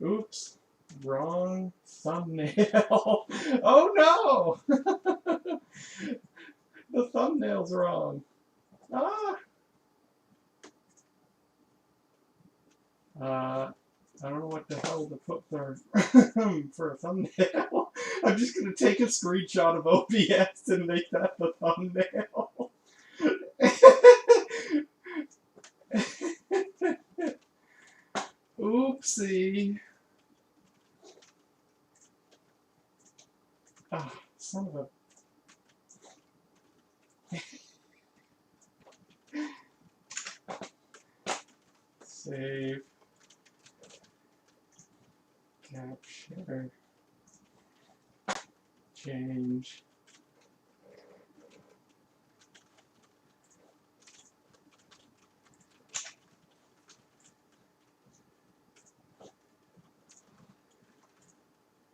Oops. Wrong thumbnail. Oh no! The thumbnail's wrong. Ah! I don't know what the hell to put for, for a thumbnail. I'm just going to take a screenshot of OBS and make that the thumbnail. Oopsie. Ah, son of a... Save. Capture. Change.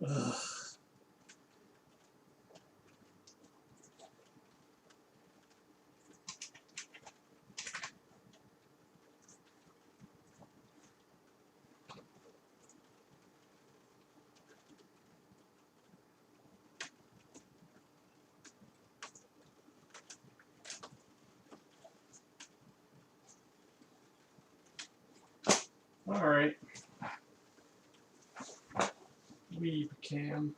Ugh. Alright. Webcam.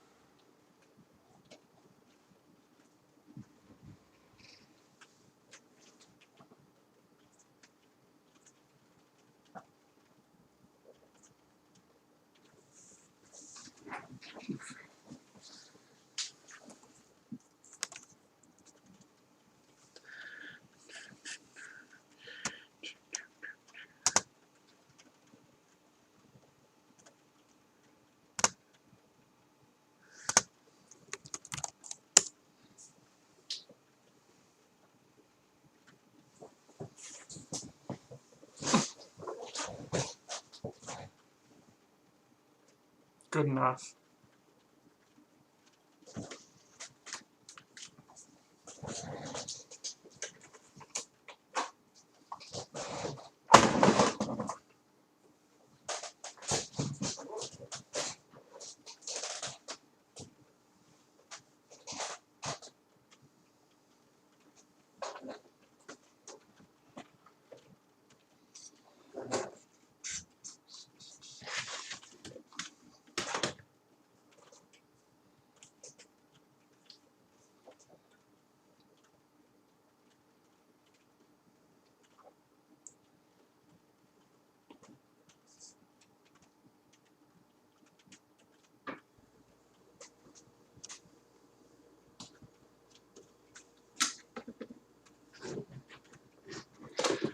Good enough.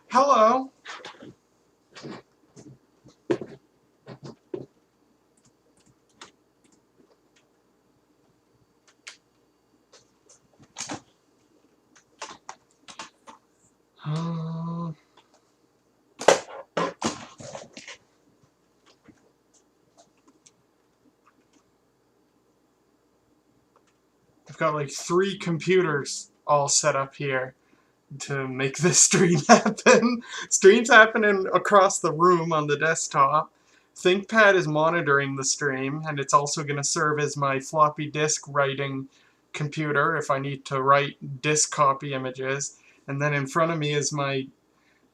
Hello. I've got like 3 computers all set up here to make this stream happen. Stream's happening across the room on the desktop. ThinkPad is monitoring the stream, and it's also going to serve as my floppy disk writing computer if I need to write disk copy images. And then in front of me is my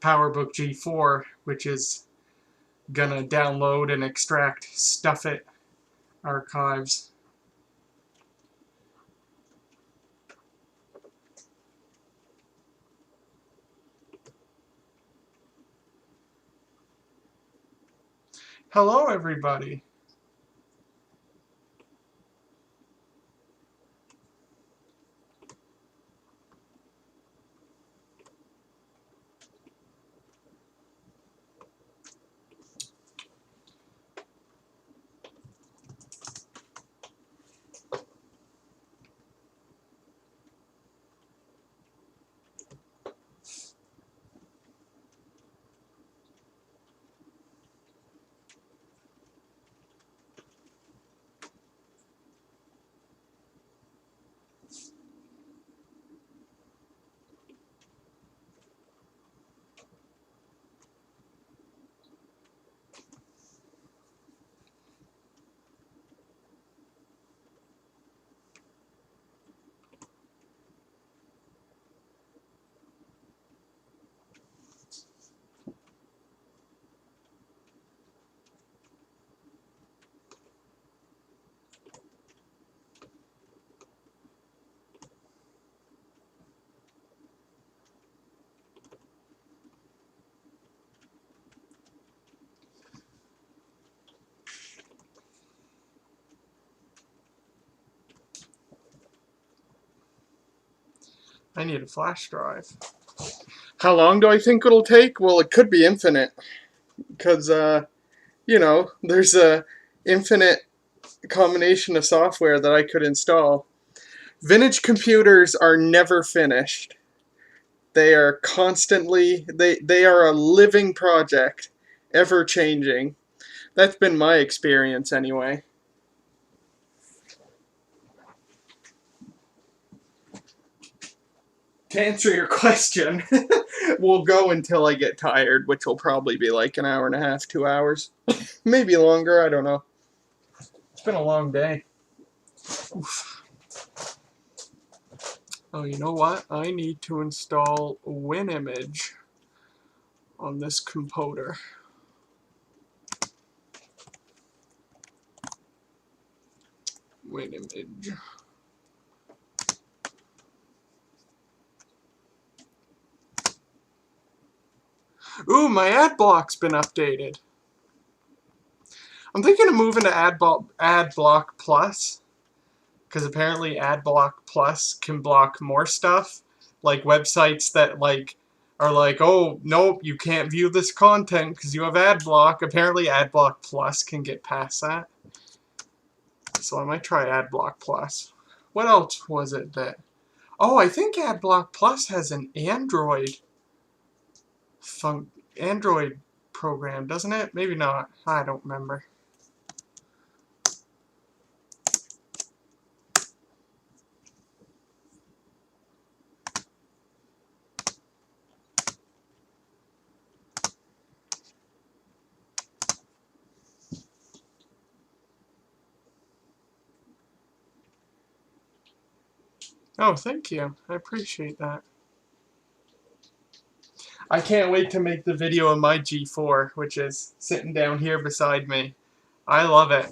PowerBook G4, which is gonna download and extract StuffIt archives. Hello, everybody. I need a flash drive. How long do I think it'll take? Well, it could be infinite. Because, you know, there's a infinite combination of software that I could install. Vintage computers are never finished. They are constantly, they are a living project, ever changing. That's been my experience anyway. To answer your question, we'll go until I get tired, which will probably be like an hour and a half, 2 hours. Maybe longer, I don't know. It's been a long day. Oof. Oh, you know what? I need to install WinImage on this computer. WinImage. Ooh, my ad block's been updated. I'm thinking of moving to Adblock Plus, because apparently Adblock Plus can block more stuff, like websites that like are like, oh nope, you can't view this content because you have Adblock. Apparently Adblock Plus can get past that, so I might try Adblock Plus. What else was it that? Oh, I think Adblock Plus has an Android program, doesn't it? Maybe not. I don't remember. Oh, thank you. I appreciate that. I can't wait to make the video of my G4, which is sitting down here beside me. I love it.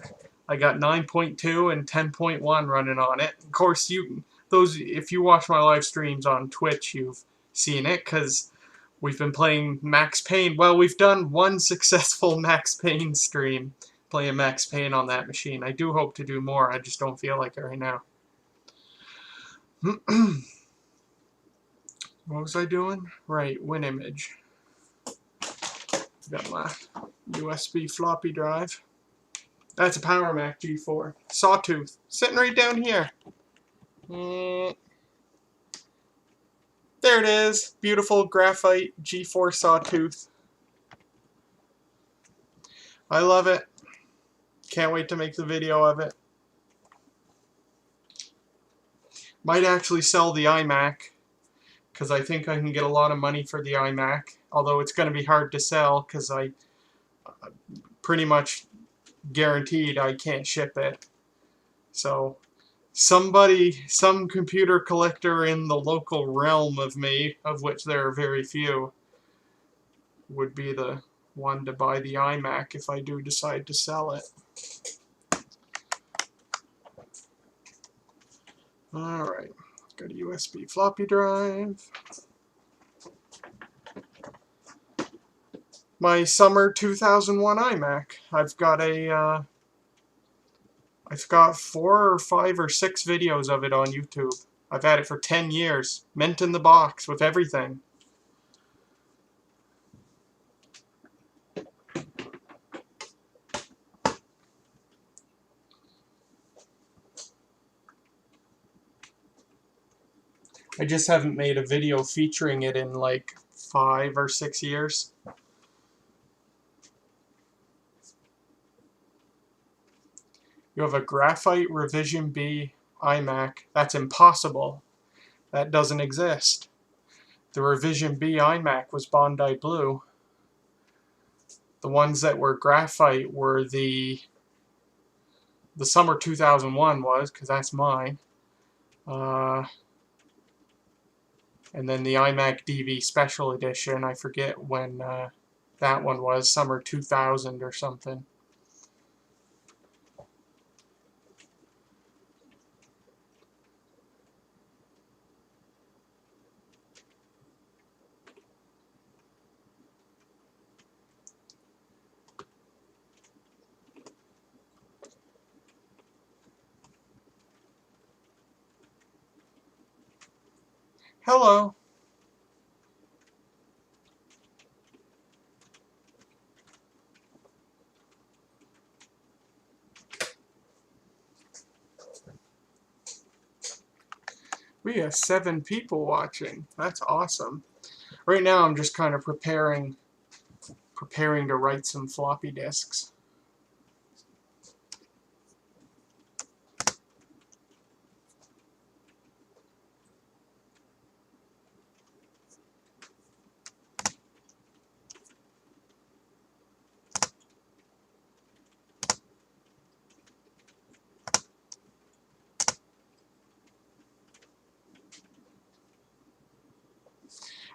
I got 9.2 and 10.1 running on it. Of course, if you watch my live streams on Twitch, you've seen it, because we've been playing Max Payne. Well, we've done one successful Max Payne stream, playing Max Payne on that machine. I do hope to do more, I just don't feel like it right now. What was I doing? Right, WinImage. Got my USB floppy drive. That's a Power Mac G4. Sawtooth. Sitting right down here. There it is. Beautiful graphite G4 Sawtooth. I love it. Can't wait to make the video of it. Might actually sell the iMac, because I think I can get a lot of money for the iMac. Although it's going to be hard to sell, because I pretty much guaranteed I can't ship it. So some computer collector in the local realm of me, of which there are very few, would be the one to buy the iMac if I do decide to sell it. Alright, got a USB floppy drive. My summer 2001 iMac. I've got 4 or 5 or 6 videos of it on YouTube. I've had it for 10 years. Mint in the box with everything. I just haven't made a video featuring it in like 5 or 6 years. You have a graphite Revision B iMac. That's impossible. That doesn't exist. The Revision B iMac was Bondi Blue. The ones that were graphite were the summer 2001 was, because that's mine. And then the iMac DV Special Edition, I forget when that one was, summer 2000 or something. Hello. We have 7 people watching. That's awesome. Right now I'm just kind of preparing to write some floppy disks.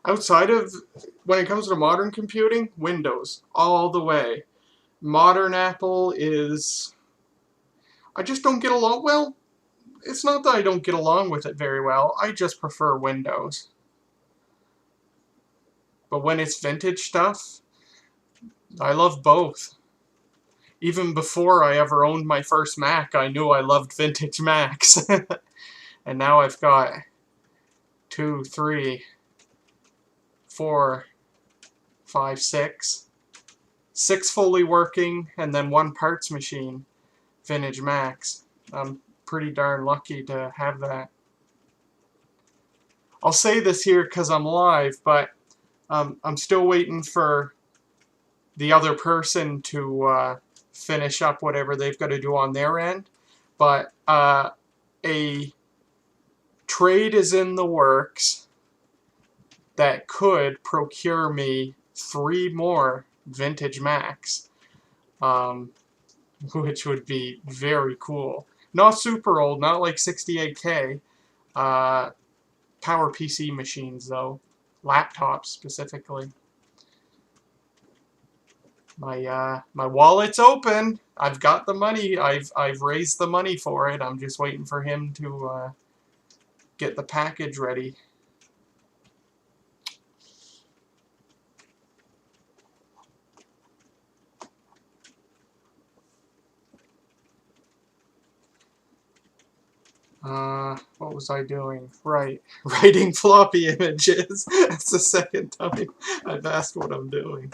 Outside of, when it comes to modern computing, Windows, all the way. Modern Apple is, I just don't get along, well, it's not that I don't get along with it very well, I just prefer Windows. But when it's vintage stuff, I love both. Even before I ever owned my first Mac, I knew I loved vintage Macs. And now I've got 2, 3, 4, 5, 6 fully working, and then 1 parts machine vintage Macs. I'm pretty darn lucky to have that. I'll say this here because I'm live, but I'm still waiting for the other person to finish up whatever they've got to do on their end. But a trade is in the works that could procure me 3 more vintage Macs, which would be very cool. Not super old, not like 68K. Power PC machines, though. Laptops, specifically. My wallet's open. I've got the money. I've raised the money for it. I'm just waiting for him to get the package ready. What was I doing? Right. Writing floppy images. That's the second time I've asked what I'm doing.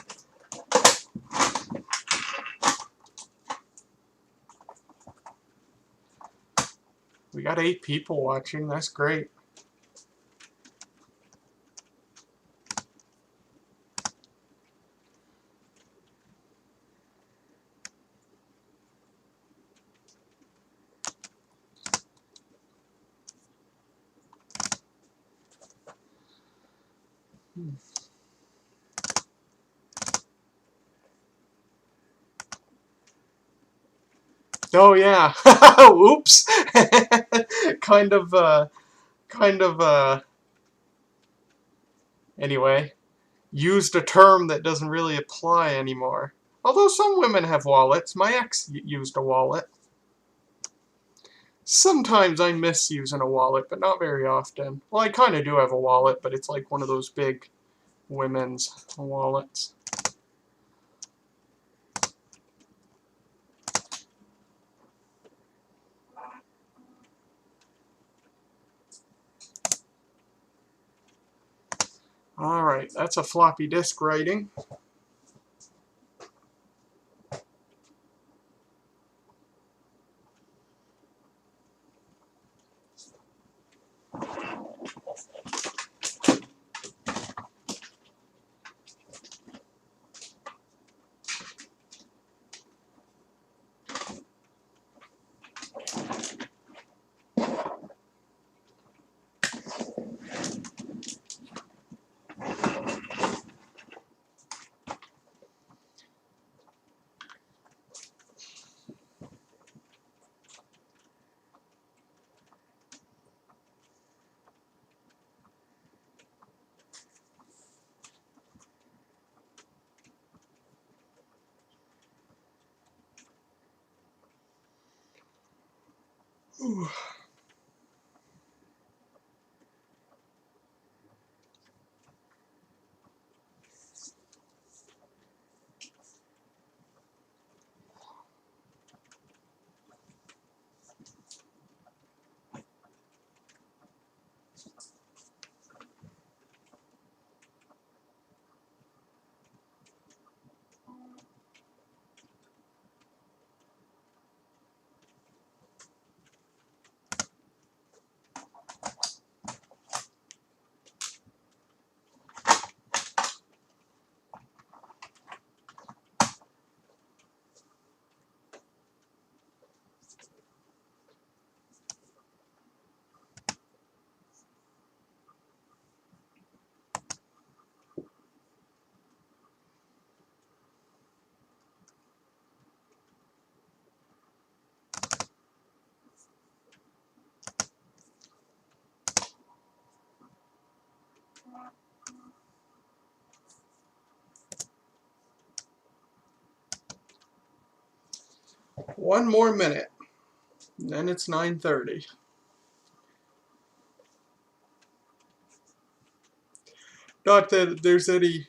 We got 8 people watching. That's great. Oh yeah. Oops. kind of anyway, used a term that doesn't really apply anymore. Although some women have wallets. My ex used a wallet. Sometimes I miss using a wallet, but not very often. Well, I kind of do have a wallet, but it's like one of those big women's wallets. Alright, that's a floppy disk writing. Ooh. One more minute, and then it's 9:30. Not that there's any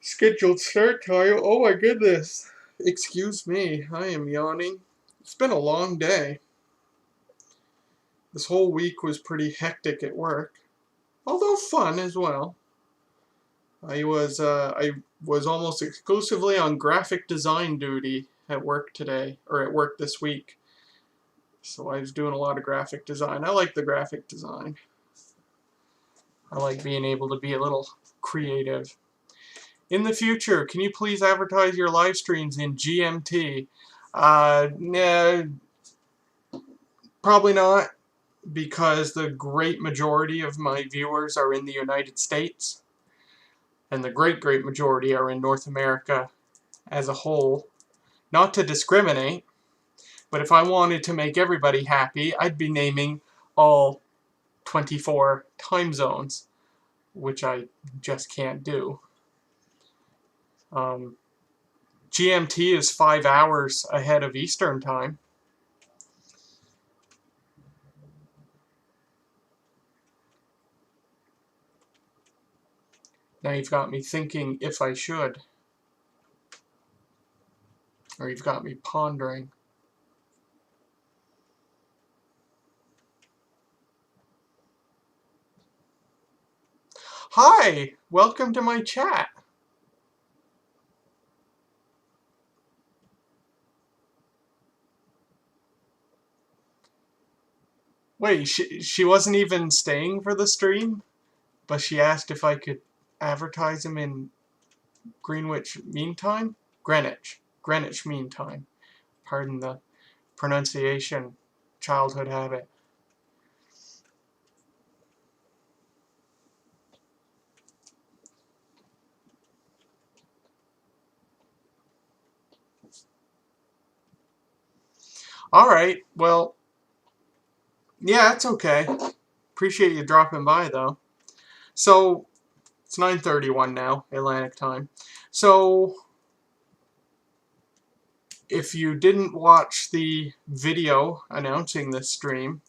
scheduled start time. Oh my goodness. Excuse me, I am yawning. It's been a long day. This whole week was pretty hectic at work, although fun as well. I was almost exclusively on graphic design duty at work today, or at work this week. So I was doing a lot of graphic design. I like the graphic design. I like being able to be a little creative. In the future, can you please advertise your live streams in GMT? Nah, probably not, because the great majority of my viewers are in the United States, and the great majority are in North America as a whole. Not to discriminate, but if I wanted to make everybody happy, I'd be naming all 24 time zones, which I just can't do. GMT is 5 hours ahead of Eastern Time. Now you've got me thinking if I should. Or you've got me pondering. Hi! Welcome to my chat. Wait, she wasn't even staying for the stream? But she asked if I could advertise him in Greenwich Mean Time? Greenwich Mean Time. Pardon the pronunciation, childhood habit. Alright, well, yeah, it's okay. Appreciate you dropping by, though. So, it's 9:31 now, Atlantic time. So, if you didn't watch the video announcing this stream,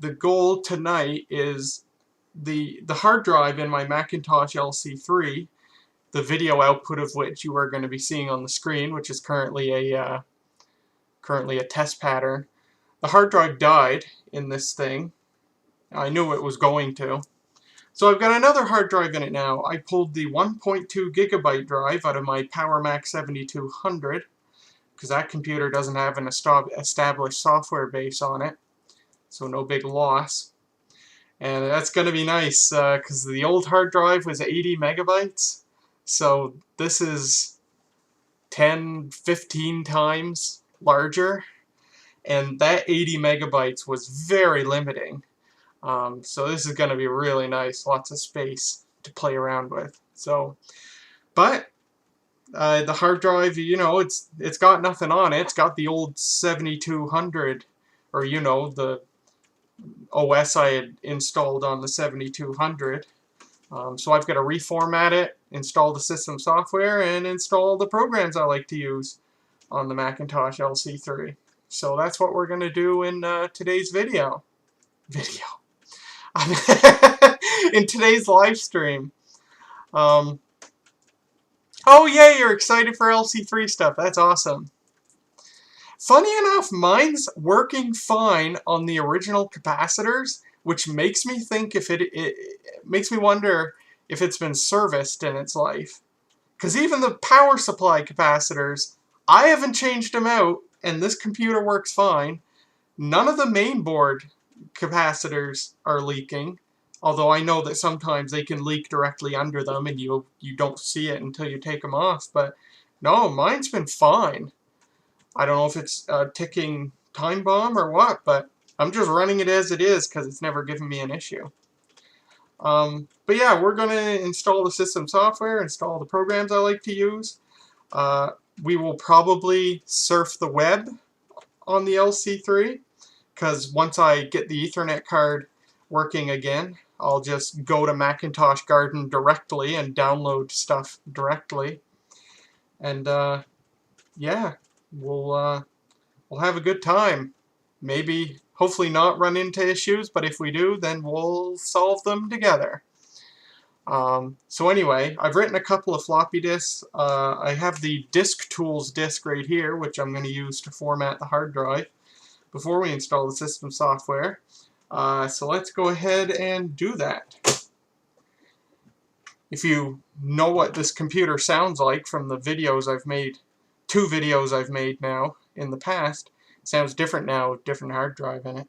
the goal tonight is the hard drive in my Macintosh LC III, the video output of which you are going to be seeing on the screen, which is currently a test pattern. The hard drive died in this thing. I knew it was going to. So I've got another hard drive in it now. I pulled the 1.2 gigabyte drive out of my PowerMac 7200 because that computer doesn't have an established software base on it, so no big loss. And that's going to be nice because the old hard drive was 80 megabytes, so this is 10, 15 times larger, and that 80 megabytes was very limiting. So this is going to be really nice, lots of space to play around with. So, but the hard drive, you know, it's got nothing on it. It's got the old 7200, or you know, the OS I had installed on the 7200. So I've got to reformat it, install the system software, and install the programs I like to use on the Macintosh LC III. So that's what we're going to do in today's video. In today's live stream. Oh yeah, you're excited for LC3 stuff. That's awesome. Funny enough, mine's working fine on the original capacitors, which makes me think if it makes me wonder if it's been serviced in its life. Because even the power supply capacitors, I haven't changed them out, and this computer works fine. None of the mainboard capacitors are leaking, although I know that sometimes they can leak directly under them and you don't see it until you take them off. But no, mine's been fine. I don't know if it's a ticking time bomb or what, but I'm just running it as it is because it's never given me an issue. But yeah, we're going to install the system software, install the programs I like to use. We will probably surf the web on the LC3, because once I get the Ethernet card working again, I'll just go to Macintosh Garden directly and download stuff directly. And yeah, we'll we'll have a good time. Maybe, hopefully not run into issues, but if we do, then we'll solve them together. So anyway, I've written a couple of floppy disks. I have the Disk Tools disk right here, which I'm going to use to format the hard drive before we install the system software. So let's go ahead and do that. If you know what this computer sounds like from the videos I've made, 2 videos I've made now in the past, it sounds different now with different hard drive in it.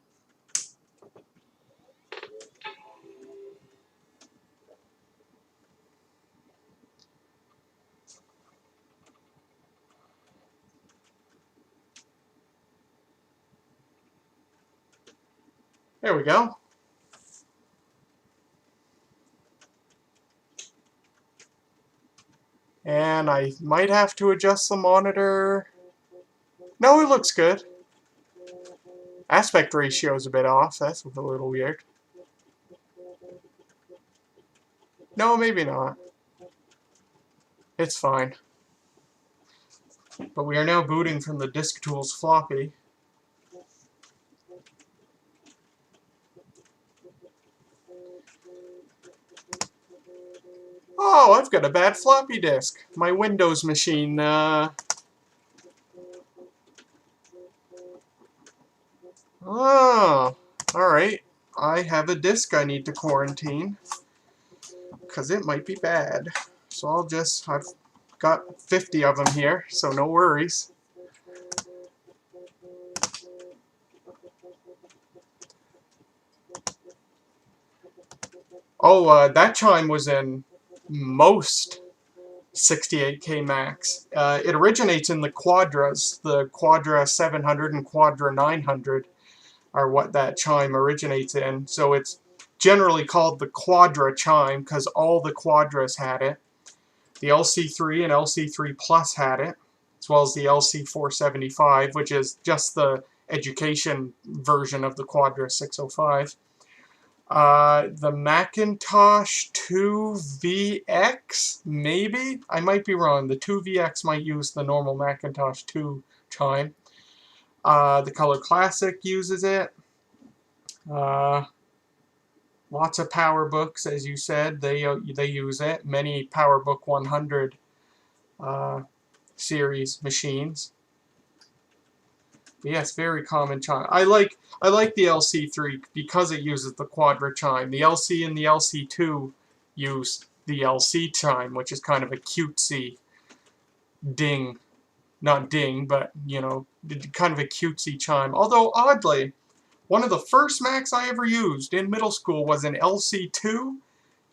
There we go. And I might have to adjust the monitor. No, it looks good. Aspect ratio is a bit off. That's a little weird. No, maybe not. It's fine. But we are now booting from the Disk Tools floppy. Oh, I've got a bad floppy disk. My Windows machine, Oh, alright. I have a disk I need to quarantine, because it might be bad. So I've got 50 of them here, so no worries. Oh, that chime was in most 68K Macs. It originates in the Quadras. The Quadra 700 and Quadra 900 are what that chime originates in. So it's generally called the Quadra chime because all the Quadras had it. The LC3 and LC3 Plus had it, as well as the LC475, which is just the education version of the Quadra 605. The Macintosh 2VX, maybe? I might be wrong. The 2VX might use the normal Macintosh 2 chime. The Color Classic uses it. Lots of PowerBooks, as you said, they use it. Many PowerBook 100 series machines. But yes, very common chime. I like the LC3 because it uses the Quadra chime. The LC and the LC2 use the LC chime, which is kind of a cutesy ding. Not ding, but, you know, kind of a cutesy chime. Although, oddly, one of the first Macs I ever used in middle school was an LC2,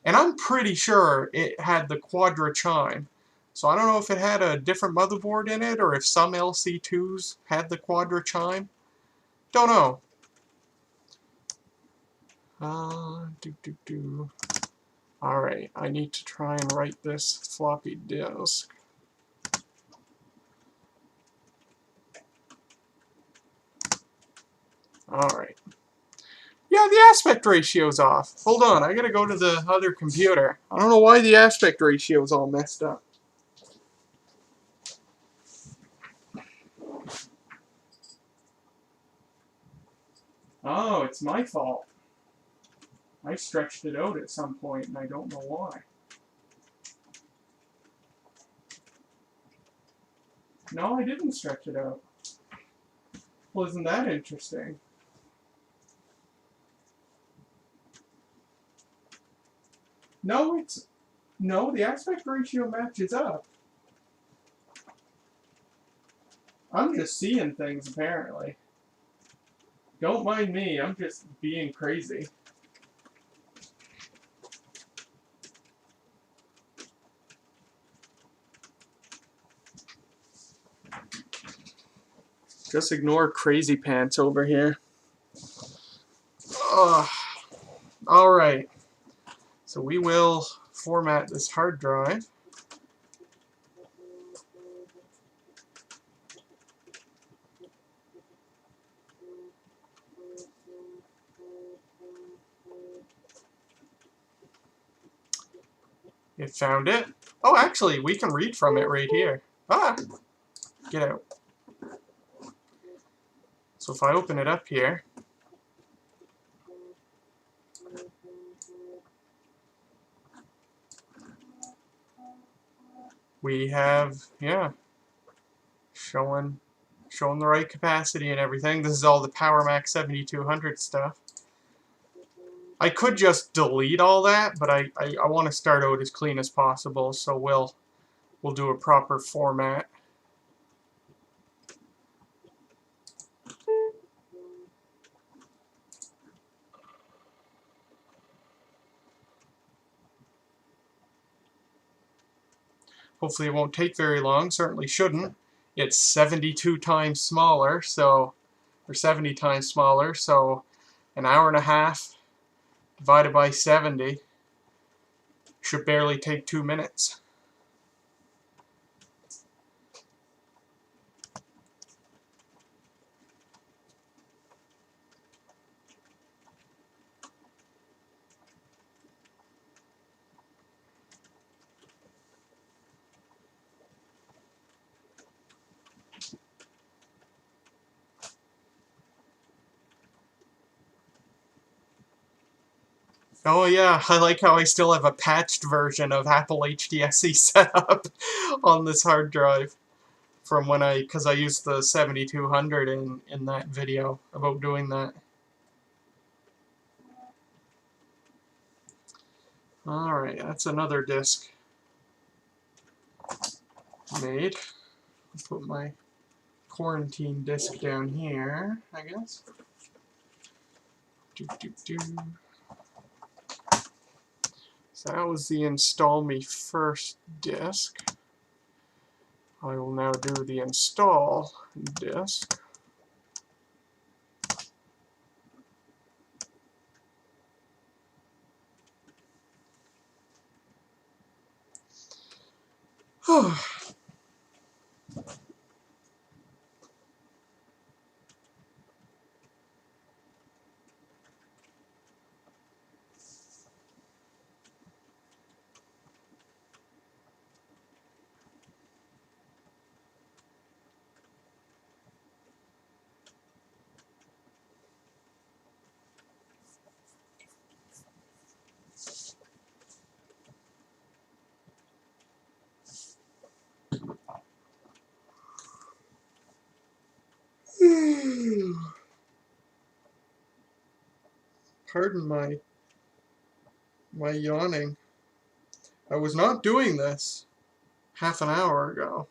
and I'm pretty sure it had the Quadra chime. So I don't know if it had a different motherboard in it, or if some LC2s had the Quadra chime. Don't know. Alright, I need to try and write this floppy disk. Alright. Yeah, the aspect ratio's off. Hold on, I gotta go to the other computer. I don't know why the aspect ratio's all messed up. Oh, it's my fault. I stretched it out at some point, and I don't know why. No, I didn't stretch it out. Well, isn't that interesting? No, the aspect ratio matches up. I'm just seeing things, apparently. Don't mind me, I'm just being crazy. Just ignore crazy pants over here. Alright. So we will format this hard drive. It found it. Oh, actually, we can read from it right here. Ah! Get out. So if I open it up here, we have, yeah, showing the right capacity and everything. This is all the PowerMac 7200 stuff. I could just delete all that, but I want to start out as clean as possible, so we'll do a proper format. Hopefully it won't take very long, certainly shouldn't. It's 72 times smaller, so, or 70 times smaller, so an hour and a half divided by 70 should barely take 2 minutes. Oh yeah, I like how I still have a patched version of Apple HDSC set up on this hard drive from when because I used the 7200 in that video about doing that. Alright, that's another disk made. I'll put my quarantine disk down here, I guess. So that was the install me first disk. I will now do the install disk. Pardon my yawning. I was not doing this half an hour ago.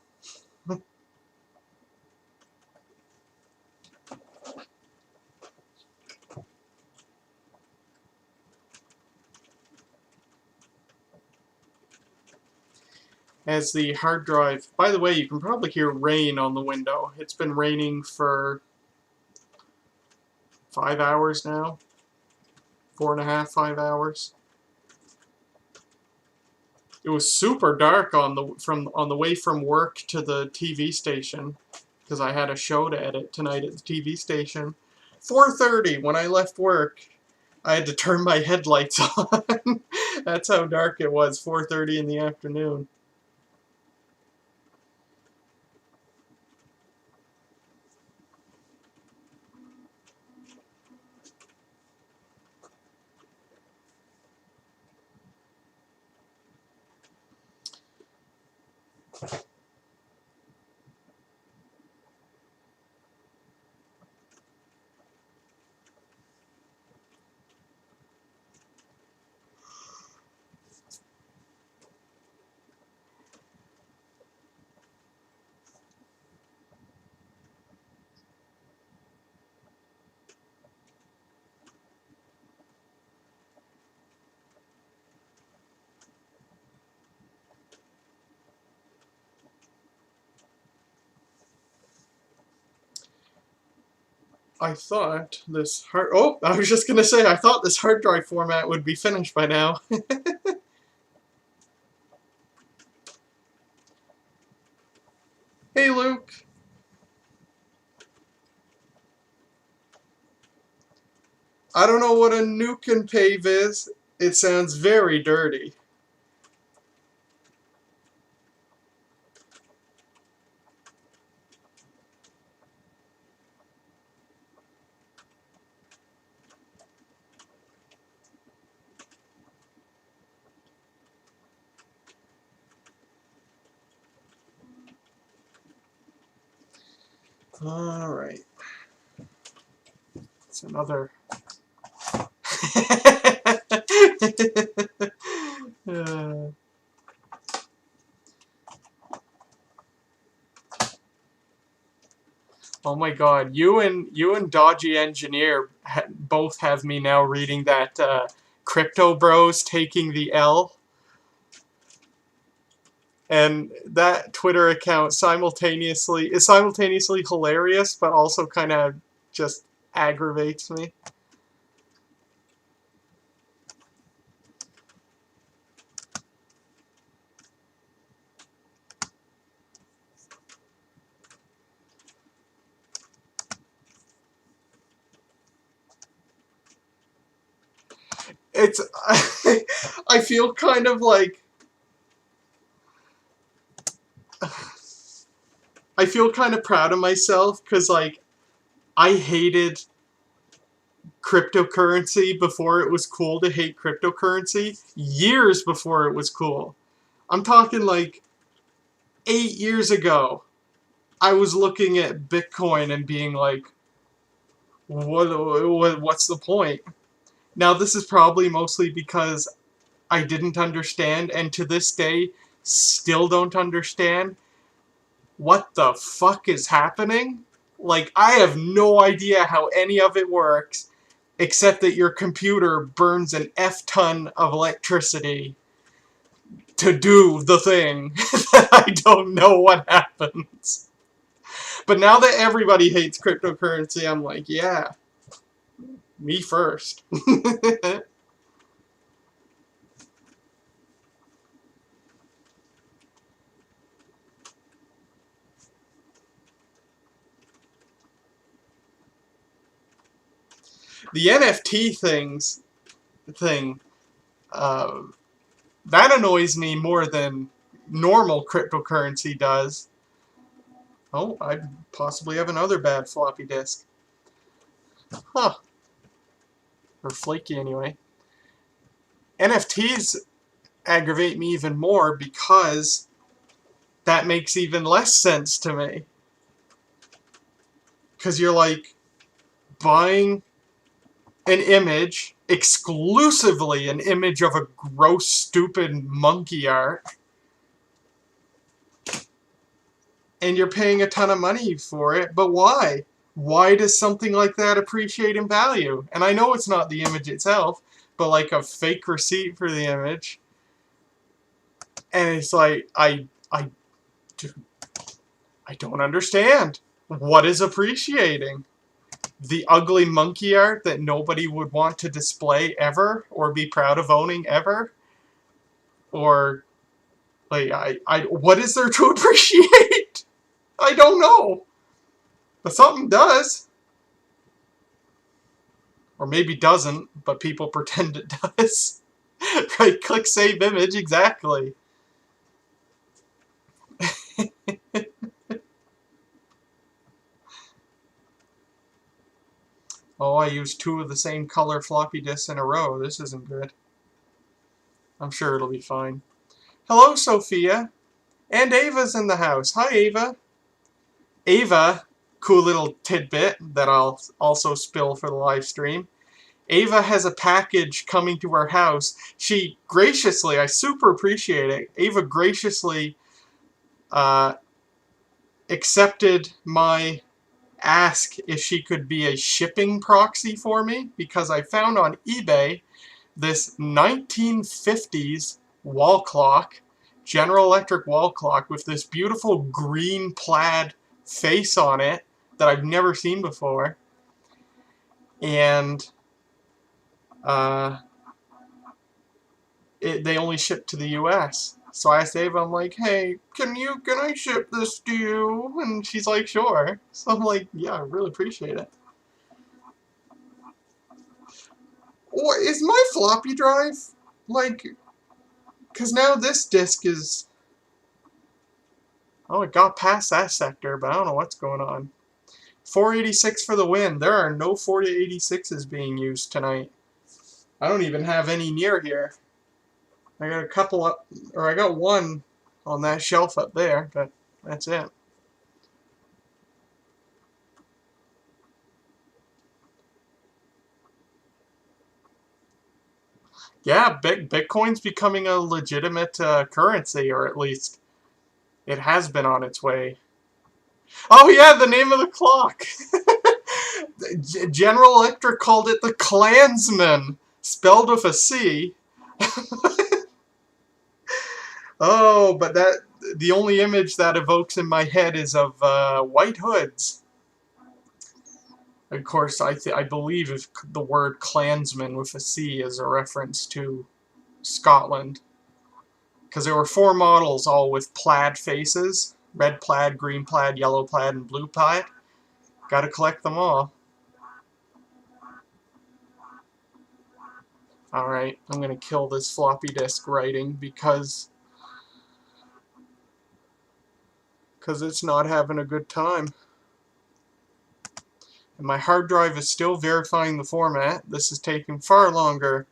As the hard drive, by the way, you can probably hear rain on the window. It's been raining for 5 hours now. 4.5, 5 hours. It was super dark on the way from work to the TV station because I had a show to edit tonight at the TV station. 4:30 when I left work, I had to turn my headlights on. That's how dark it was. 4:30 in the afternoon. I thought this hard... Oh, I was just going to say, I thought this hard drive format would be finished by now. Hey, Luke. I don't know what a nuke and pave is. It sounds very dirty. Alright. It's another... Oh my god, you and Dodgy Engineer both have me now reading that Crypto Bros taking the L. And that Twitter account is simultaneously hilarious, but also kind of just aggravates me. It's I feel kind of like I feel kind of proud of myself because like I hated cryptocurrency before it was cool to hate cryptocurrency, years before it was cool. I'm talking like 8 years ago. I was looking at Bitcoin and being like, what's the point? Now this is probably mostly because I didn't understand, and to this day still don't understand what the fuck is happening. Like, I have no idea how any of it works, except that your computer burns an F-ton of electricity to do the thing. I don't know what happens. But now that everybody hates cryptocurrency, I'm like, yeah, me first. The NFT thing, that annoys me more than normal cryptocurrency does. Oh, I possibly have another bad floppy disk. Huh. Or flaky anyway. NFTs aggravate me even more because that makes even less sense to me. Because you're like buying an image, exclusively an image of a gross, stupid monkey art, and you're paying a ton of money for it, but why? Why does something like that appreciate in value? And I know it's not the image itself, but like a fake receipt for the image. And it's like, I don't understand. What is appreciating? The ugly monkey art that nobody would want to display ever, or be proud of owning ever? Or, like, what is there to appreciate? I don't know. But something does. Or maybe doesn't, but people pretend it does. Right, click save image, exactly. Oh, I used 2 of the same color floppy disks in a row. This isn't good. I'm sure it'll be fine. Hello, Sophia. And Ava's in the house. Hi, Ava. Ava, cool little tidbit that I'll also spill for the live stream. Ava has a package coming to her house. She graciously, I super appreciate it, Ava graciously accepted my ask if she could be a shipping proxy for me, because I found on eBay this 1950s wall clock, General Electric wall clock, with this beautiful green plaid face on it that I've never seen before. And they only ship to the US. So I asked Ava, I'm like, hey, can I ship this to you? And she's like, sure. So I'm like, yeah, I really appreciate it. Or is my floppy drive, like, because now this disk is, oh, it got past that sector, but I don't know what's going on. 486 for the win. There are no 4086s being used tonight. I don't even have any near here. I got a couple up, or I got one on that shelf up there, but that's it. Yeah, Bitcoin's becoming a legitimate currency, or at least it has been on its way. Oh yeah, the name of the clock. General Electric called it the Klansman, spelled with a C. Oh, but the only image that evokes in my head is of white hoods. Of course, I believe if the word Klansman with a C is a reference to Scotland, because there were 4 models, all with plaid faces: red plaid, green plaid, yellow plaid, and blue plaid. Got to collect them all. All right, I'm gonna kill this floppy disk writing because it's not having a good time. And my hard drive is still verifying the format. This is taking far longer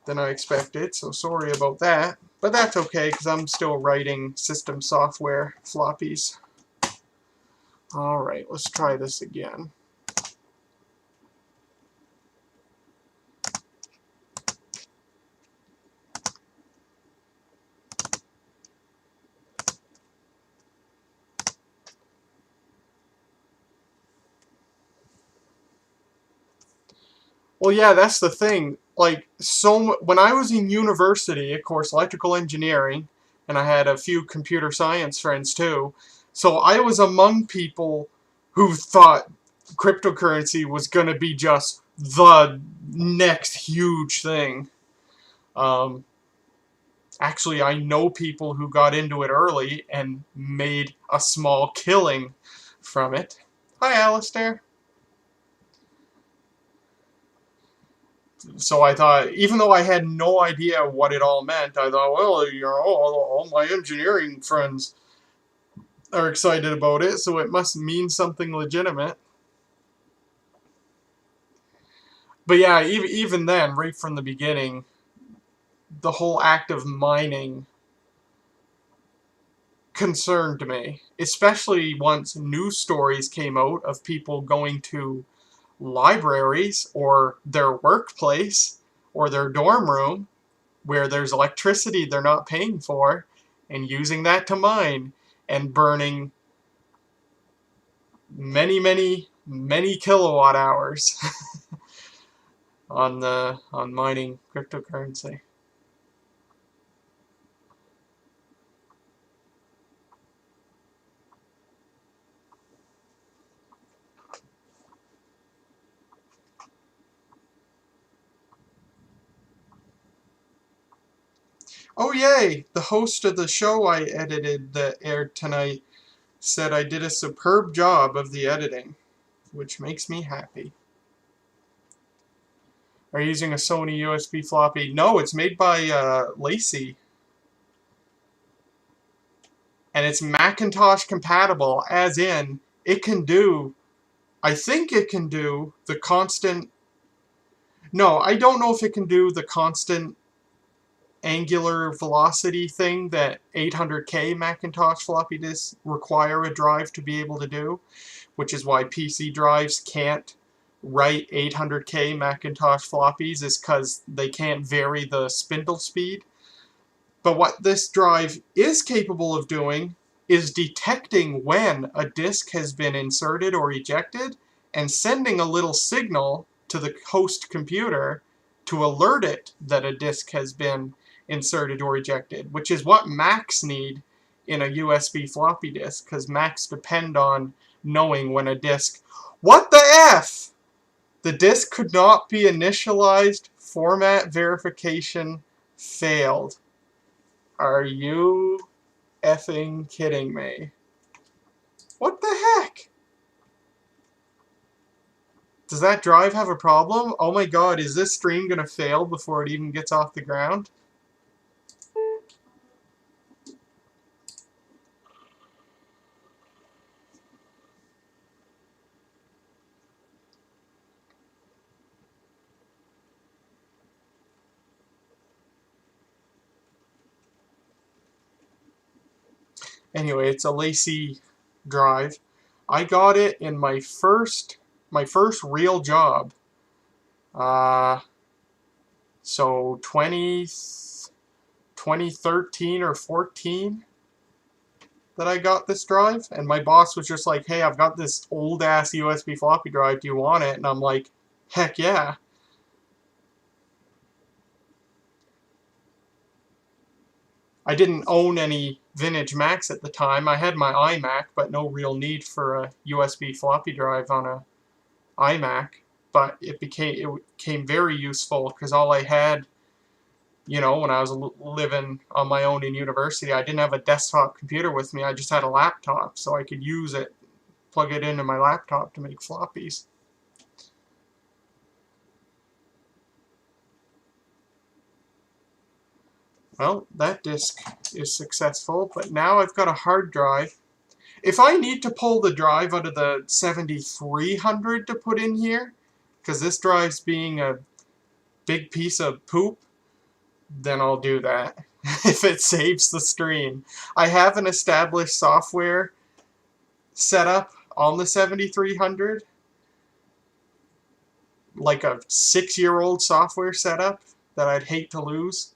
than I expected, so sorry about that. But that's okay, because I'm still writing system software floppies. Alright, let's try this again. Well, yeah, that's the thing. Like, when I was in university, of course, electrical engineering, and I had a few computer science friends too, so I was among people who thought cryptocurrency was going to be just the next huge thing. Um, Actually, I know people who got into it early and made a small killing from it. Hi, Alistair. So I thought, even though I had no idea what it all meant, I thought, well, you know, all my engineering friends are excited about it, so it must mean something legitimate. But yeah, even then, right from the beginning, the whole act of mining concerned me, especially once news stories came out of people going to libraries or their workplace or their dorm room where there's electricity they're not paying for and using that to mine and burning many kilowatt hours on mining cryptocurrency. Oh yay! The host of the show I edited that aired tonight said I did a superb job of the editing, which makes me happy. Are you using a Sony USB floppy? No, it's made by Lacey. And it's Macintosh compatible, as in, it can do, I think it can do the constant, no, I don't know if it can do the constant angular velocity thing that 800K Macintosh floppy disks require a drive to be able to do, which is why PC drives can't write 800K Macintosh floppies, is because they can't vary the spindle speed. But what this drive is capable of doing is detecting when a disk has been inserted or ejected and sending a little signal to the host computer to alert it that a disk has been inserted or ejected, which is what Macs need in a USB floppy disk, because Macs depend on knowing when a disk... What the F? The disk could not be initialized. Format verification failed. Are you effing kidding me? What the heck? Does that drive have a problem? Oh my god, is this stream gonna fail before it even gets off the ground? Anyway, it's a Lacey drive. I got it in my first real job. So 2013 or 14 that I got this drive, and my boss was just like, hey, I've got this old ass USB floppy drive, do you want it? And I'm like, heck yeah. I didn't own any vintage Macs at the time. I had my iMac, but no real need for a USB floppy drive on a iMac. But it became very useful because all I had, you know, when I was living on my own in university, I didn't have a desktop computer with me. I just had a laptop, so I could use it, plug it into my laptop to make floppies. Well, that disk is successful, but now I've got a hard drive. If I need to pull the drive out of the 7300 to put in here, because this drive's being a big piece of poop, then I'll do that. If it saves the stream. I have an established software setup on the 7300, like a 6-year-old software setup that I'd hate to lose.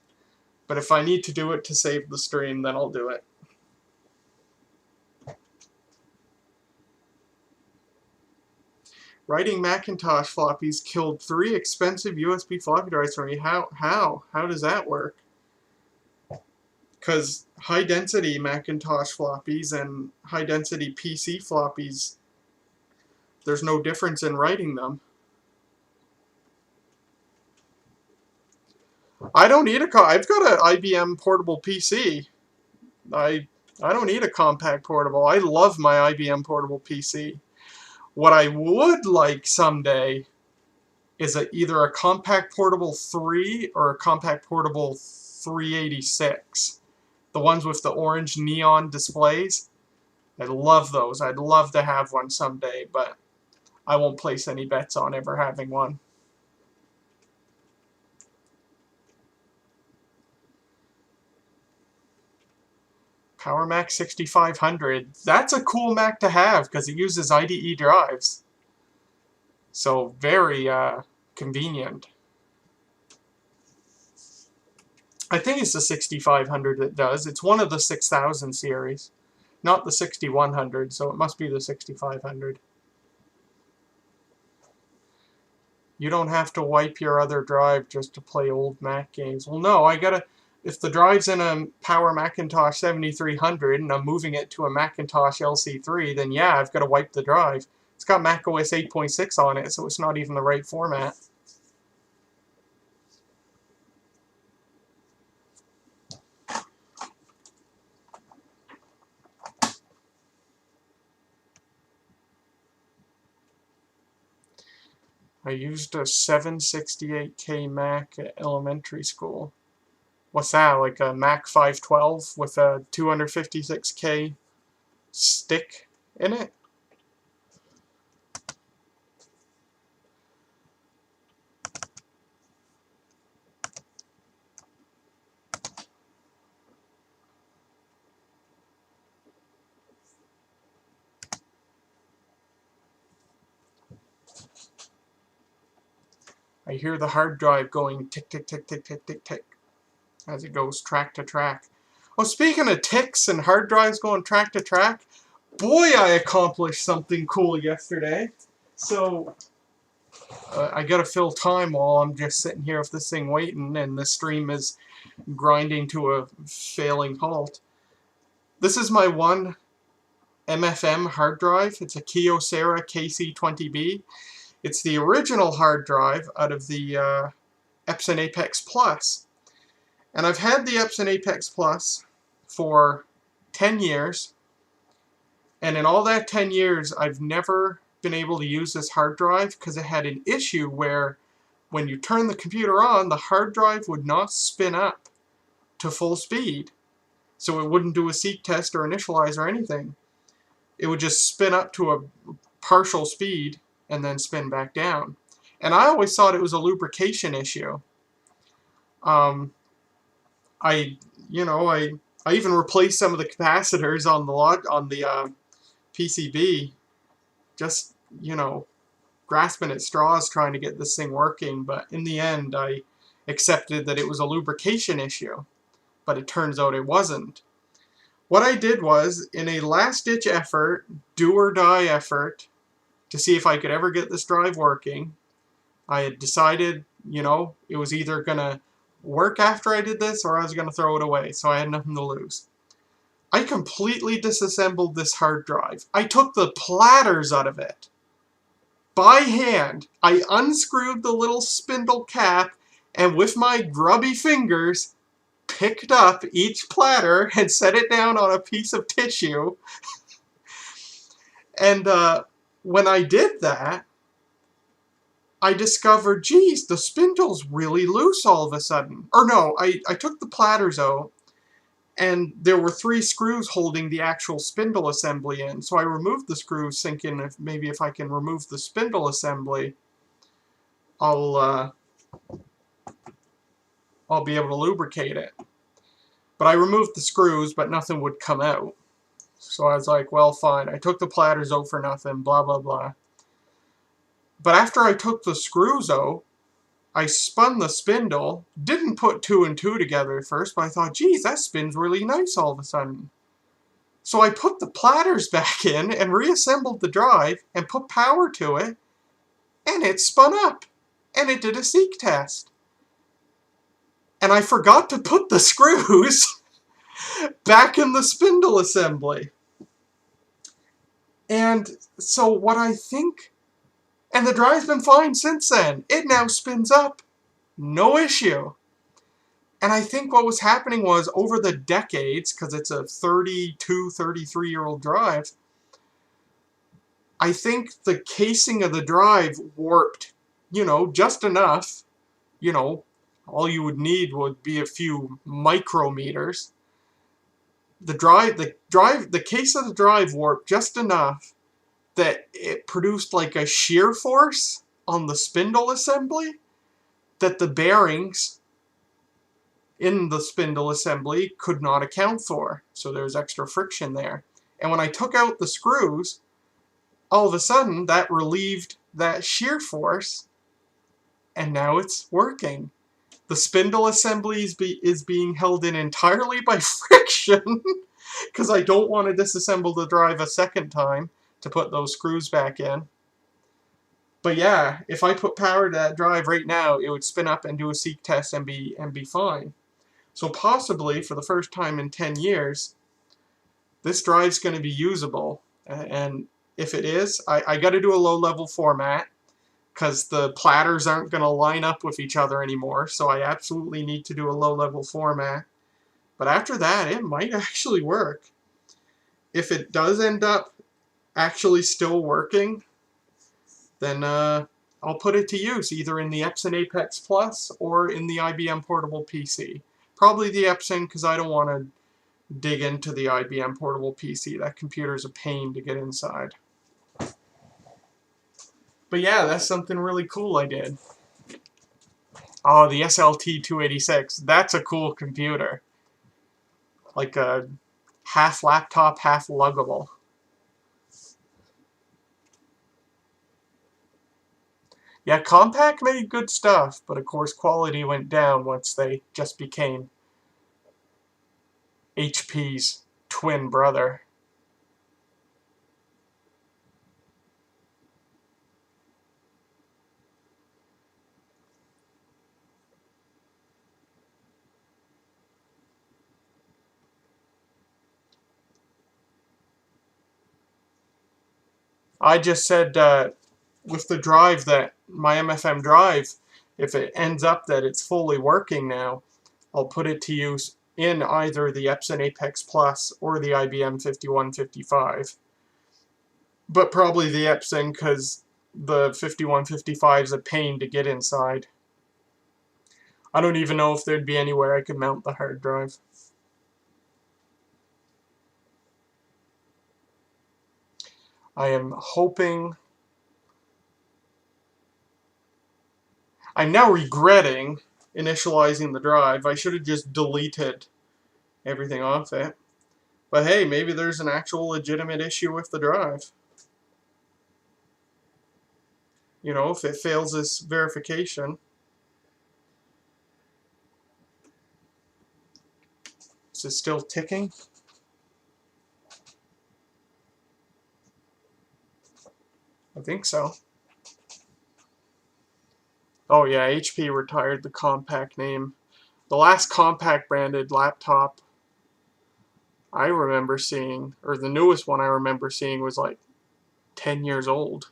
But if I need to do it to save the stream, then I'll do it. Writing Macintosh floppies killed 3 expensive USB floppy drives for me. How does that work? Because high-density Macintosh floppies and high-density PC floppies, there's no difference in writing them. I don't need I've got an IBM portable PC. I don't need a compact portable. I love my IBM portable PC. What I would like someday is either a compact portable 3 or a compact portable 386. The ones with the orange neon displays. I love those. I'd love to have one someday, but I won't place any bets on ever having one. Power Mac 6500. That's a cool Mac to have because it uses IDE drives. So very convenient. I think it's the 6500 that does. It's one of the 6000 series. Not the 6100, so it must be the 6500. You don't have to wipe your other drive just to play old Mac games. Well, no, I gotta... If the drive's in a Power Macintosh 7300 and I'm moving it to a Macintosh LC III, then yeah, I've got to wipe the drive. It's got macOS 8.6 on it, so it's not even the right format. I used a 768K Mac at elementary school. What's that, like a Mac 512 with a 256K stick in it? I hear the hard drive going tick, tick, tick, tick, tick, tick, tick as it goes track to track. Oh, speaking of ticks and hard drives going track to track, boy, I accomplished something cool yesterday. So, I gotta fill time while I'm just sitting here with this thing waiting and the stream is grinding to a failing halt. This is my one MFM hard drive. It's a Kyocera KC20B. It's the original hard drive out of the Epson Apex Plus. And I've had the Epson Apex Plus for 10 years. And in all that 10 years, I've never been able to use this hard drive because it had an issue where when you turn the computer on, the hard drive would not spin up to full speed. So it wouldn't do a seek test or initialize or anything. It would just spin up to a partial speed and then spin back down. And I always thought it was a lubrication issue. I even replaced some of the capacitors on the PCB, just, you know, grasping at straws trying to get this thing working. But in the end, I accepted that it was a lubrication issue, but it turns out it wasn't. What I did was, in a last-ditch effort, do-or-die effort, to see if I could ever get this drive working, I had decided, you know, it was either going to work after I did this or I was going to throw it away, so I had nothing to lose. I completely disassembled this hard drive. I took the platters out of it. By hand, I unscrewed the little spindle cap and with my grubby fingers picked up each platter and set it down on a piece of tissue. And when I did that, I discovered, geez, the spindle's really loose all of a sudden. Or no, I took the platters out, and there were 3 screws holding the actual spindle assembly in. So I removed the screws, thinking if I can remove the spindle assembly, I'll be able to lubricate it. But I removed the screws, but nothing would come out. So I was like, well, fine. I took the platters out for nothing, blah, blah, blah. But after I took the screws out, I spun the spindle, didn't put 2 and 2 together at first, but I thought, geez, that spins really nice all of a sudden. So I put the platters back in and reassembled the drive and put power to it, and it spun up. And it did a seek test. And I forgot to put the screws back in the spindle assembly. And so what I think, and the drive's been fine since then. It now spins up. No issue. And I think what was happening was, over the decades, because it's a 32, 33-year-old drive, I think the casing of the drive warped, you know, just enough. You know, all you would need would be a few micrometers. The case of the drive warped just enough that it produced like a shear force on the spindle assembly that the bearings in the spindle assembly could not account for. So there's extra friction there. And when I took out the screws, all of a sudden that relieved that shear force, and now it's working. The spindle assembly is being held in entirely by friction because I don't want to disassemble the drive a second time to put those screws back in. But yeah, if I put power to that drive right now, it would spin up and do a seek test and be fine. So possibly, for the first time in 10 years, this drive's going to be usable. And if it is, I got to do a low-level format, because the platters aren't going to line up with each other anymore, so I absolutely need to do a low-level format. But after that, it might actually work. If it does end up actually still working, then I'll put it to use, either in the Epson Apex Plus or in the IBM Portable PC. Probably the Epson, because I don't want to dig into the IBM Portable PC. That computer's a pain to get inside. But yeah, that's something really cool I did. Oh, the SLT 286. That's a cool computer. Like a half laptop, half luggable. Yeah, Compaq made good stuff, but of course quality went down once they just became HP's twin brother. I just said with the drive, that my MFM drive, if it ends up that it's fully working now, I'll put it to use in either the Epson Apex Plus or the IBM 5155. But probably the Epson, because the 5155 is a pain to get inside. I don't even know if there'd be anywhere I could mount the hard drive. I am hoping... I'm now regretting initializing the drive. I should have just deleted everything off it. But hey, maybe there's an actual legitimate issue with the drive. You know, if it fails this verification. Is it still ticking? I think so. Oh yeah, HP retired the compact name. The last compact branded laptop I remember seeing, or the newest one I remember seeing, was like 10 years old.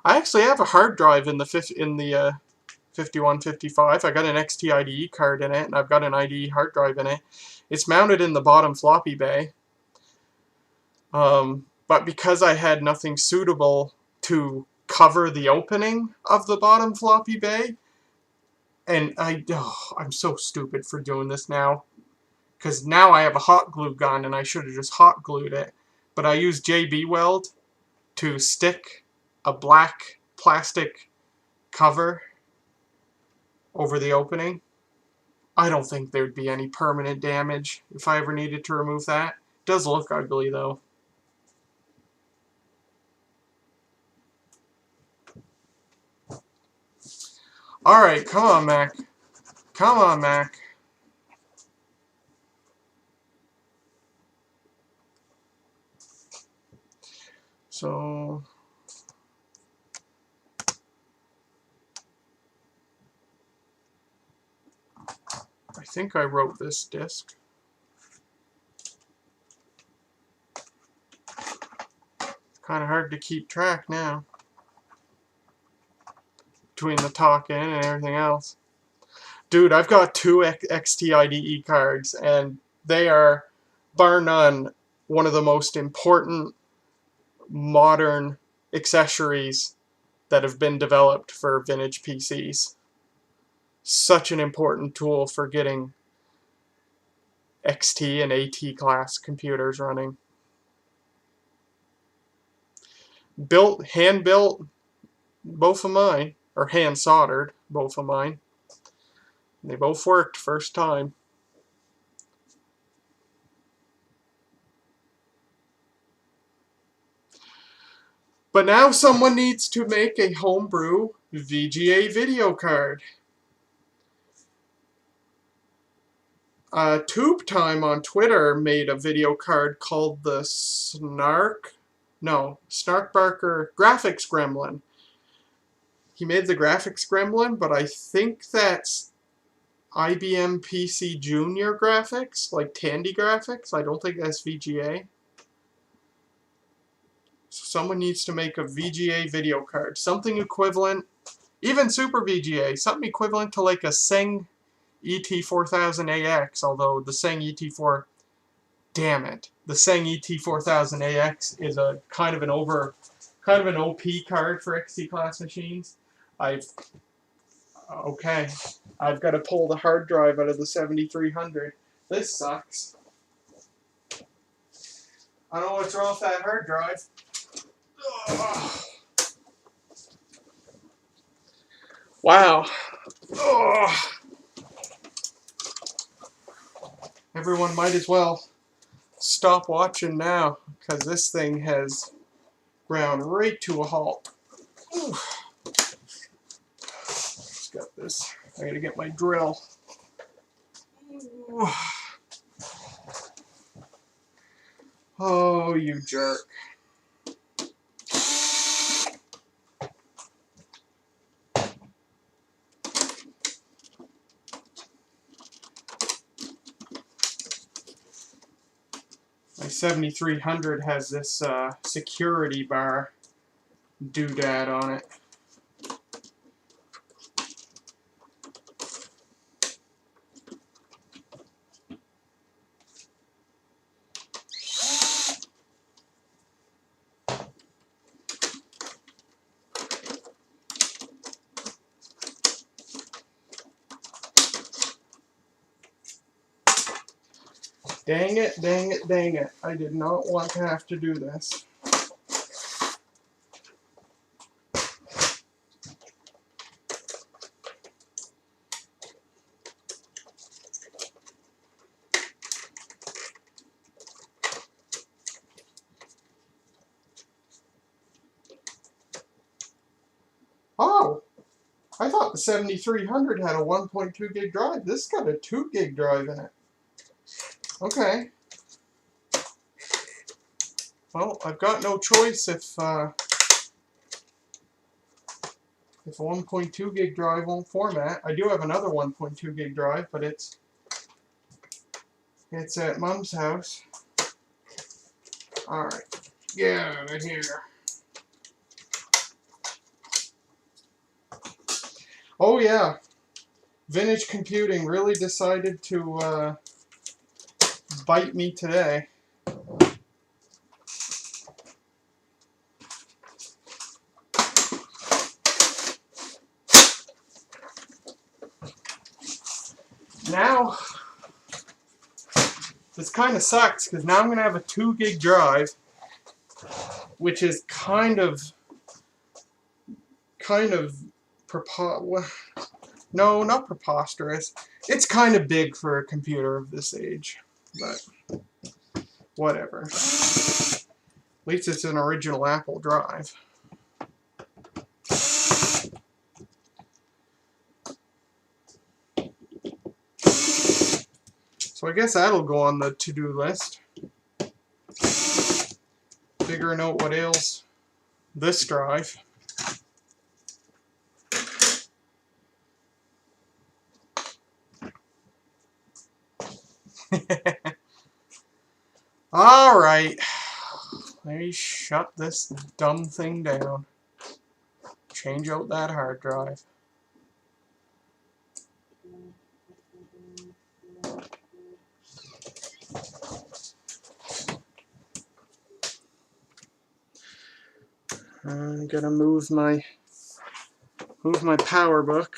I actually have a hard drive in the 5155. I got an XT IDE card in it, and I've got an IDE hard drive in it. It's mounted in the bottom floppy bay. But because I had nothing suitable to cover the opening of the bottom floppy bay, and I'm so stupid for doing this now, because now I have a hot glue gun and I should have just hot glued it, but I used JB Weld to stick a black plastic cover over the opening. I don't think there'd be any permanent damage if I ever needed to remove that. It does look ugly though. Alright, come on, Mac. Come on, Mac. So I think I wrote this disk. Kind of hard to keep track now, between the talking and everything else. Dude, I've got two XT IDE cards, and they are, bar none, one of the most important modern accessories that have been developed for vintage PCs. Such an important tool for getting XT and AT class computers running. Built, hand built, both of mine, or hand soldered, both of mine. They both worked first time. But now someone needs to make a homebrew VGA video card. Tube Time on Twitter made a video card called the Snark Barker Graphics Gremlin. He made the Graphics Gremlin, but I think that's IBM PC Junior graphics, like Tandy graphics. I don't think that's VGA. So someone needs to make a VGA video card. Something equivalent, even Super VGA, something equivalent to like a Seng ET4000AX, although the Seng ET4, damn it, the Seng ET4000AX is a kind of an OP card for XT class machines. I've got to pull the hard drive out of the 7300. This sucks. I don't know what's wrong with that hard drive. Ugh. Wow. Ugh. Everyone might as well stop watching now, because this thing has ground right to a halt. Oof. Just got this. I gotta get my drill. Oof. Oh, you jerk. My 7300 has this security bar doodad on it. Dang it, dang it, dang it. I did not want to have to do this. Oh! I thought the 7300 had a 1.2 gig drive. This got a 2 gig drive in it. Okay. Well, I've got no choice if a 1.2 gig drive won't format. I do have another 1.2 gig drive, but it's at Mom's house. Alright. Get out of here. Oh yeah. Vintage Computing really decided to bite me today. Now, this kind of sucks because now I'm going to have a 2 gig drive, which is kind of no, not preposterous. It's kind of big for a computer of this age, but whatever. At least it's an original Apple drive. So I guess that'll go on the to-do list. Figuring out what ails this drive. Alright. Let me shut this dumb thing down. Change out that hard drive. I'm gonna move my power book.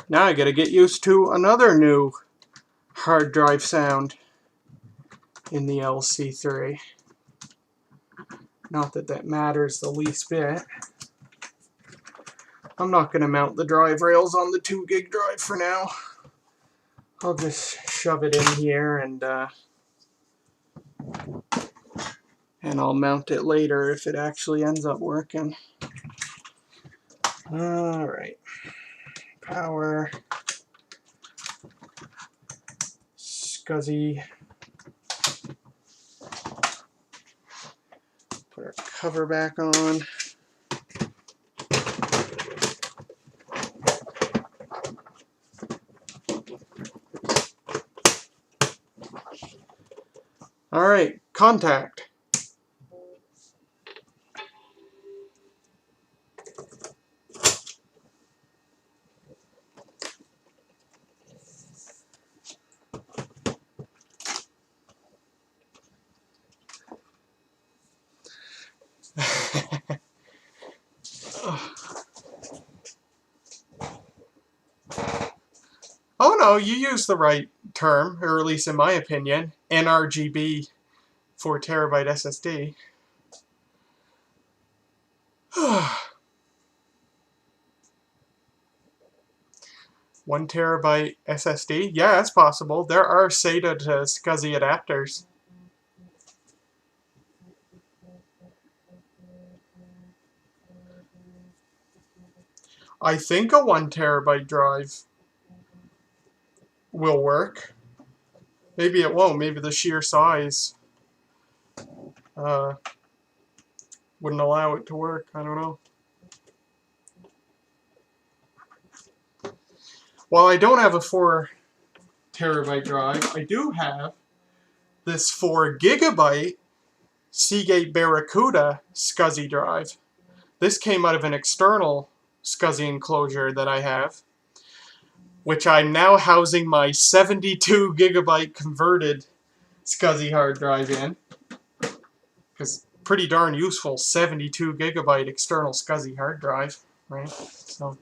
Now I gotta get used to another new hard drive sound in the LC3. Not that that matters the least bit. I'm not going to mount the drive rails on the 2 gig drive for now. I'll just shove it in here and I'll mount it later if it actually ends up working. Alright. Power. Scuzzy. Put our cover back on. Alright, contact. Oh no, you used the right term, or at least in my opinion, NRGB 4TB SSD. 1 terabyte SSD? Yeah, that's possible. There are SATA to SCSI adapters. I think a 1 terabyte drive will work. Maybe it won't. Maybe the sheer size wouldn't allow it to work. I don't know. While I don't have a 4 terabyte drive, I do have this 4 gigabyte Seagate Barracuda SCSI drive. This came out of an external SCSI enclosure that I have, which I'm now housing my 72 gigabyte converted SCSI hard drive in. Because pretty darn useful 72 gigabyte external SCSI hard drive, right? So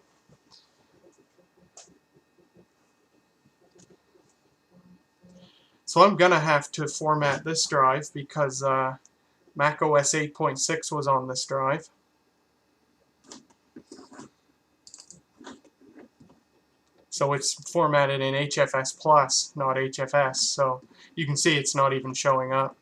So I'm gonna have to format this drive because macOS 8.6 was on this drive. So it's formatted in HFS plus, not HFS. So you can see it's not even showing up.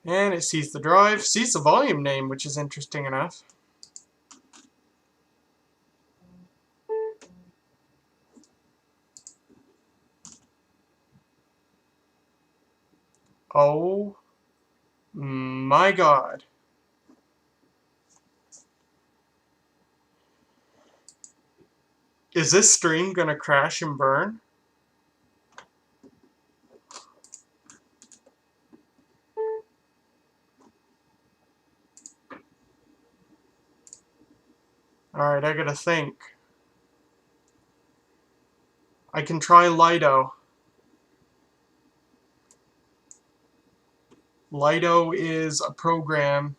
And it sees the drive, sees the volume name, which is interesting enough. Oh my God. Is this stream gonna crash and burn? Alright, I gotta think. I can try Lido. Lido is a program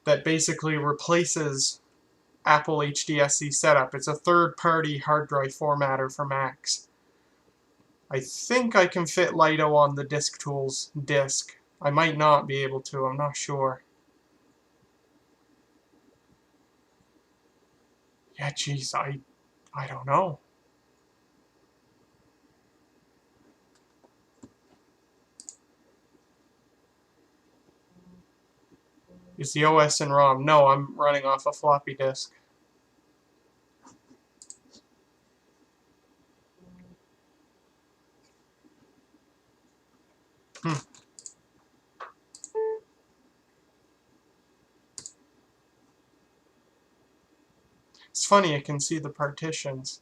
that basically replaces Apple HDSC setup. It's a third-party hard drive formatter for Macs. I think I can fit Lido on the Disk Tools disk. I might not be able to, I'm not sure. Yeah, geez, I don't know. Is the OS and ROM? No, I'm running off a floppy disk. It's funny, I can see the partitions.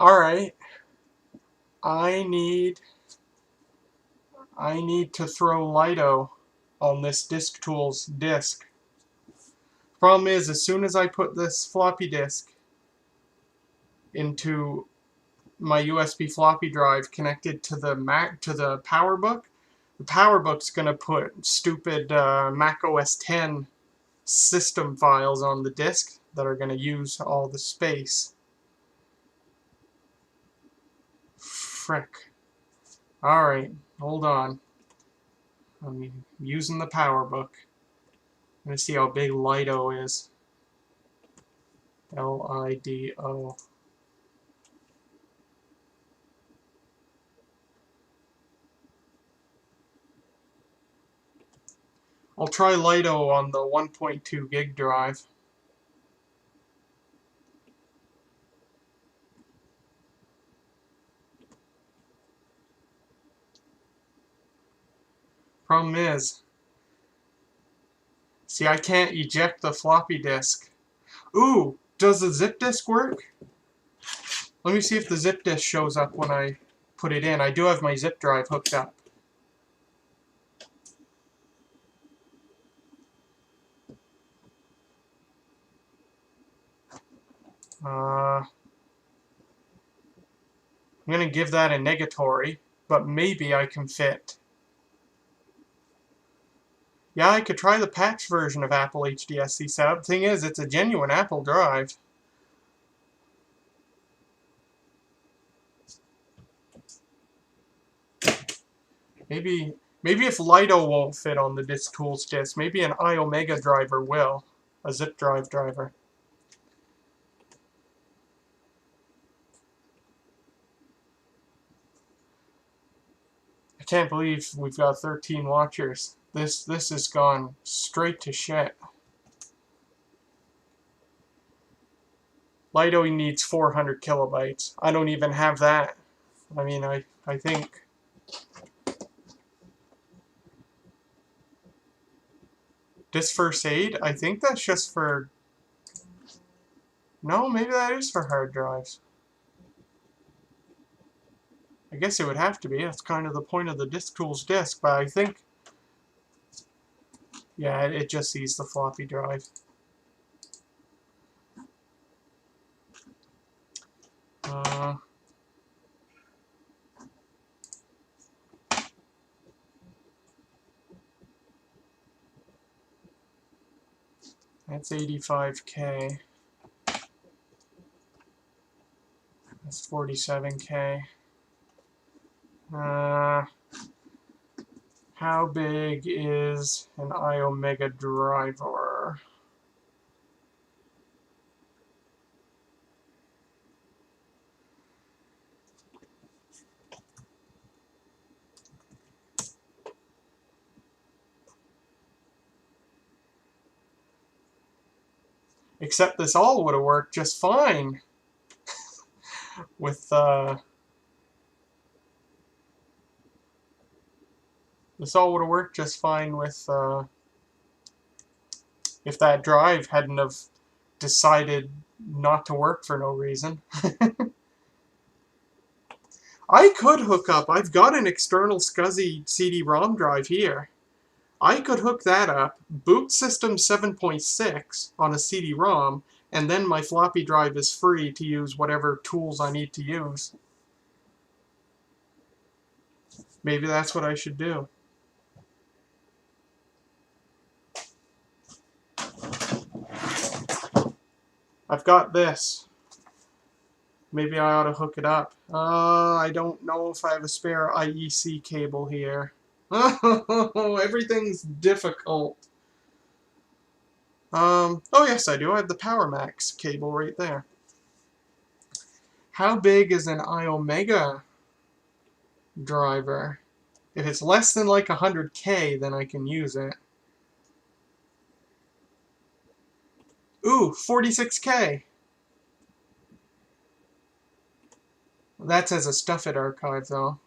Alright. I need to throw Lido on this Disk Tools disk. Problem is, as soon as I put this floppy disk into my USB floppy drive connected to the PowerBook, the PowerBook's gonna put stupid Mac OS X system files on the disk that are gonna use all the space. Frick. Alright, hold on. I'm using the PowerBook. I'm gonna see how big Lido is. Lido. I'll try Lido on the 1.2 gig drive. Problem is, see, I can't eject the floppy disk. Ooh, does the zip disk work? Let me see if the zip disk shows up when I put it in. I do have my zip drive hooked up. I'm going to give that a negatory, but maybe I can fit. Yeah, I could try the patch version of Apple HDSC setup. Thing is, it's a genuine Apple drive. Maybe if Lido won't fit on the Disk Tools disk, maybe an iOmega driver will. A zip drive driver. I can't believe we've got 13 watchers. This has gone straight to shit. Lido needs 400 kilobytes. I don't even have that. I mean, I I think. Disk first aid? I think that's just for... No, maybe that is for hard drives. I guess it would have to be. That's kind of the point of the Disk Tools disk, but I think... Yeah, it just sees the floppy drive. That's 85K. That's 47K. How big is an iOmega driver? Except this all would have worked just fine with this all would have worked just fine with if that drive hadn't have decided not to work for no reason. I could hook up. I've got an external SCSI CD-ROM drive here. I could hook that up, boot system 7.6 on a CD-ROM, and then my floppy drive is free to use whatever tools I need to use. Maybe that's what I should do. I've got this. Maybe I ought to hook it up. I don't know if I have a spare IEC cable here. Oh, everything's difficult. Oh yes, I do. I have the PowerMax cable right there. How big is an iOmega driver? If it's less than like 100K, then I can use it. Ooh, 46K. That's as a Stuff It archive, though.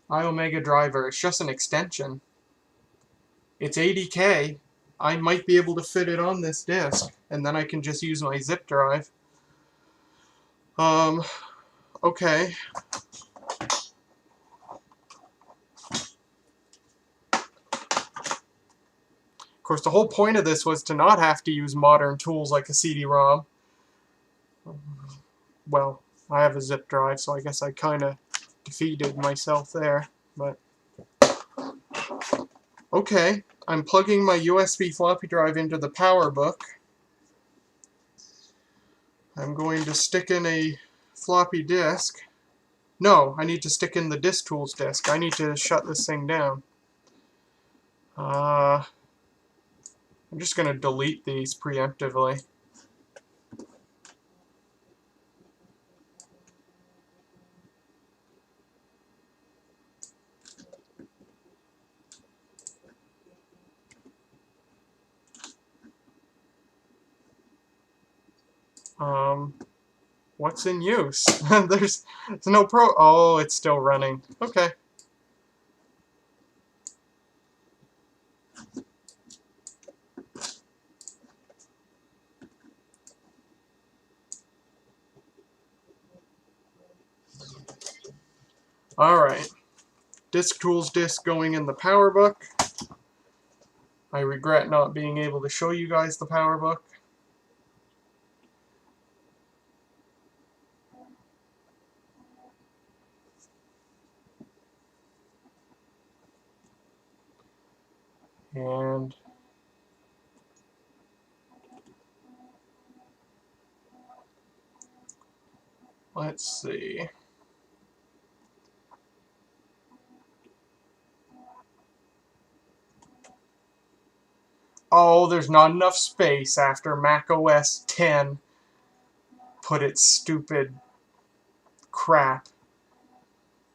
iOmega driver. It's just an extension. It's 80K. I might be able to fit it on this disk, and then I can just use my zip drive. Okay. Of course, the whole point of this was to not have to use modern tools like a CD-ROM. Well, I have a zip drive, so I guess I kind of defeated myself there. But okay, I'm plugging my USB floppy drive into the PowerBook. I'm going to stick in a floppy disk. No, I need to stick in the Disk Tools disk. I need to shut this thing down. I'm just going to delete these preemptively. What's in use? There's no Oh, it's still running. Okay. Alright. Disk Tools disk going in the PowerBook. I regret not being able to show you guys the PowerBook. And let's see. Oh, there's not enough space after Mac OS X put its stupid crap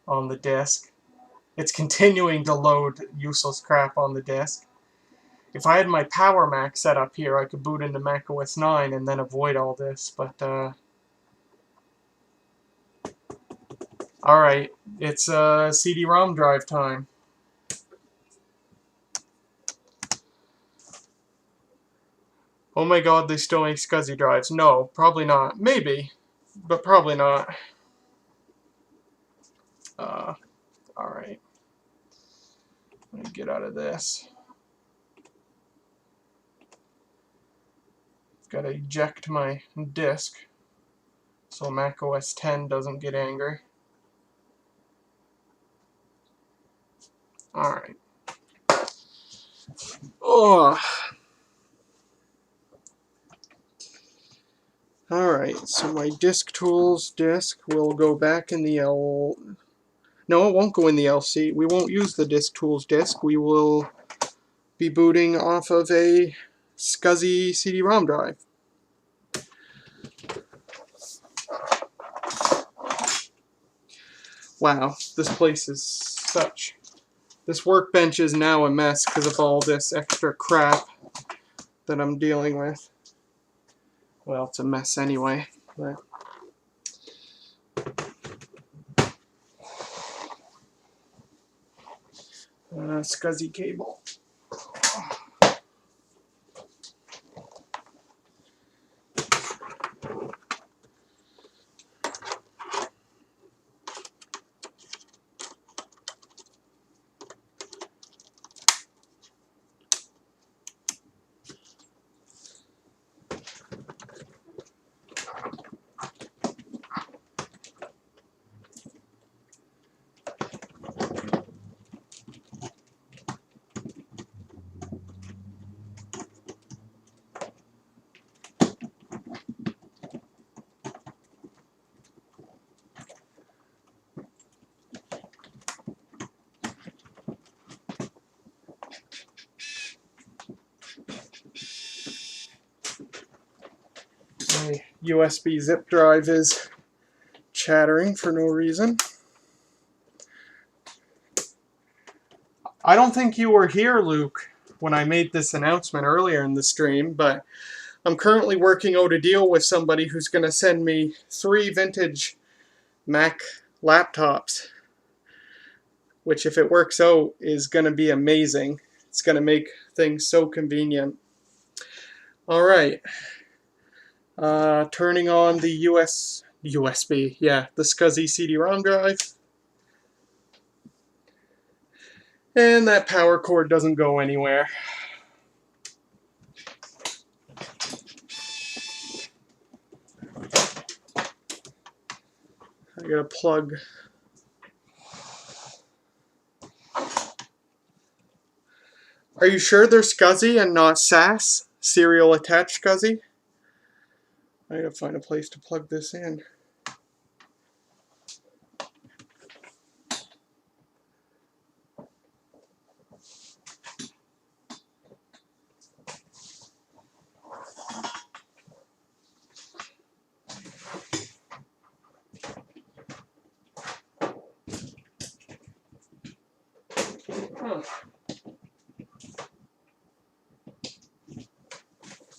on the disk. It's continuing to load useless crap on the disk. If I had my Power Mac set up here, I could boot into macOS 9 and then avoid all this, but, alright, it's, CD-ROM drive time. Oh my god, they still make SCSI drives. No, probably not. Maybe, but probably not. Alright. Let me get out of this. Gotta eject my disk so macOS 10 doesn't get angry. Alright. Oh. Alright, so my Disk Tools disk will go back in the L... No, it won't go in the LC. We won't use the Disk Tools disk. We will be booting off of a SCSI CD-ROM drive. Wow, this place is such... This workbench is now a mess because of all this extra crap that I'm dealing with. Well, it's a mess anyway, but... SCSI cable. My USB zip drive is chattering for no reason. I don't think you were here, Luke, when I made this announcement earlier in the stream, but I'm currently working out a deal with somebody who's going to send me 3 vintage Mac laptops, which, if it works out, is going to be amazing. It's going to make things so convenient. Alright. Turning on the USB, yeah, the SCSI CD-ROM drive. And that power cord doesn't go anywhere. I gotta plug. Are you sure they're SCSI and not SAS? Serial attached SCSI? I gotta find a place to plug this in.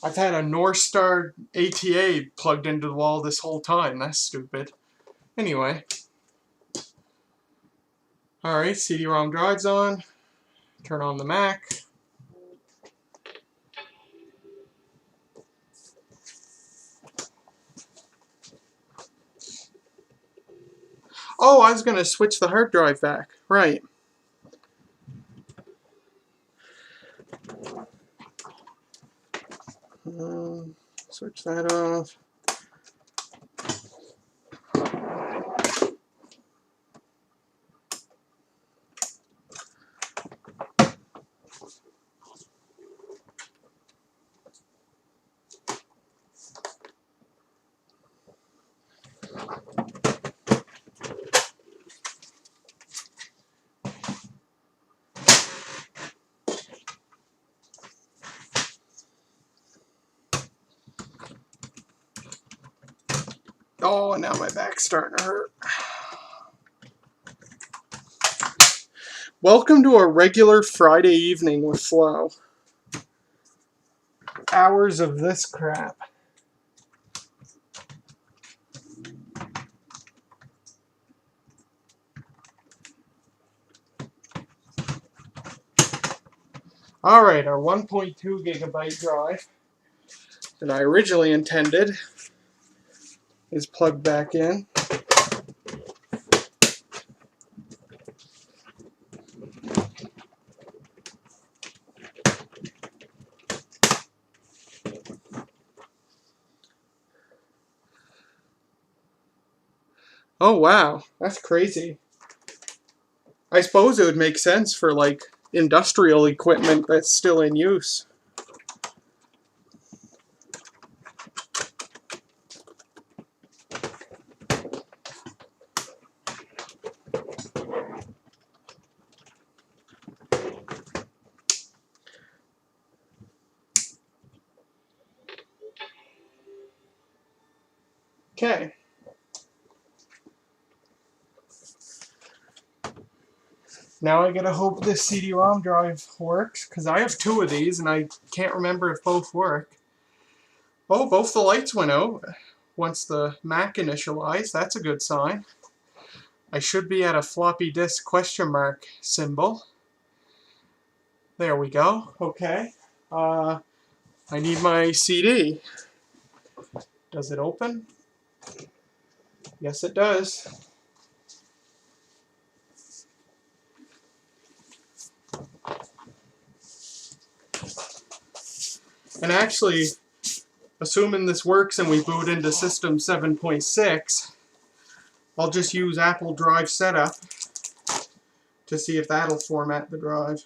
I've had a North Star ATA plugged into the wall this whole time. That's stupid. Anyway. Alright, CD-ROM drive's on. Turn on the Mac. Oh, I was going to switch the hard drive back. Right. Switch that off. Oh, and now my back's starting to hurt. Welcome to a regular Friday evening with Flo. hours of this crap. Alright, our 1.2 gigabyte drive that I originally intended is plugged back in. Oh wow, that's crazy. I suppose it would make sense for like industrial equipment that's still in use. Okay. Now I gotta hope this CD-ROM drive works, because I have two of these and I can't remember if both work. Oh, both the lights went out once the Mac initialized. That's a good sign. I should be at a floppy disk question mark symbol. There we go. Okay. I need my CD. Does it open? Yes, it does. And actually, assuming this works and we boot into System 7.6, I'll just use Apple Drive Setup to see if that'll format the drive.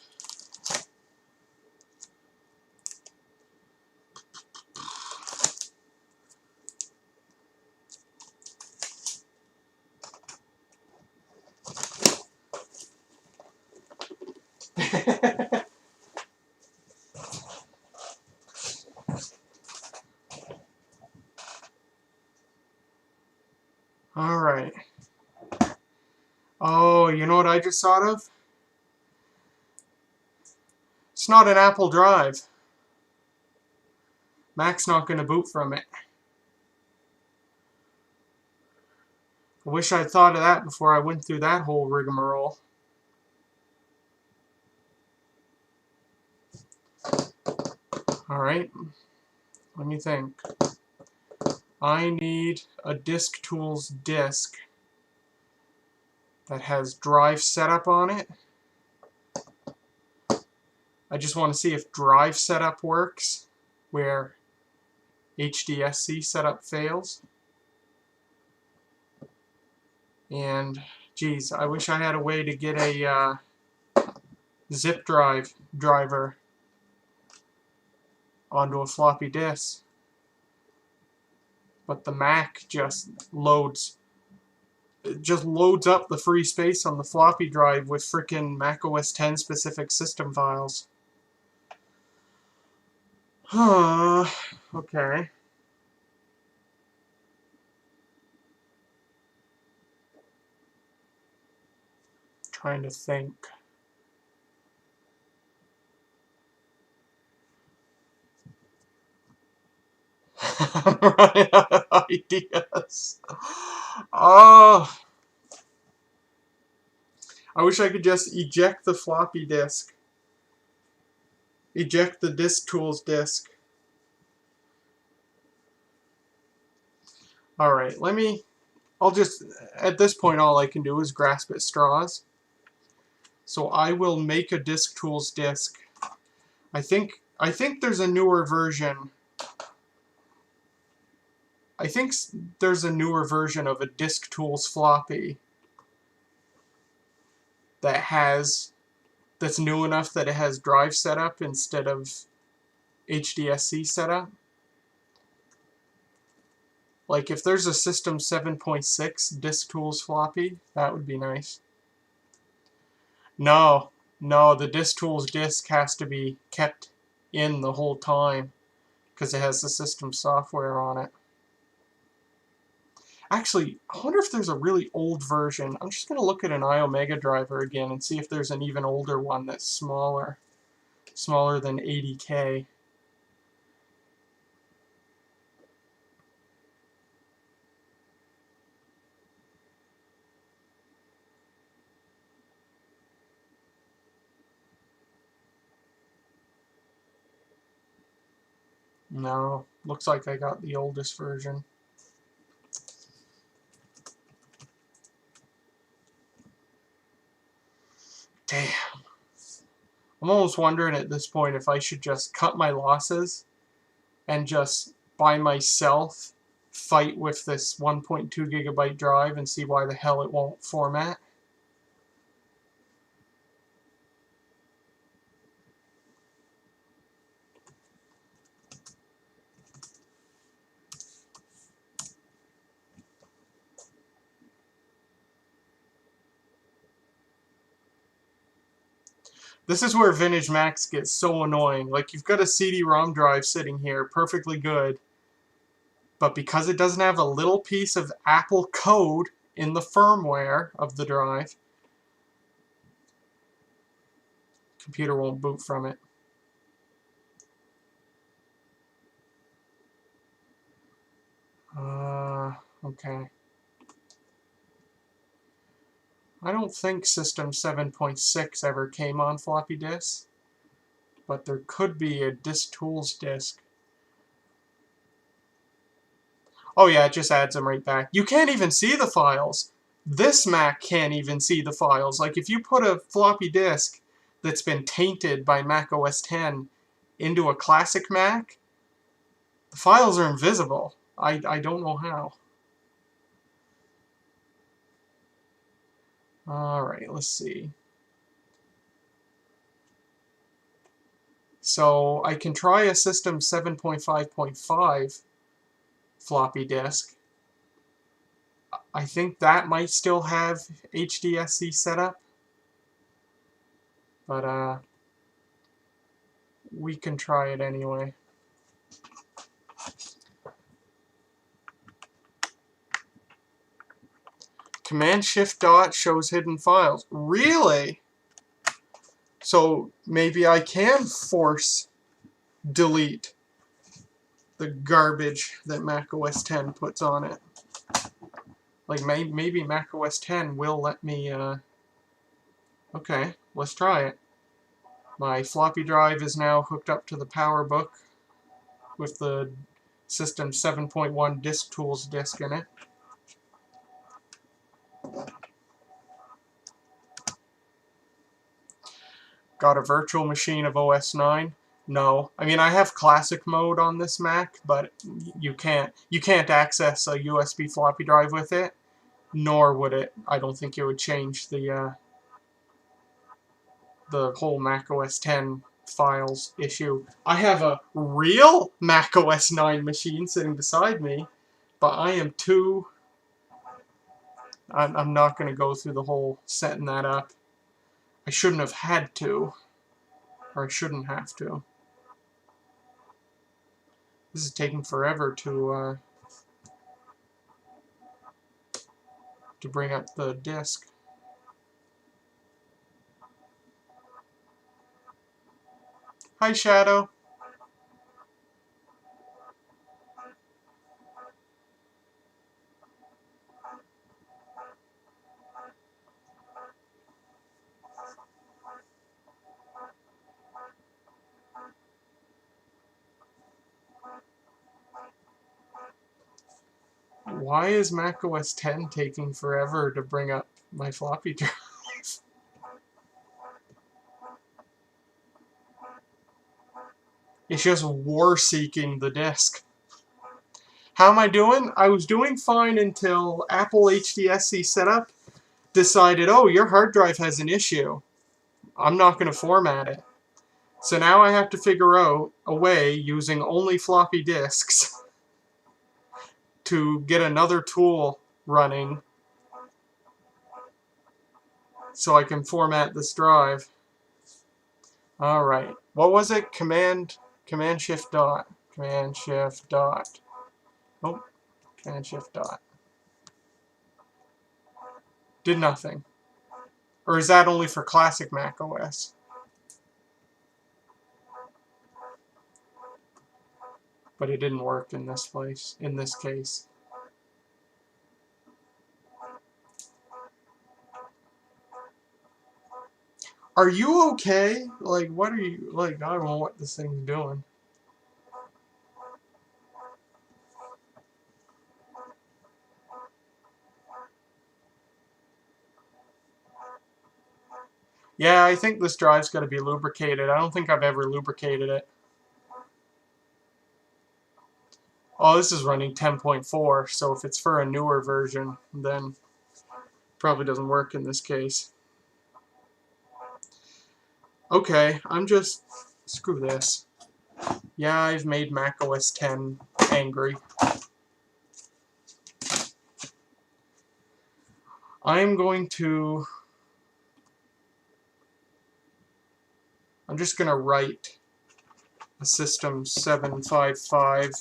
Alright. Oh, you know what I just thought of? It's not an Apple Drive. Mac's not going to boot from it. I wish I'd thought of that before I went through that whole rigmarole. Alright, let me think. I need a Disk Tools disk that has Drive Setup on it. I just want to see if Drive Setup works where HDSC setup fails. And geez, I wish I had a way to get a zip drive driver onto a floppy disk. But the Mac just loads up the free space on the floppy drive with frickin' Mac OS X specific system files. Okay. Trying to think. I'm running out of ideas. Oh, I wish I could just eject the floppy disk. Eject the Disk Tools disk. Alright, I'll just, at this point all I can do is grasp at straws. So I will make a Disk Tools disk. I think there's a newer version. I think there's a newer version of a Disk Tools floppy that's new enough that it has Drive Setup instead of HDSC setup. Like if there's a System 7.6 Disk Tools floppy, that would be nice. No, the Disk Tools disk has to be kept in the whole time because it has the system software on it. Actually, I wonder if there's a really old version. I'm just going to look at an iOmega driver again and see if there's an even older one that's smaller than 80K. No, looks like I got the oldest version. Damn. I'm almost wondering at this point if I should just cut my losses and just by myself fight with this 1.2 gigabyte drive and see why the hell it won't format. This is where vintage Macs get so annoying. Like, you've got a CD-ROM drive sitting here, perfectly good, but because it doesn't have a little piece of Apple code in the firmware of the drive, computer won't boot from it. Okay. I don't think System 7.6 ever came on floppy disks, but there could be a Disk Tools disk. Oh yeah, it just adds them right back. You can't even see the files. This Mac can't even see the files. Like, if you put a floppy disk that's been tainted by Mac OS X into a classic Mac, the files are invisible. I don't know how. Alright, let's see. So I can try a System 7.5.5 floppy disk. I think that might still have HDSC setup, but we can try it anyway. Command-Shift-Dot shows hidden files. Really? So maybe I can force delete the garbage that Mac OS X puts on it. Like, maybe Mac OS X will let me, okay, let's try it. My floppy drive is now hooked up to the PowerBook with the System 7.1 Disk Tools disk in it. Got a virtual machine of OS 9? No. I mean, I have classic mode on this Mac, but you can't access a USB floppy drive with it, nor would it, I don't think it would change the whole Mac OS X files issue. I have a real Mac OS 9 machine sitting beside me, but I am too... I'm not going to go through the whole setting that up. I shouldn't have had to. Or I shouldn't have to. This is taking forever to bring up the disk. Hi, Shadow. Why is Mac OS X taking forever to bring up my floppy drive? It's just war-seeking the disk. How am I doing? I was doing fine until Apple HDSC setup decided, oh, your hard drive has an issue. I'm not going to format it. So now I have to figure out a way using only floppy disks to get another tool running so I can format this drive. Alright. What was it? Command-Shift-Dot. Command-Shift-Dot. Oh, Command-Shift-Dot. Did nothing. Or is that only for classic Mac OS? But it didn't work in this case. Are you okay? Like, what are you, like, I don't know what this thing's doing. Yeah, I think this drive's got to be lubricated. I don't think I've ever lubricated it. Oh, this is running 10.4, so if it's for a newer version, then probably doesn't work in this case. Okay, I'm just... screw this. Yeah, I've made Mac OS X angry. I'm just going to write a System 755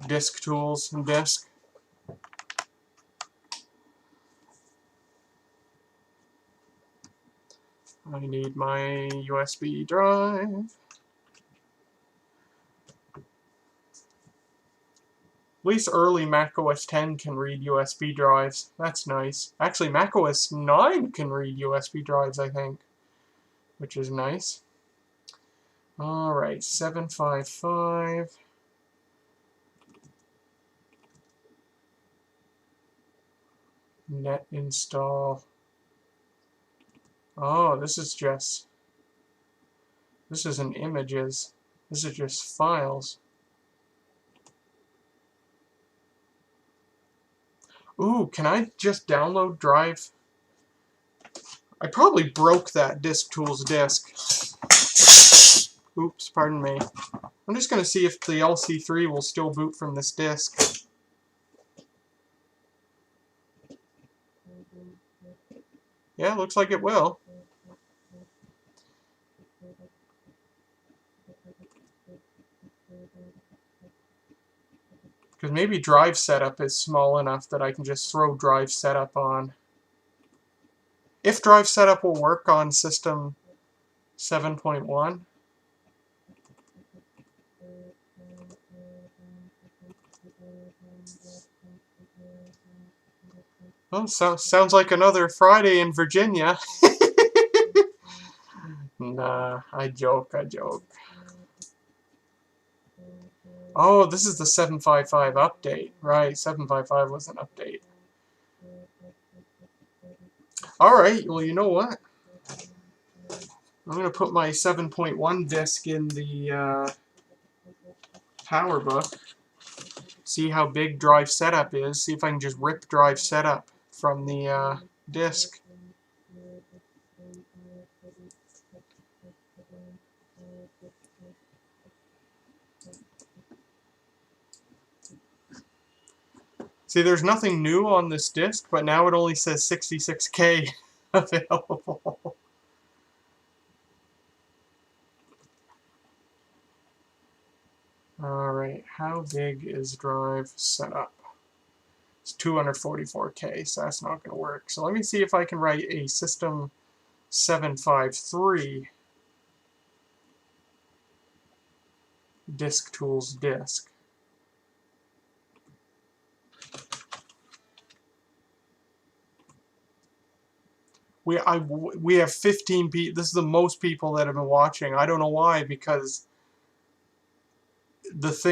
disk tools and disk. I need my USB drive. At least early Mac OS X can read USB drives. That's nice. Actually, Mac OS 9 can read USB drives, I think, which is nice. Alright, 755. Net install. Oh, this isn't images. This is just files. Ooh, can I just download drive? I probably broke that Disk Tools disk. Oops, pardon me. I'm just going to see if the LC3 will still boot from this disk. Yeah, looks like it will. Because maybe drive setup is small enough that I can just throw drive setup on. If drive setup will work on System 7.1. Oh, sounds like another Friday in Virginia. Nah, I joke. Oh, this is the 755 update. Right, 755 was an update. Alright, well, you know what? I'm going to put my 7.1 disk in the power book. See how big drive setup is. See if I can just rip drive setup from the disk. See, there's nothing new on this disk, but now it only says 66K available. Alright, how big is drive setup? It's 244K, so that's not going to work. So let me see if I can write a System 753 Disk Tools disk. We have 15 people. This is the most people that have been watching. I don't know why, because this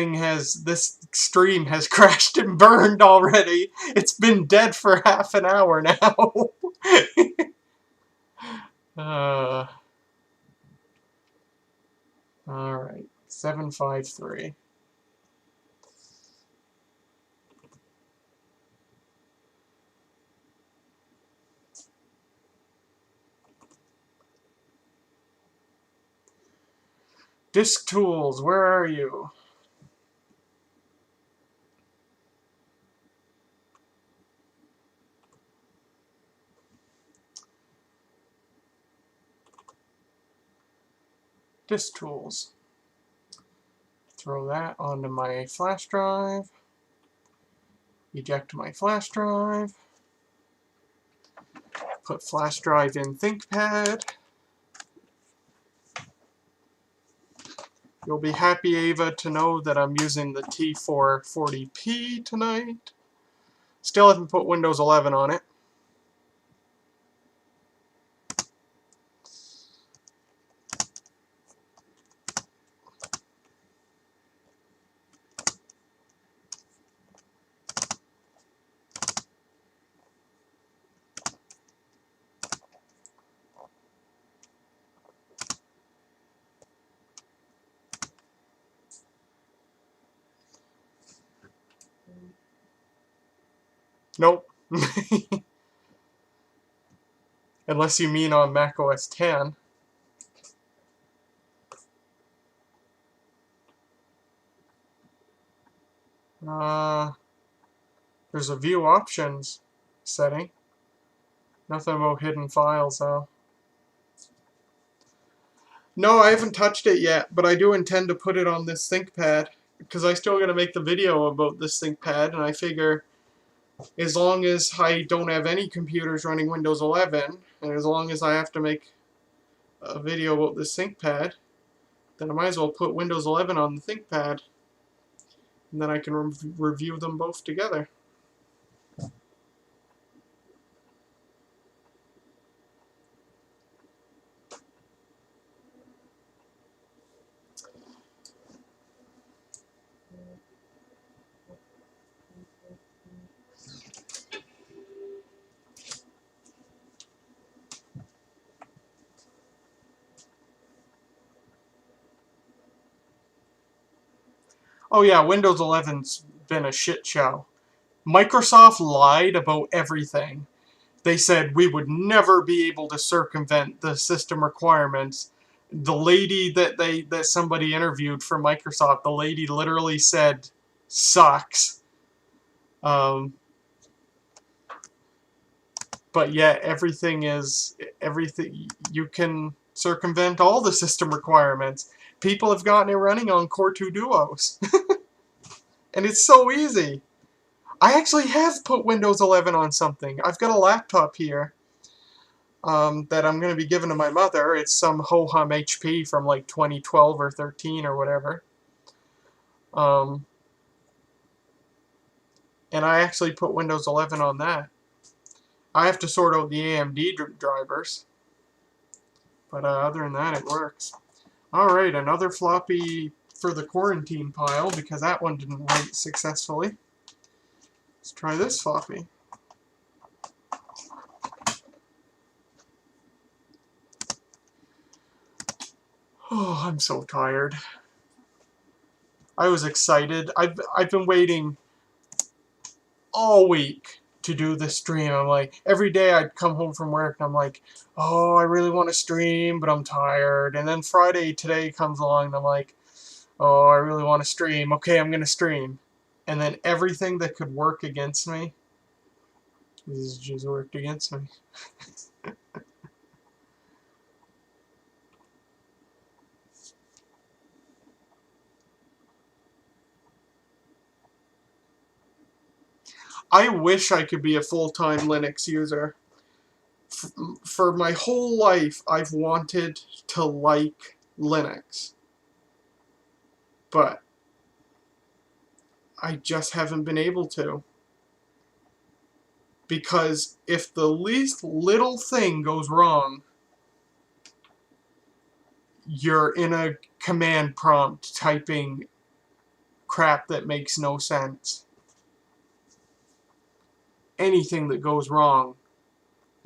stream has crashed and burned already. It's been dead for half an hour now. Alright, 753. Disk Tools, where are you? Disk Tools. Throw that onto my flash drive. Eject my flash drive. Put flash drive in ThinkPad. You'll be happy, Ava, to know that I'm using the T440p tonight. Still haven't put Windows 11 on it. Nope. Unless you mean on Mac OS 10. There's a view options setting. Nothing about hidden files though. No, I haven't touched it yet, but I do intend to put it on this ThinkPad because I still gotta make the video about this ThinkPad, and I figure as long as I don't have any computers running Windows 11, and as long as I have to make a video about this ThinkPad, then I might as well put Windows 11 on the ThinkPad, and then I can review them both together. Oh yeah, Windows 11's been a shit show. Microsoft lied about everything. They said we would never be able to circumvent the system requirements. The lady that somebody interviewed for Microsoft, the lady literally said, "Sucks." But yet everything you can circumvent all the system requirements. People have gotten it running on Core 2 Duos. And it's so easy. I actually have put Windows 11 on something. I've got a laptop here that I'm going to be giving to my mother. It's some ho-hum HP from like 2012 or 13 or whatever. And I actually put Windows 11 on that. I have to sort out the AMD drivers. But other than that, it works. Alright, another floppy for the quarantine pile, because that one didn't write successfully. Let's try this floppy. Oh, I'm so tired. I was excited. I've been waiting all week to do the stream. I'm like, every day I'd come home from work and I'm like, oh, I really want to stream, but I'm tired. And then Friday today comes along and I'm like, oh, I really want to stream. Okay, I'm going to stream. And then everything that could work against me has just worked against me. I wish I could be a full-time Linux user. For my whole life, I've wanted to like Linux. But I just haven't been able to. Because if the least little thing goes wrong, you're in a command prompt typing crap that makes no sense. Anything that goes wrong,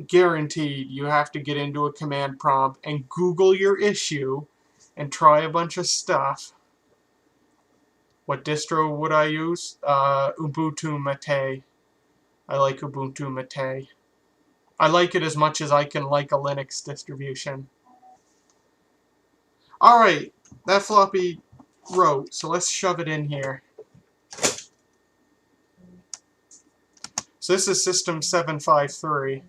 guaranteed you have to get into a command prompt and Google your issue and try a bunch of stuff. What distro would I use? Ubuntu Mate. I like Ubuntu Mate. I like it as much as I can like a Linux distribution. Alright, that floppy wrote, so let's shove it in here. So this is System 753.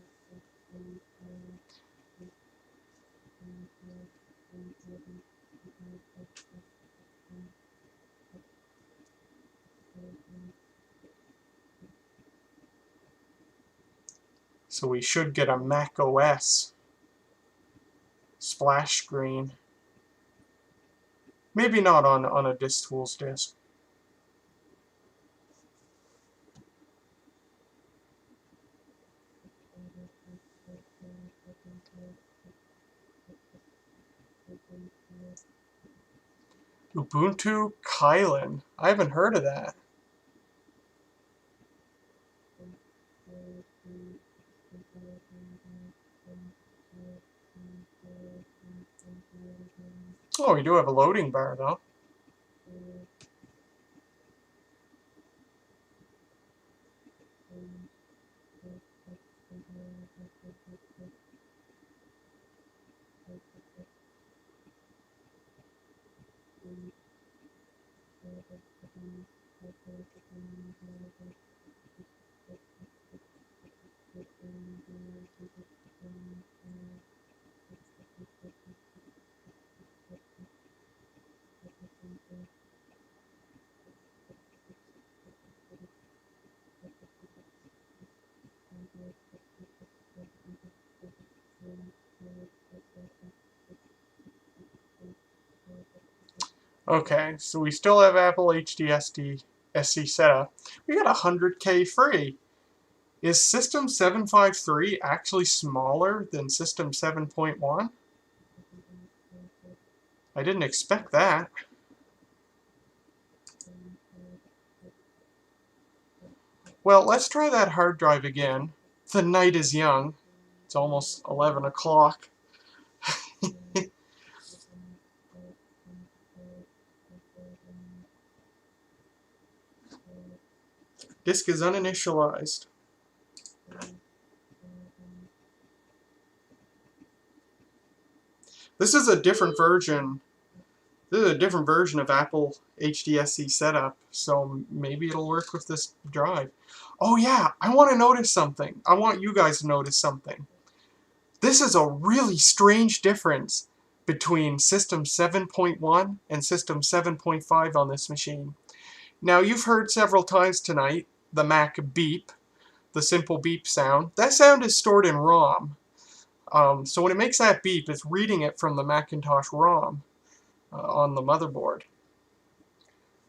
So we should get a Mac OS splash screen. Maybe not on a DistTools disk. Ubuntu Kylin. I haven't heard of that. Oh, we do have a loading bar, though. Okay, so we still have Apple SC set up. We got 100K free. Is System 753 actually smaller than System 7.1? I didn't expect that. Well, let's try that hard drive again. The night is young. It's almost 11 o'clock. Disk is uninitialized. This is a different version. This is a different version of Apple HDSC setup, so maybe it'll work with this drive. Oh yeah, I want to notice something. I want you guys to notice something. This is a really strange difference between System 7.1 and System 7.5 on this machine. Now, you've heard several times tonight the Mac beep, the simple beep sound. That sound is stored in ROM. So when it makes that beep, it's reading it from the Macintosh ROM on the motherboard.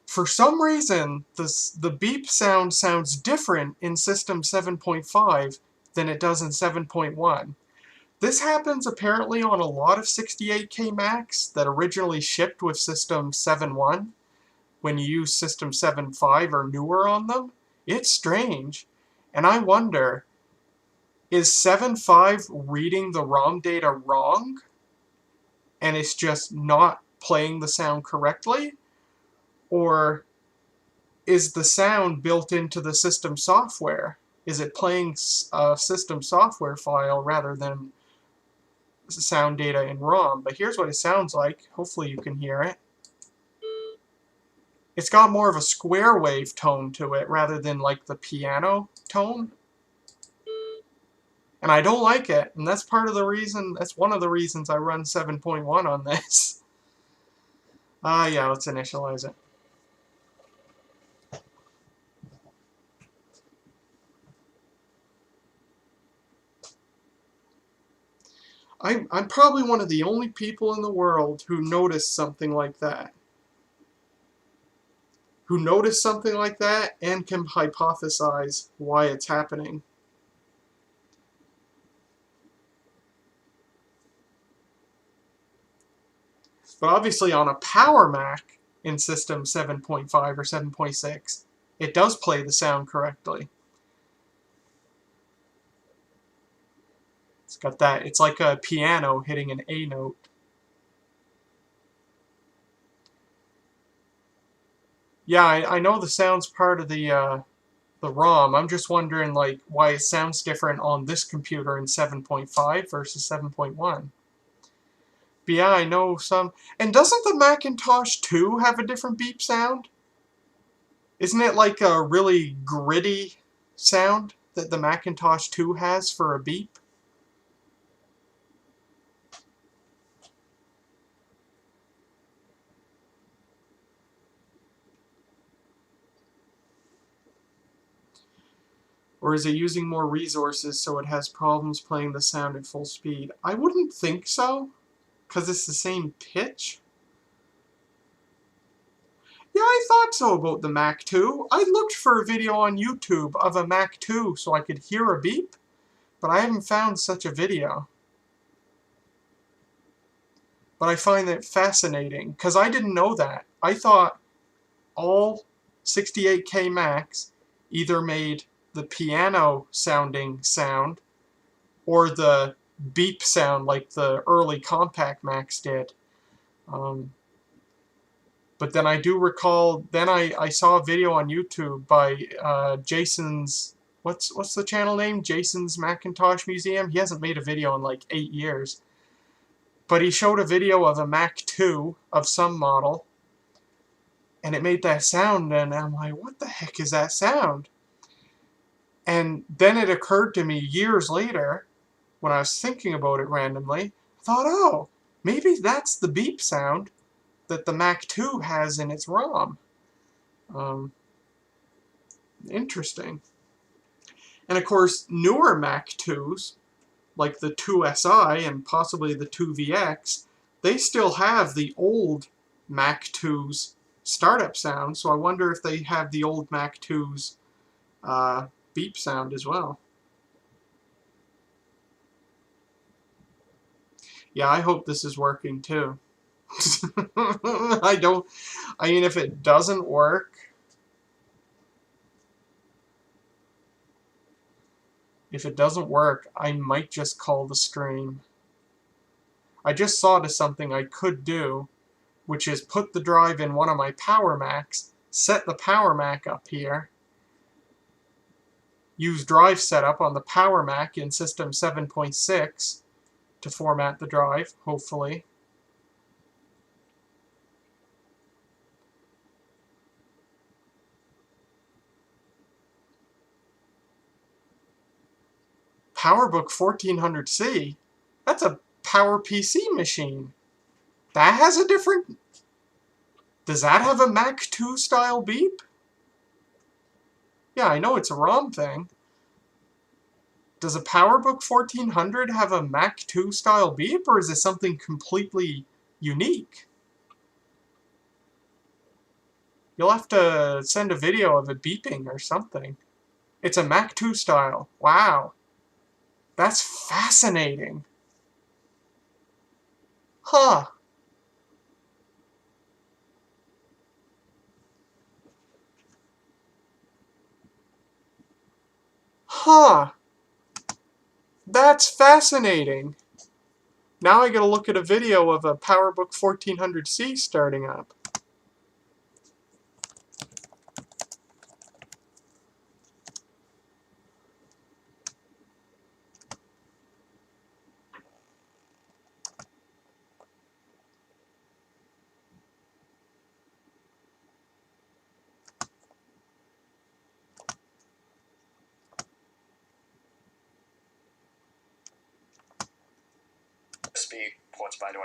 For some reason, the beep sound sounds different in System 7.5 than it does in 7.1. This happens apparently on a lot of 68K Macs that originally shipped with System 7.1. When you use System 7.5 or newer on them, it's strange. And I wonder, is 7.5 reading the ROM data wrong? And it's just not playing the sound correctly? Or is the sound built into the system software? Is it playing a system software file rather than sound data in ROM? But here's what it sounds like. Hopefully you can hear it. It's got more of a square wave tone to it rather than like the piano tone. And I don't like it, and that's part of the reason, that's one of the reasons I run 7.1 on this. Yeah, let's initialize it. I'm probably one of the only people in the world who noticed something like that. Who noticed something like that and can hypothesize why it's happening. But obviously on a Power Mac in System 7.5 or 7.6, it does play the sound correctly. It's got that, it's like a piano hitting an A note. Yeah, I know the sound's part of the ROM. I'm just wondering like why it sounds different on this computer in 7.5 versus 7.1. But yeah, I know some. And doesn't the Macintosh 2 have a different beep sound? Isn't it like a really gritty sound that the Macintosh 2 has for a beep? Or is it using more resources so it has problems playing the sound at full speed? I wouldn't think so, because it's the same pitch. Yeah, I thought so about the Mac 2. I looked for a video on YouTube of a Mac 2 so I could hear a beep, but I haven't found such a video. But I find that fascinating, because I didn't know that. I thought all 68K Macs either made the piano sounding sound or the beep sound like the early compact Macs did. But then I do recall, then I saw a video on YouTube by Jason's, what's the channel name? Jason's Macintosh Museum? He hasn't made a video in like 8 years. But he showed a video of a Mac 2 of some model, and it made that sound, and I'm like, what the heck is that sound? And then it occurred to me years later, when I was thinking about it randomly, I thought, oh, maybe that's the beep sound that the Mac 2 has in its ROM. Interesting. And of course, newer Mac 2s, like the 2SI and possibly the 2VX, they still have the old Mac 2's startup sound, so I wonder if they have the old Mac 2's beep sound as well. Yeah, I hope this is working too. I mean, if it doesn't work, I might just call the stream. I just thought of something I could do, which is put the drive in one of my Power Macs, set the Power Mac up here, use drive setup on the Power Mac in System 7.6 to format the drive, hopefully. PowerBook 1400C? That's a PowerPC machine. That has a different... Does that have a Mac 2 style beep? Yeah, I know it's a ROM thing. Does a PowerBook 1400 have a Mac 2 style beep, or is it something completely unique? You'll have to send a video of it beeping or something. It's a Mac 2 style. Wow. That's fascinating. Huh. Huh. That's fascinating. Now I gotta look at a video of a PowerBook 1400C starting up. USB ports, by the way.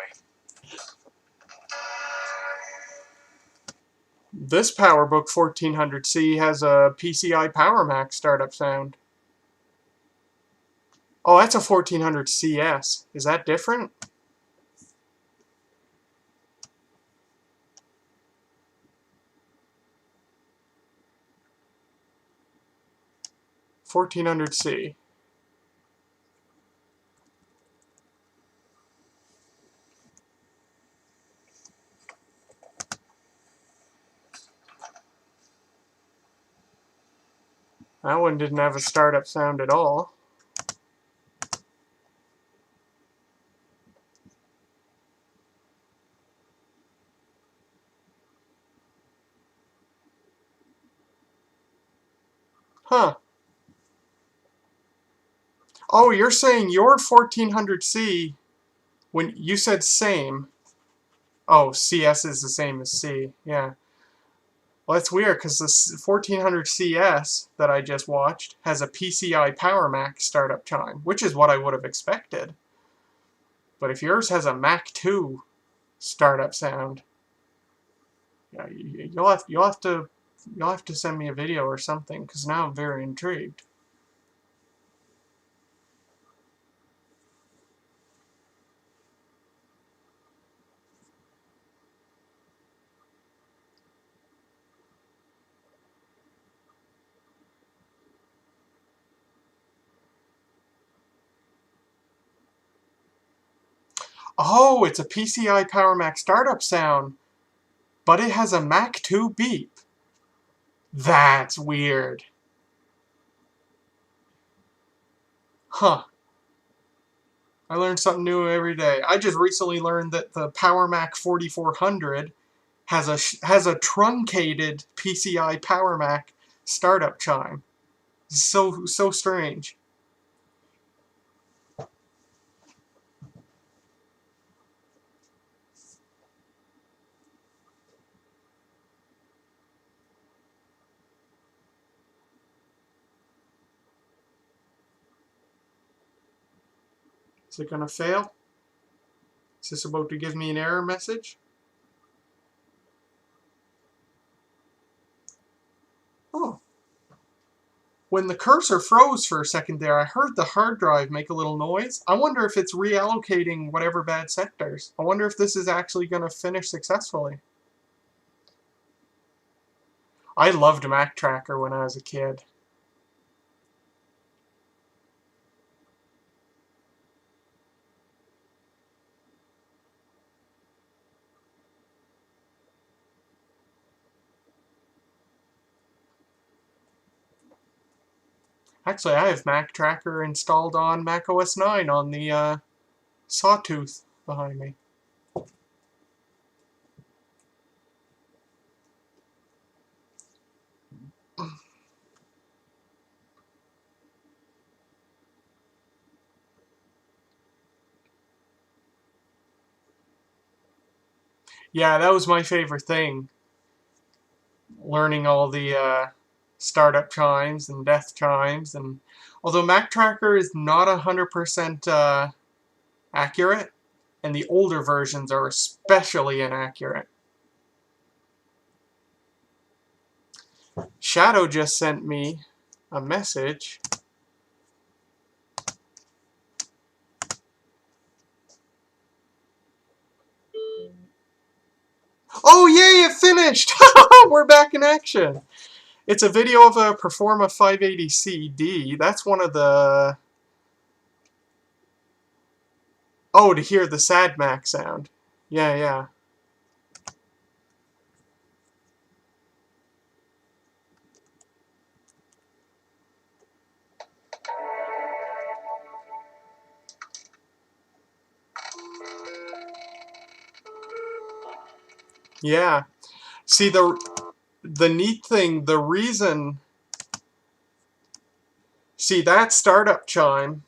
This PowerBook 1400C has a PCI Power Mac startup sound. Oh, that's a 1400CS. Is that different? $1,400C. That one didn't have a startup sound at all. Huh. Oh, you're saying your 1400C, when you said same. Oh, CS is the same as C. Yeah. Well, that's weird because the 1400CS that I just watched has a PCI Power Mac startup chime, which is what I would have expected. But if yours has a Mac 2 startup sound, yeah, you'll have to send me a video or something, because now I'm very intrigued. Oh, it's a PCI Power Mac startup sound, but it has a Mac 2 beep. That's weird. Huh. I learn something new every day. I just recently learned that the Power Mac 4400 has a truncated PCI Power Mac startup chime. So strange. Is it going to fail? Is this about to give me an error message? Oh. When the cursor froze for a second there, I heard the hard drive make a little noise. I wonder if it's reallocating whatever bad sectors. I wonder if this is actually going to finish successfully. I loved Mac Tracker when I was a kid. Actually, I have Mac Tracker installed on Mac OS 9 on the Sawtooth behind me. Yeah, that was my favorite thing. Learning all the startup chimes and death chimes. And although Mac Tracker is not 100% accurate, and the older versions are especially inaccurate. Shadow just sent me a message. Oh yay, it finished! We're back in action! It's a video of a Performa 580CD. That's one of the... Oh, to hear the sad Mac sound. Yeah, yeah. Yeah. See, the neat thing, the reason... See, that startup chime,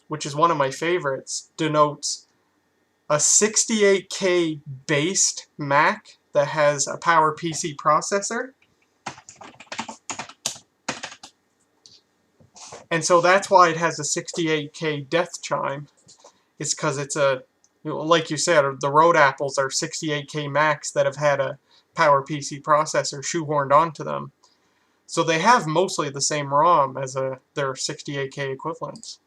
which is one of my favorites, denotes a 68K based Mac that has a PowerPC processor. And so that's why it has a 68K death chime. It's because it's a, like you said, the Road Apples are 68K Macs that have had a PowerPC processor shoehorned onto them. So they have mostly the same ROM as their 68K equivalents.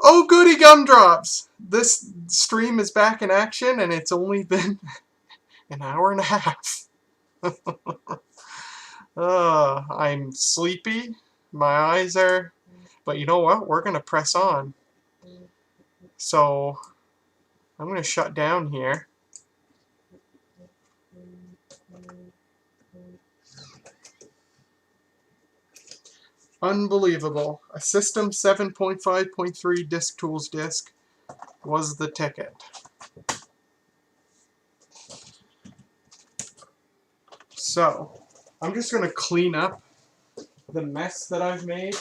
Oh goody gumdrops! This stream is back in action and it's only been an hour and a half. I'm sleepy, my eyes are... But you know what? We're going to press on. So, I'm going to shut down here. Unbelievable. A System 7.5.3 Disk Tools disk was the ticket. So, I'm just going to clean up the mess that I've made.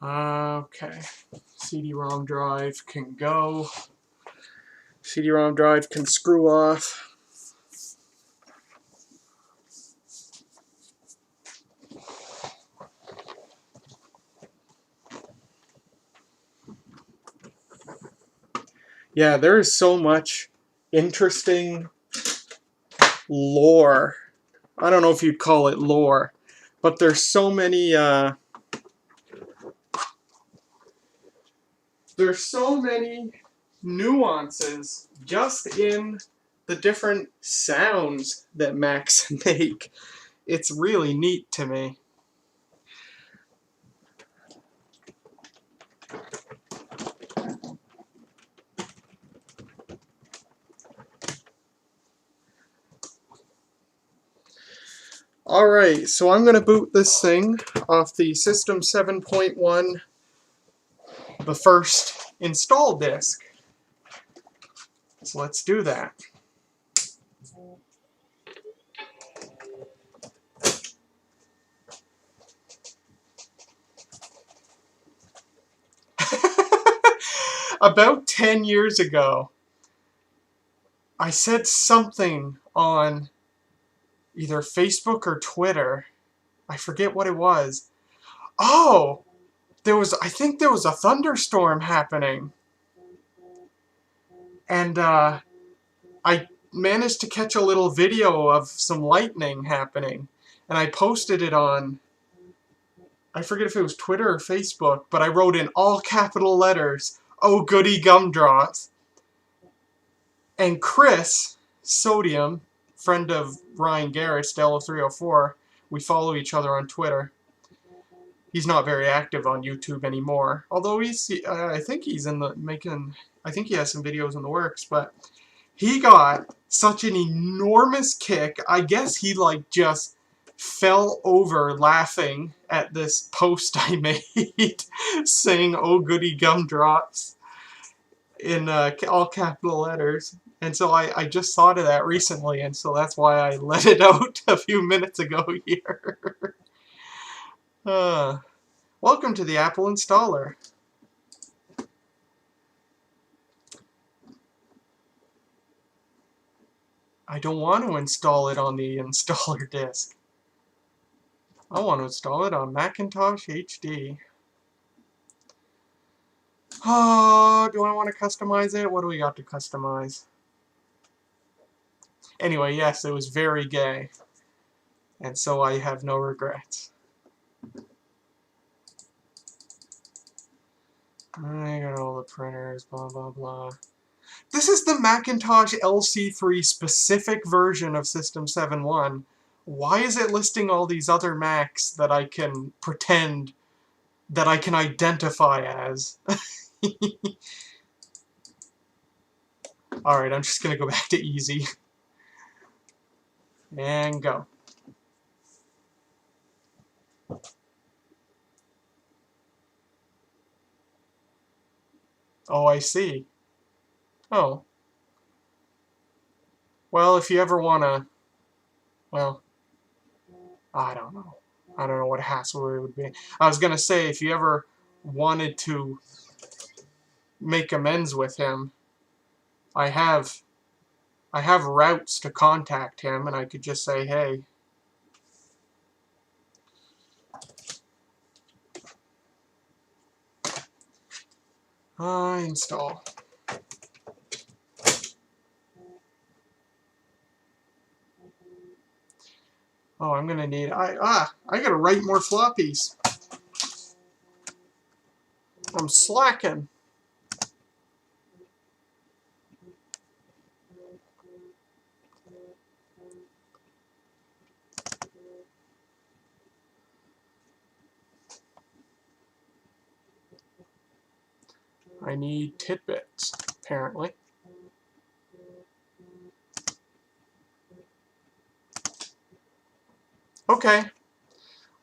Okay, CD-ROM drive can go. CD-ROM drive can screw off. Yeah, there is so much interesting lore. I don't know if you'd call it lore, but there's so many nuances just in the different sounds that Macs make. It's really neat to me. Alright, so I'm going to boot this thing off the System 7.1, the first install disk. So let's do that. About 10 years ago, I said something on either Facebook or Twitter. I forget what it was. Oh! I think there was a thunderstorm happening. And I managed to catch a little video of some lightning happening. And I posted it on, I forget if it was Twitter or Facebook, but I wrote in all capital letters, "Oh goody gumdrops." And Chris, Sodium, friend of Ryan Garrett, Stella 304, we follow each other on Twitter. He's not very active on YouTube anymore, although I think he's I think he has some videos in the works, but he got such an enormous kick. I guess he just fell over laughing at this post I made saying "Oh goody gumdrops" in all capital letters. And so I just thought of that recently, and so that's why I let it out a few minutes ago here. Welcome to the Apple Installer. I don't want to install it on the installer disk. I want to install it on Macintosh HD. Oh, do I want to customize it? What do we got to customize? Anyway, yes, it was very gay. And so I have no regrets. I got all the printers, blah, blah, blah. This is the Macintosh LC III specific version of System 7.1. Why is it listing all these other Macs that I can pretend that I can identify as? Alright, I'm just going to go back to easy. And go. Oh, I see. Oh. Well, if you ever want to... Well, I don't know. I don't know what hassle it would be. I was going to say, if you ever wanted to make amends with him, I have routes to contact him, and I could just say, hey, install. Oh, I'm gonna need I gotta write more floppies. I'm slacking. I need tidbits, apparently. Okay.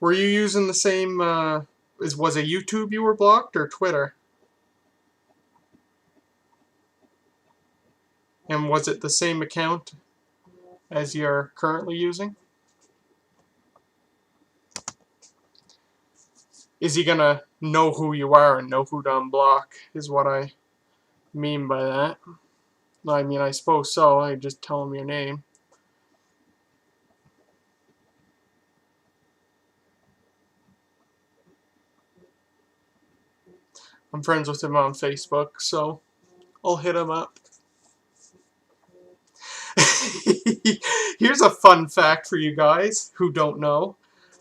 Were you using the same, was it YouTube you were blocked, or Twitter? And was it the same account as you're currently using? Is he gonna know who you are and know who to unblock, is what I mean by that. I mean, I suppose so. I just tell him your name. I'm friends with him on Facebook, so I'll hit him up. Here's a fun fact for you guys who don't know.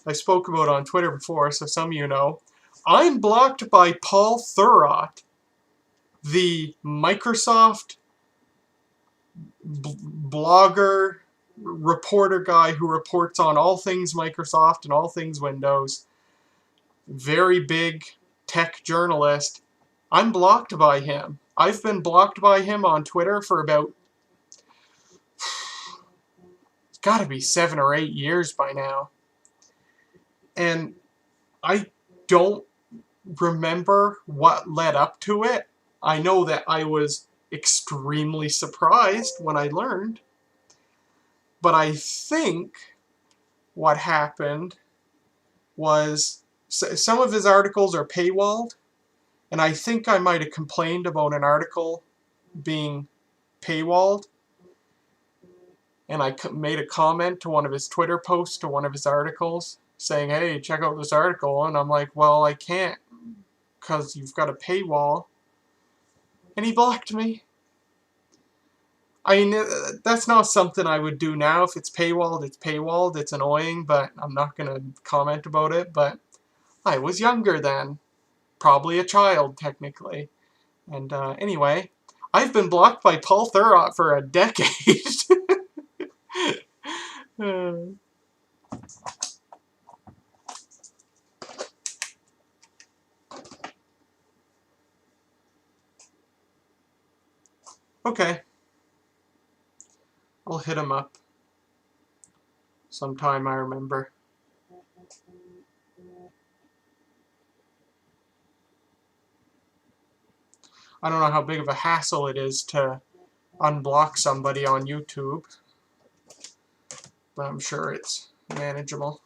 I spoke about it on Twitter before, so some of you know. I'm blocked by Paul Thurrott, the Microsoft blogger, reporter guy who reports on all things Microsoft and all things Windows. Very big tech journalist. I'm blocked by him. I've been blocked by him on Twitter for about, it's got to be 7 or 8 years by now. And I don't remember what led up to it. I know that I was extremely surprised when I learned. But I think what happened was some of his articles are paywalled, and I think I might have complained about an article being paywalled, and I made a comment to one of his Twitter posts to one of his articles saying, hey, check out this article, and I'm like, well, I can't because you've got a paywall, and he blocked me. I mean, that's not something I would do now. If it's paywalled, it's paywalled. It's annoying, but I'm not going to comment about it. But I was younger then. Probably a child, technically. And anyway, I've been blocked by Paul Thurrott for a decade. Okay. I'll hit him up sometime, I remember. I don't know how big of a hassle it is to unblock somebody on YouTube, but I'm sure it's manageable.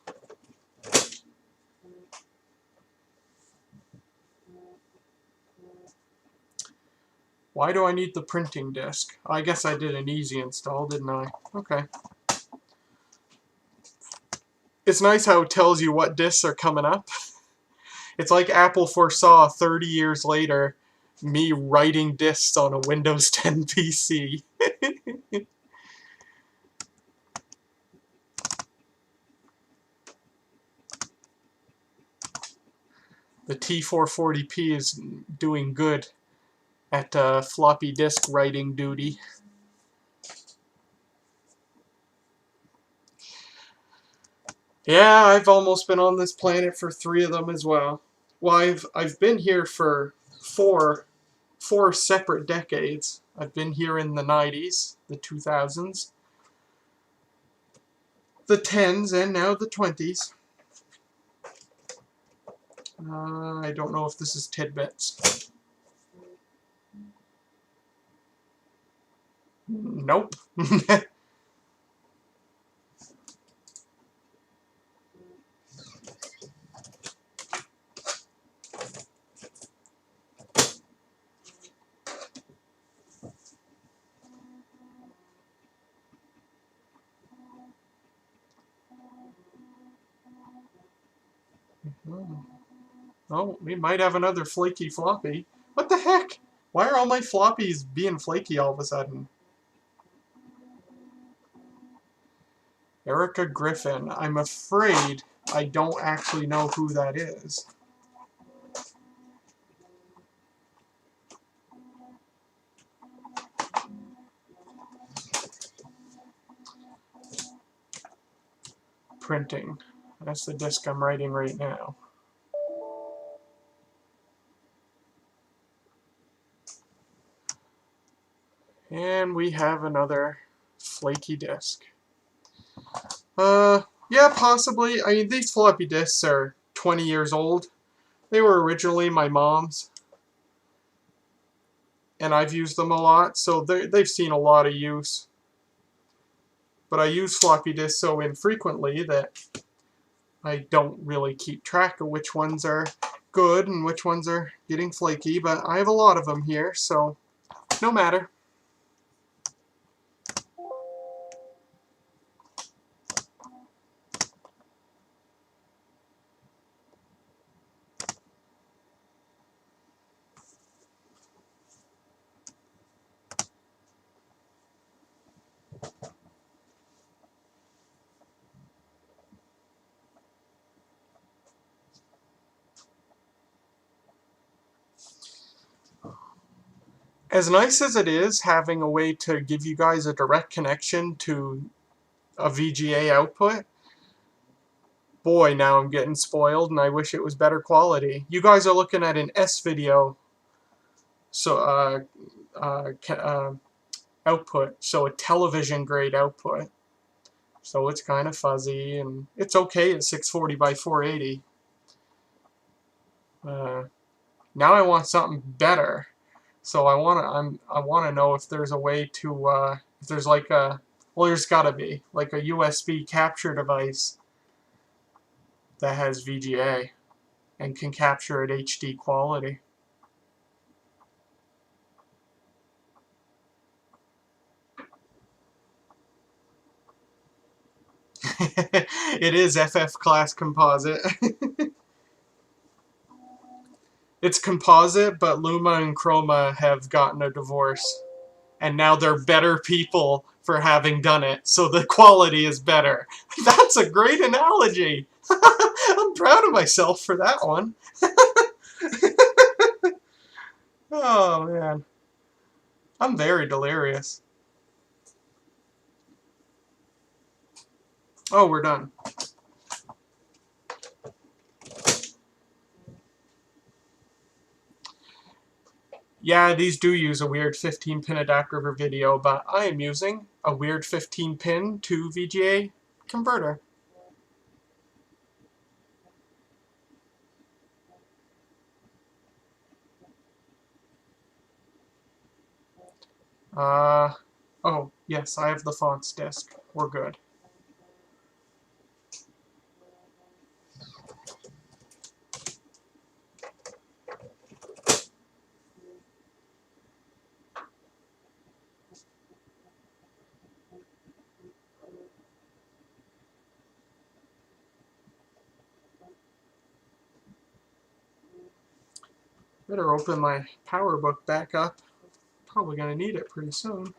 Why do I need the printing disk? I guess I did an easy install, didn't I? Okay. It's nice how it tells you what disks are coming up. It's like Apple foresaw 30 years later me writing disks on a Windows 10 PC. The T440p is doing good at floppy disk writing duty. Yeah, I've almost been on this planet for 3 of them as well. Well, I've been here for four separate decades. I've been here in the 90s, the 2000s, the 10s, and now the 20s. I don't know if this is tidbits. Nope. Oh, we might have another flaky floppy. What the heck? Why are all my floppies being flaky all of a sudden? Erica Griffin. I'm afraid I don't actually know who that is. Printing. That's the disk I'm writing right now. And we have another flaky disk. Yeah, possibly. I mean, these floppy disks are 20 years old. They were originally my mom's, and I've used them a lot, so they've seen a lot of use. But I use floppy disks so infrequently that I don't really keep track of which ones are good and which ones are getting flaky, but I have a lot of them here, so no matter. As nice as it is having a way to give you guys a direct connection to a VGA output, boy, now I'm getting spoiled and I wish it was better quality. You guys are looking at an S-video so output, so a television grade output. So it's kind of fuzzy, and it's okay at 640 by 480. Now I want something better. So I want to know if there's a way to if there's like a, well, there's got to be like a USB capture device that has VGA and can capture at HD quality. It is FF class composite. It's composite, but Luma and Chroma have gotten a divorce. And now they're better people for having done it, so the quality is better. That's a great analogy! I'm proud of myself for that one. Oh, man. I'm very delirious. Oh, we're done. Yeah, these do use a weird 15-pin adapter for video, but I am using a weird 15-pin to VGA converter. Oh, yes, I have the fonts disk. We're good. Better open my PowerBook back up. Probably gonna need it pretty soon.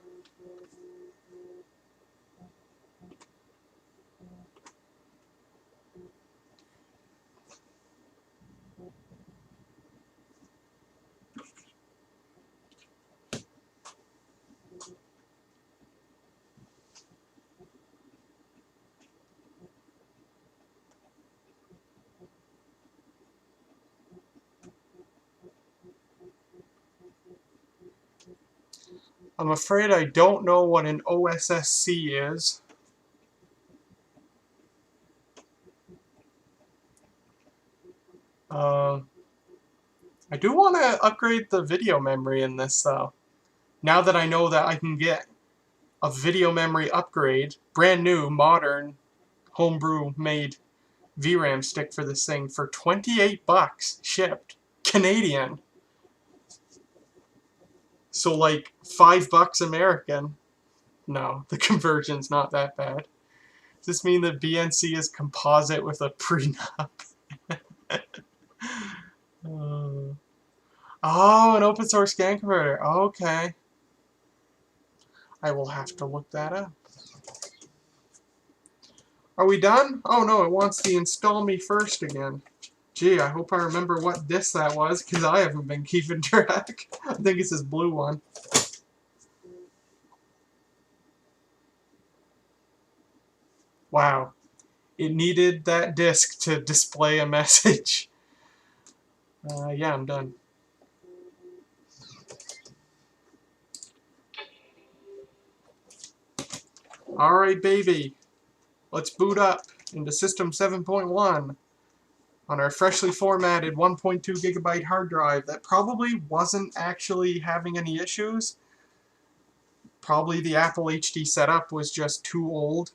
I'm afraid I don't know what an OSSC is. I do want to upgrade the video memory in this, though. Now that I know that I can get a video memory upgrade, brand new, modern, homebrew made VRAM stick for this thing for 28 bucks shipped. Canadian. So like 5 bucks American. No, the conversion's not that bad. Does this mean that BNC is composite with a prenup? Oh, an open source scan converter. Okay. I will have to look that up. Are we done? Oh no, it wants the install me first again. Gee, I hope I remember what disk that was, because I haven't been keeping track. I think it's this blue one. Wow. It needed that disk to display a message. Yeah, I'm done. Alright, baby. Let's boot up into System 7.1 on our freshly formatted 1.2 gigabyte hard drive that probably wasn't actually having any issues. Probably the Apple HD setup was just too old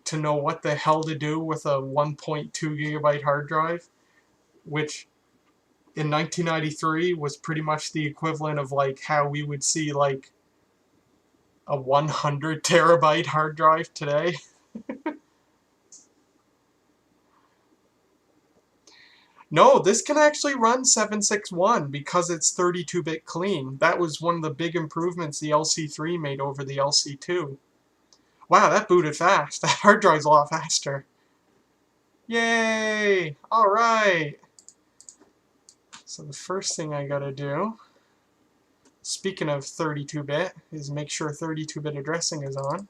to know what the hell to do with a 1.2 gigabyte hard drive, which in 1993 was pretty much the equivalent of like how we would see like a 100 terabyte hard drive today. No, this can actually run 761 because it's 32-bit clean. That was one of the big improvements the LC3 made over the LC2. Wow, that booted fast. That hard drive's a lot faster. Yay! Alright! So the first thing I gotta do, speaking of 32-bit, is make sure 32-bit addressing is on.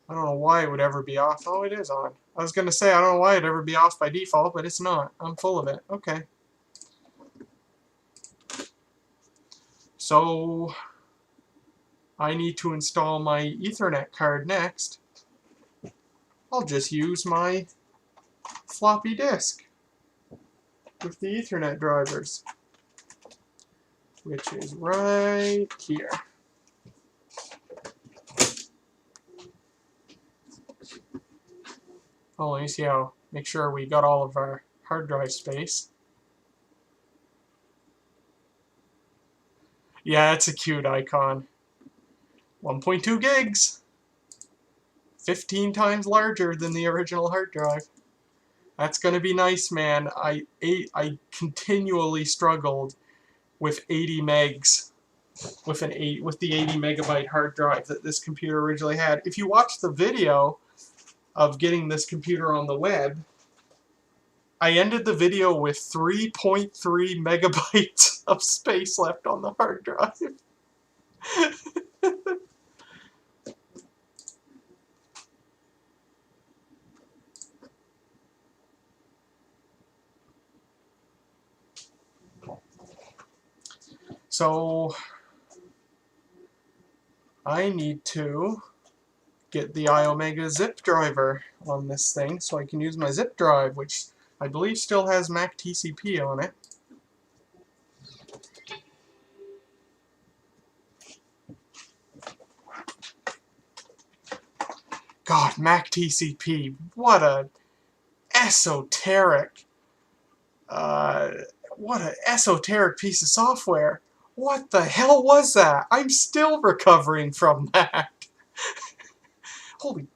I don't know why it would ever be off. Oh, it is on. I was gonna say, I don't know why it'd ever be off by default, but it's not. I'm full of it. Okay. So I need to install my Ethernet card next. I'll just use my floppy disk with the Ethernet drivers, which is right here. Oh, let me see how, make sure we got all of our hard drive space. Yeah, it's a cute icon. 1.2 gigs. 15 times larger than the original hard drive. That's going to be nice, man. I continually struggled with 80 megs, with the 80 megabyte hard drive that this computer originally had. If you watch the video of getting this computer on the web, I ended the video with 3.3 megabytes of space left on the hard drive. So I need to get the iOmega zip driver on this thing so I can use my zip drive, which I believe still has Mac TCP on it. God, Mac TCP, what a esoteric, what an esoteric piece of software. What the hell was that? I'm still recovering from that. Holy,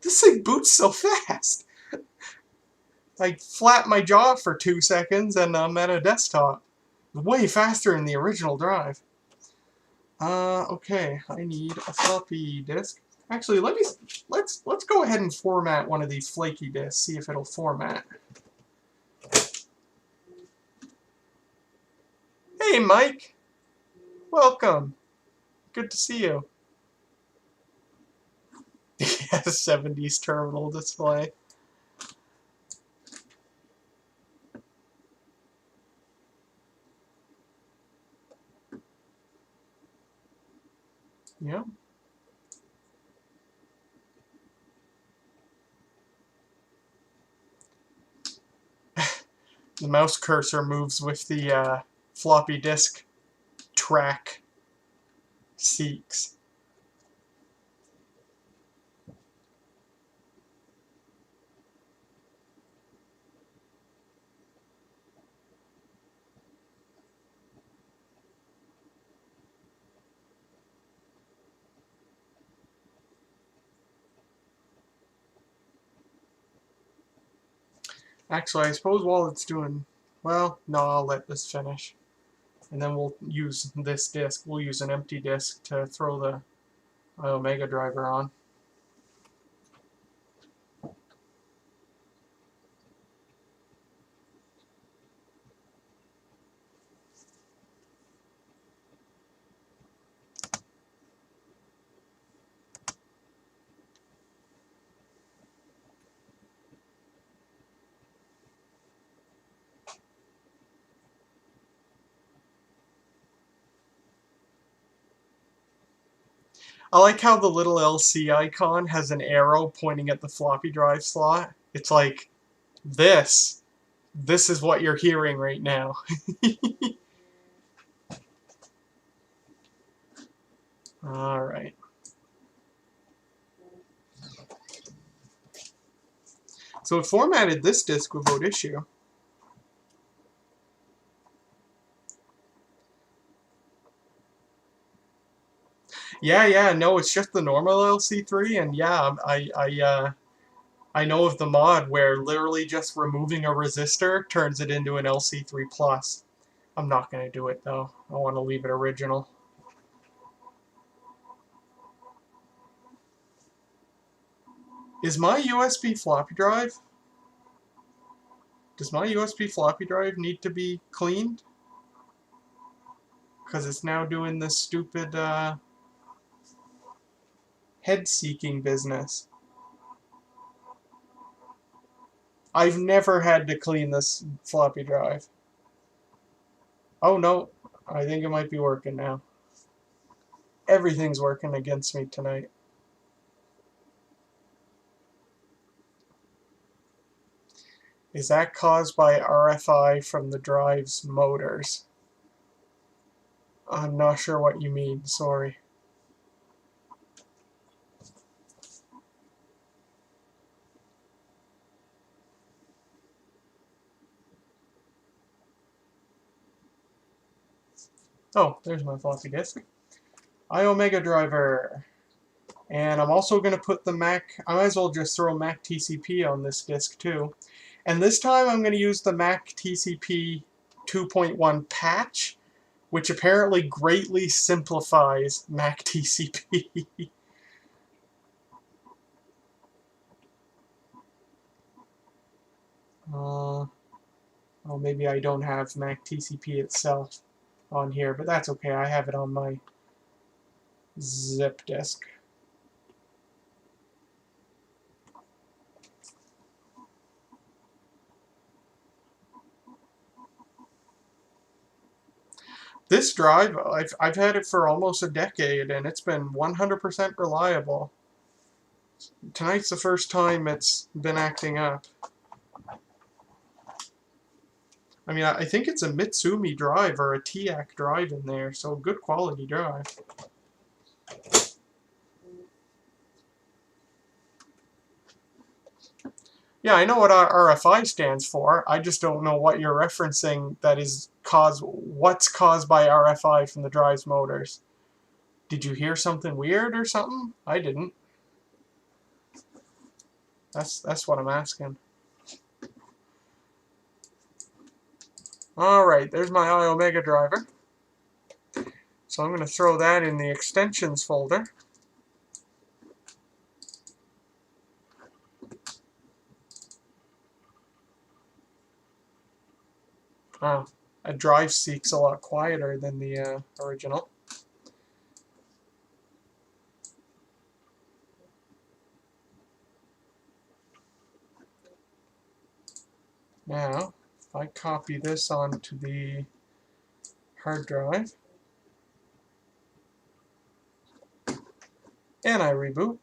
this thing boots so fast. I flap my jaw for 2 seconds and I'm at a desktop. Way faster than the original drive. Okay, I need a floppy disk. Actually, let's go ahead and format one of these flaky disks, see if it'll format. Hey, Mike. Welcome. Good to see you. Yeah, 70s terminal display. Yeah. The mouse cursor moves with the floppy disk track seeks. Actually, I suppose while it's doing... Well, no, I'll let this finish. And then we'll use this disk. We'll use an empty disk to throw the iOmega driver on. I like how the little LC icon has an arrow pointing at the floppy drive slot. It's like, this is what you're hearing right now. Alright. So it formatted this disk without issue. Yeah, no, it's just the normal LC3, and yeah, I know of the mod where literally just removing a resistor turns it into an LC3+. I'm not going to do it, though. I want to leave it original. Is my USB floppy drive... Does my USB floppy drive need to be cleaned? Because it's now doing this stupid, head-seeking business. I've never had to clean this floppy drive. Oh no, I think it might be working now. Everything's working against me tonight. Is that caused by RFI from the drive's motors? I'm not sure what you mean, sorry. Oh, there's my floppy disk. iOmega driver. And I'm also going to put the Mac, I might as well just throw Mac TCP on this disk too. And this time I'm going to use the Mac TCP 2.1 patch, which apparently greatly simplifies Mac TCP. Oh, maybe I don't have Mac TCP itself on here, but that's okay. I have it on my zip disk. This drive, I've had it for almost a decade, and it's been 100% reliable. Tonight's the first time it's been acting up. I mean, I think it's a Mitsumi drive or a TIAC drive in there, so good quality drive. Yeah, I know what RFI stands for. I just don't know what you're referencing that is what's caused by RFI from the drive's motors. Did you hear something weird or something? I didn't. That's what I'm asking. Alright, there's my iOmega driver. So I'm going to throw that in the extensions folder. Oh, a drive seek's a lot quieter than the original. Now, if I copy this onto the hard drive, and I reboot,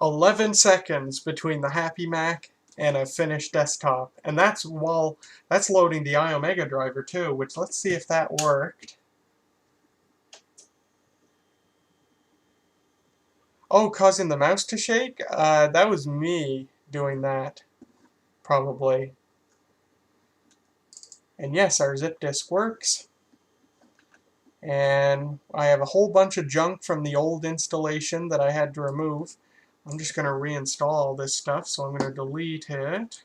"11 seconds between the Happy Mac and a finished desktop," and that's loading the iOmega driver too. Which, let's see if that worked. Oh, causing the mouse to shake? That was me doing that, probably. And yes, our zip disk works. And I have a whole bunch of junk from the old installation that I had to remove. I'm just going to reinstall all this stuff, so I'm going to delete it.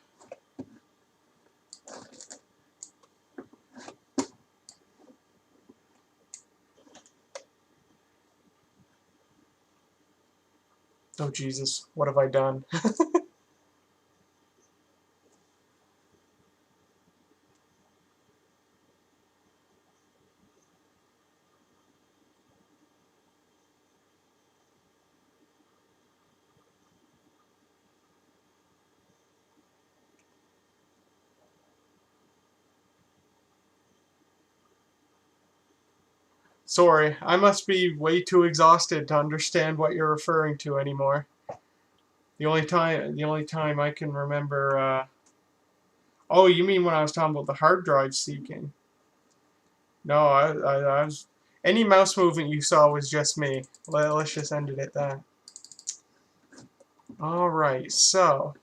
Oh Jesus, what have I done? Sorry, I must be way too exhausted to understand what you're referring to anymore. The only time I can remember. Oh, you mean when I was talking about the hard drive seeking? No, I was. Any mouse movement you saw was just me. Let's just end it at that. All right, so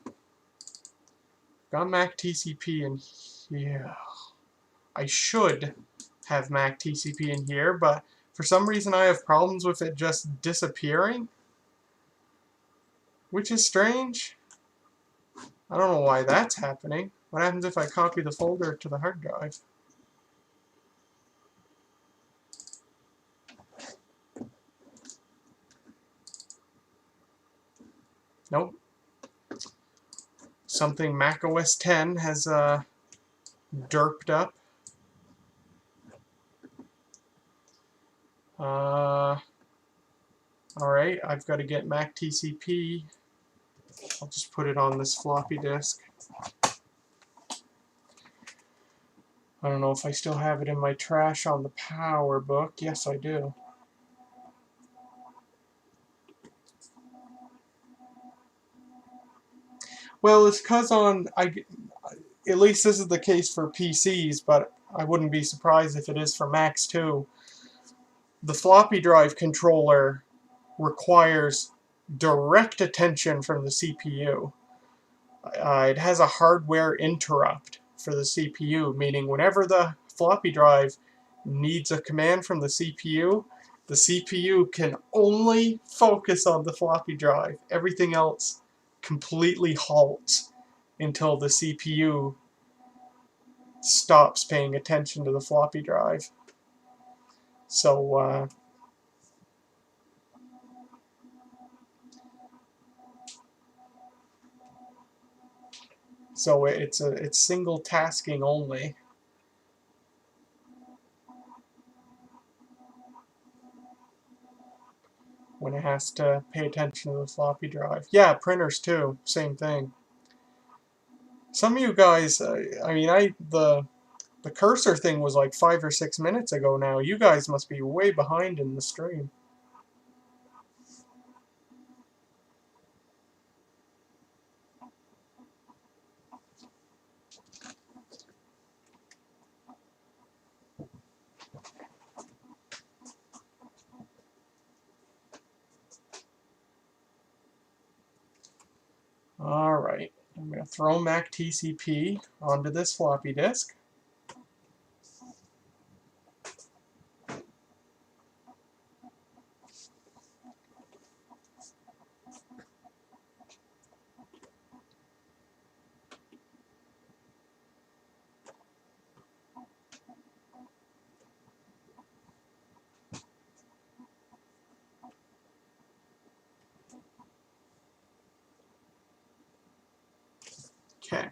got Mac TCP in here. I should have Mac TCP in here, but for some reason I have problems with it just disappearing, which is strange. I don't know why that's happening. What happens if I copy the folder to the hard drive? Nope. Something Mac OS X has derped up. Alright, I've got to get Mac TCP. I'll just put it on this floppy disk. I don't know if I still have it in my trash on the power book. Yes, I do. Well, it's because at least this is the case for PCs, but I wouldn't be surprised if it is for Macs too. The floppy drive controller requires direct attention from the CPU. It has a hardware interrupt for the CPU, meaning whenever the floppy drive needs a command from the CPU can only focus on the floppy drive. Everything else completely halts until the CPU stops paying attention to the floppy drive. So it's single tasking only when it has to pay attention to the floppy drive. Yeah, printers too, same thing. Some of you guys, I mean, the cursor thing was like 5 or 6 minutes ago now. You guys must be way behind in the stream. Alright, I'm going to throw Mac TCP onto this floppy disk. Okay.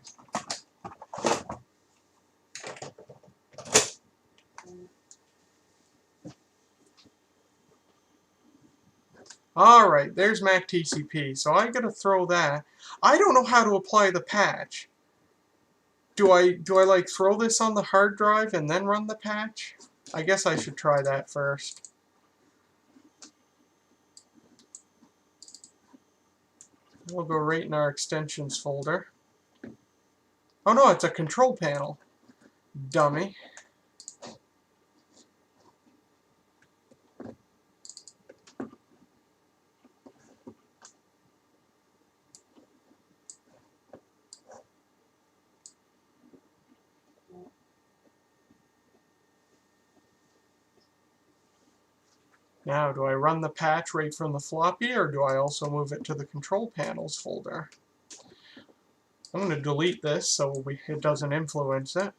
Alright, there's Mac TCP. So I gotta throw that. I don't know how to apply the patch. Do I like throw this on the hard drive and then run the patch? I guess I should try that first. We'll go right in our extensions folder. Oh no, it's a control panel. Dummy. Now, do I run the patch right from the floppy, or do I also move it to the control panels folder? I'm going to delete this so it doesn't influence it.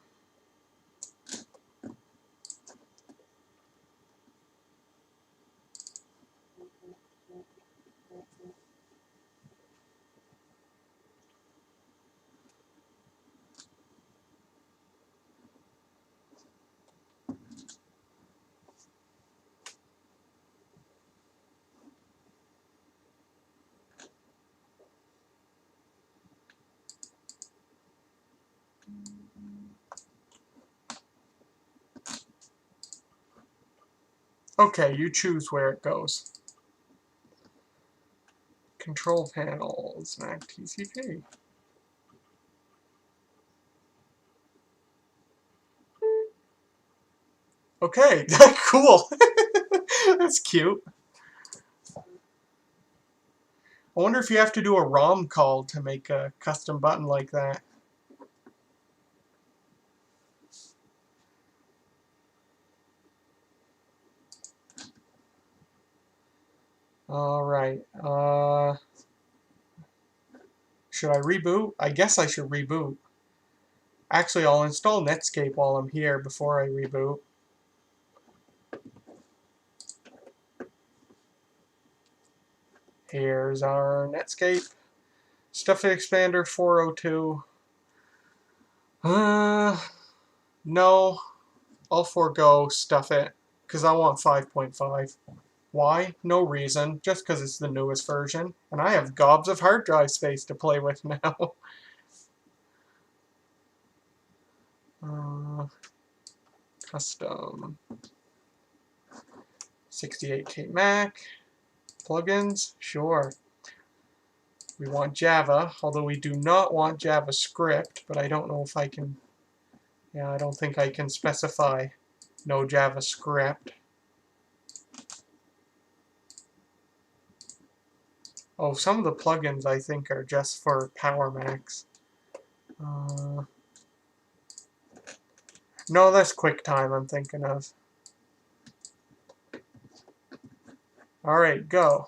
Okay, you choose where it goes. Control panels, Mac TCP. Okay, cool. That's cute. I wonder if you have to do a ROM call to make a custom button like that. Alright, should I reboot? I guess I should reboot. Actually, I'll install Netscape while I'm here before I reboot. Here's our Netscape. Stuff Expander 402. No, I'll forego Stuff It, because I want 5.5. Why? No reason, just because it's the newest version. And I have gobs of hard drive space to play with now. Custom 68K Mac. Plugins? Sure. We want Java, although we do not want JavaScript, but I don't know if I can, yeah, I don't think I can specify no JavaScript. Oh, some of the plugins I think are just for Power Macs. No, that's QuickTime I'm thinking of. Alright, go.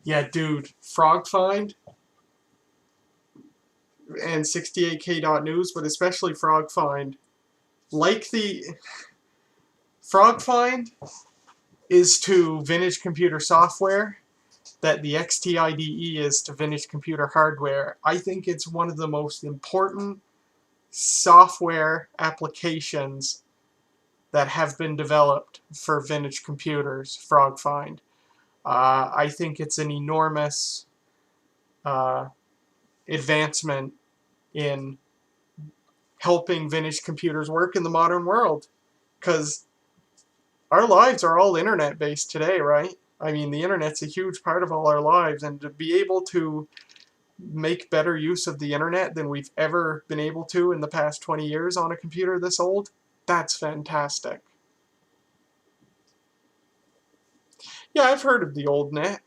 Yeah, dude, FrogFind and 68k.news, but especially FrogFind. Like the FrogFind is to vintage computer software that the XTIDE is to vintage computer hardware. I think it's one of the most important software applications that have been developed for vintage computers, FrogFind. I think it's an enormous advancement in helping vintage computers work in the modern world, because our lives are all internet based today, right? I mean, the internet's a huge part of all our lives, and to be able to make better use of the internet than we've ever been able to in the past 20 years on a computer this old, that's fantastic. Yeah, I've heard of the old net.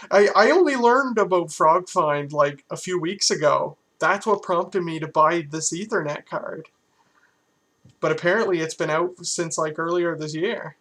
I only learned about FrogFind like a few weeks ago. That's what prompted me to buy this Ethernet card. But apparently it's been out since like earlier this year.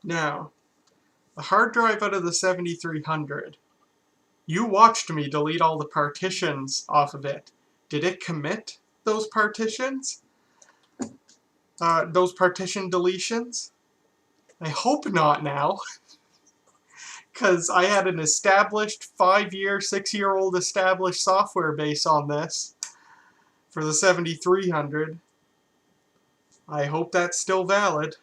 Now, the hard drive out of the 7300. You watched me delete all the partitions off of it. Did it commit those partitions? Those partition deletions? I hope not now. Because I had an established 5-year, 6-year-old established software base on this for the 7300. I hope that's still valid.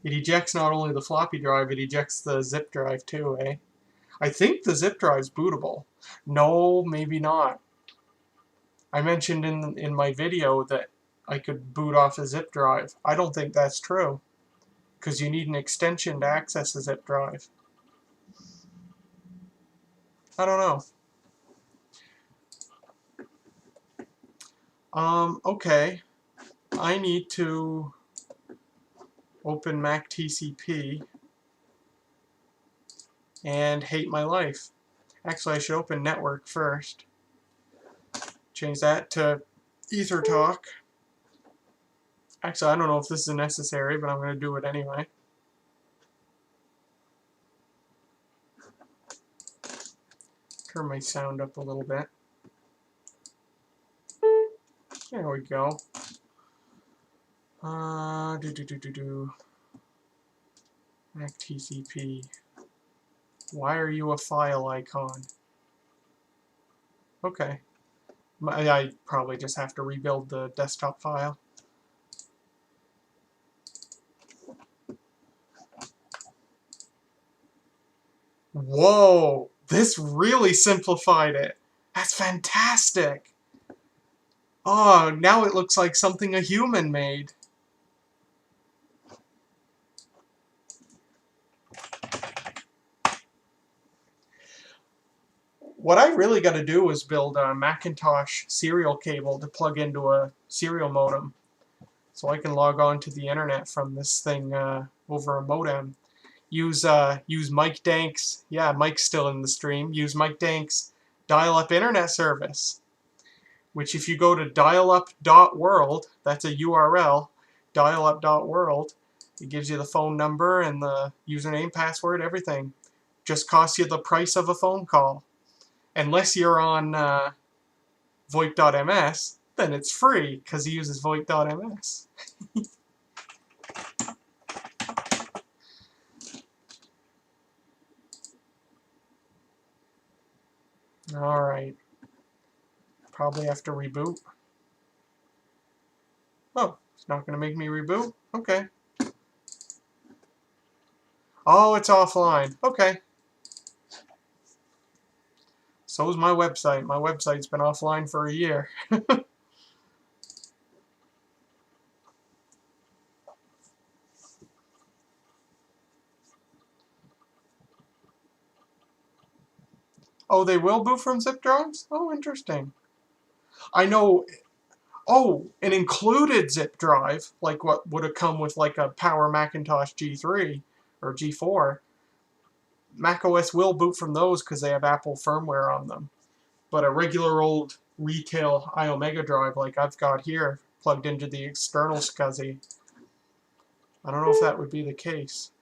It ejects not only the floppy drive, it ejects the zip drive too, eh? I think the zip drive's bootable. No, maybe not. I mentioned in my video that I could boot off a zip drive. I don't think that's true, because you need an extension to access a zip drive. I don't know. Okay. I need to open Mac TCP and hate my life. Actually, I should open network first. Change that to EtherTalk. Actually, I don't know if this is necessary, but I'm going to do it anyway. Turn my sound up a little bit. There we go. Mac TCP. Why are you a file icon? Okay. I probably just have to rebuild the desktop file. Whoa! This really simplified it. That's fantastic! Oh, now it looks like something a human made. What I really got to do is build a Macintosh serial cable to plug into a serial modem, so I can log on to the internet from this thing over a modem. Use Mike Dank's, yeah, Mike's still in the stream. Use Mike Dank's dial-up internet service, which if you go to dialup.world, that's a URL, dialup.world. It gives you the phone number and the username, password, everything. Just costs you the price of a phone call. Unless you're on VoIP.ms, then it's free because he uses VoIP.ms. Alright. Probably have to reboot. Oh, it's not going to make me reboot? Okay. Oh, it's offline. Okay. So is my website. My website's been offline for a year. Oh, they will boot from zip drives? Oh, interesting. I know. Oh, an included zip drive, like what would have come with like a Power Macintosh G3 or G4. macOS will boot from those because they have Apple firmware on them. But a regular old retail IO Mega drive like I've got here, plugged into the external SCSI, I don't know if that would be the case.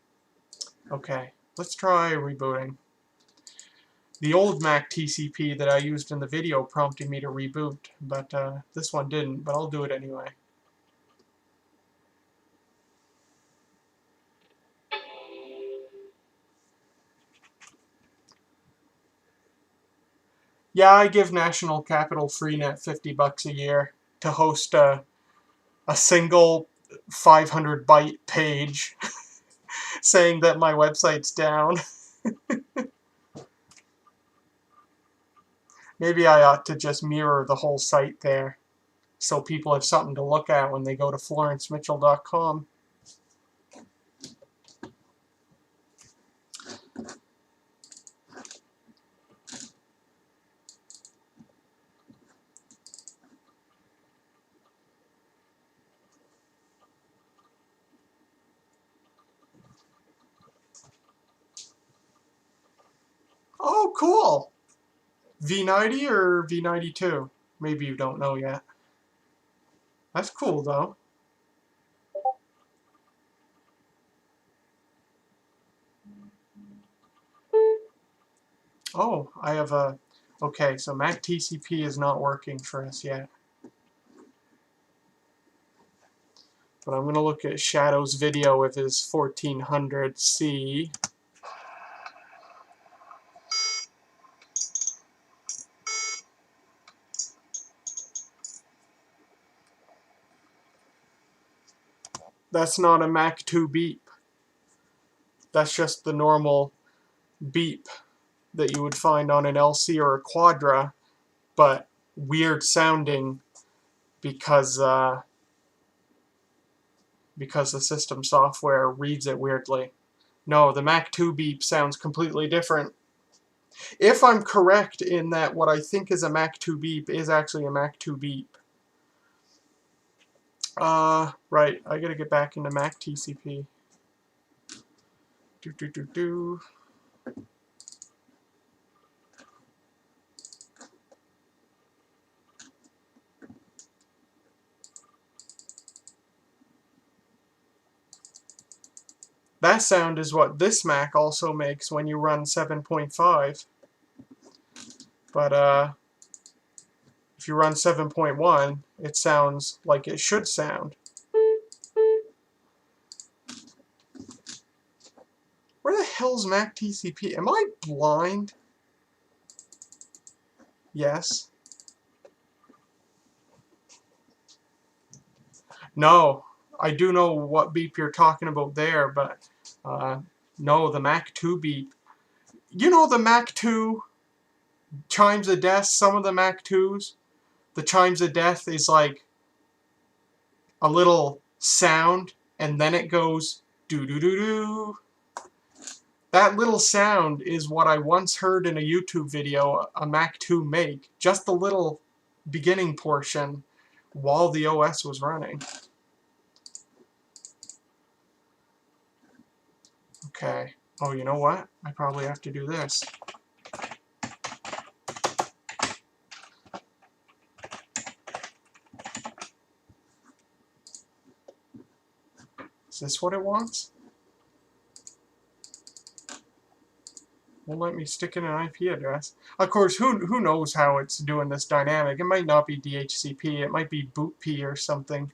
Okay, let's try rebooting. The old Mac TCP that I used in the video prompted me to reboot, but this one didn't, but I'll do it anyway. Yeah, I give National Capital Freenet $50 a year to host a single 500 byte page saying that my website's down. Maybe I ought to just mirror the whole site there so people have something to look at when they go to florencemitchell.com. Oh, cool! V90 or V92? Maybe you don't know yet. That's cool, though. Oh, I have a... Okay, so Mac TCP is not working for us yet. But I'm going to look at Shadow's video with his 1400C. That's not a Mac 2 beep. That's just the normal beep that you would find on an LC or a Quadra, but weird sounding because the system software reads it weirdly. No, the Mac 2 beep sounds completely different. If I'm correct in that what I think is a Mac 2 beep is actually a Mac 2 beep. Right, I gotta get back into Mac TCP. That sound is what this Mac also makes when you run 7.5. But if you run 7.1, it sounds like it should sound. Where the hell's Mac TCP? Am I blind? Yes. No, I do know what beep you're talking about there, but no, the Mac 2 beep. You know the Mac 2 chimes of death, some of the Mac 2s, the chimes of death is like a little sound, and then it goes doo-doo-doo-doo. That little sound is what I once heard in a YouTube video a Mac 2 make, just the little beginning portion while the OS was running. Okay. Oh, you know what? I probably have to do this. Is this what it wants? Won't let me stick in an IP address. Of course, who knows how it's doing this dynamic? It might not be DHCP. It might be bootp or something.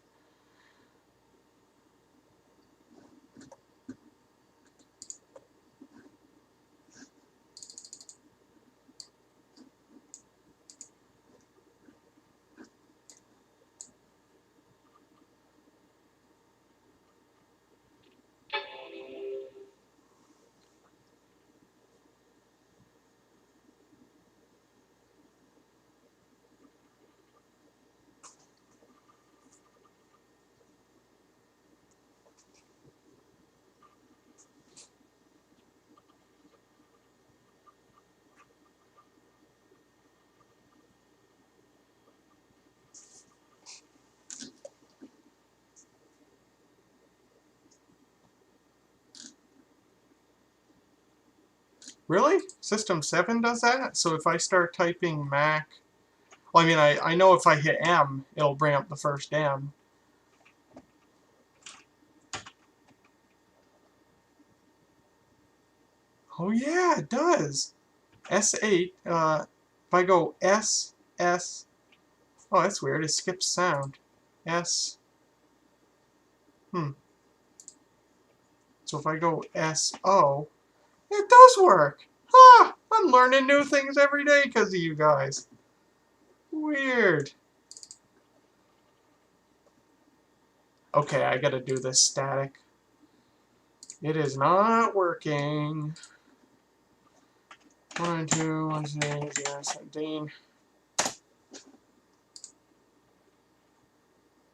Really? System 7 does that? So if I start typing Mac... Well, I mean, I know if I hit M, it'll bring up the first M. Oh yeah, it does. S8, if I go S, S... Oh, that's weird. It skips sound. S... So if I go S-O... It does work! Ah! I'm learning new things every day because of you guys. Weird. Okay, I gotta do this static. It is not working. 1, 2, 1, 0, 17.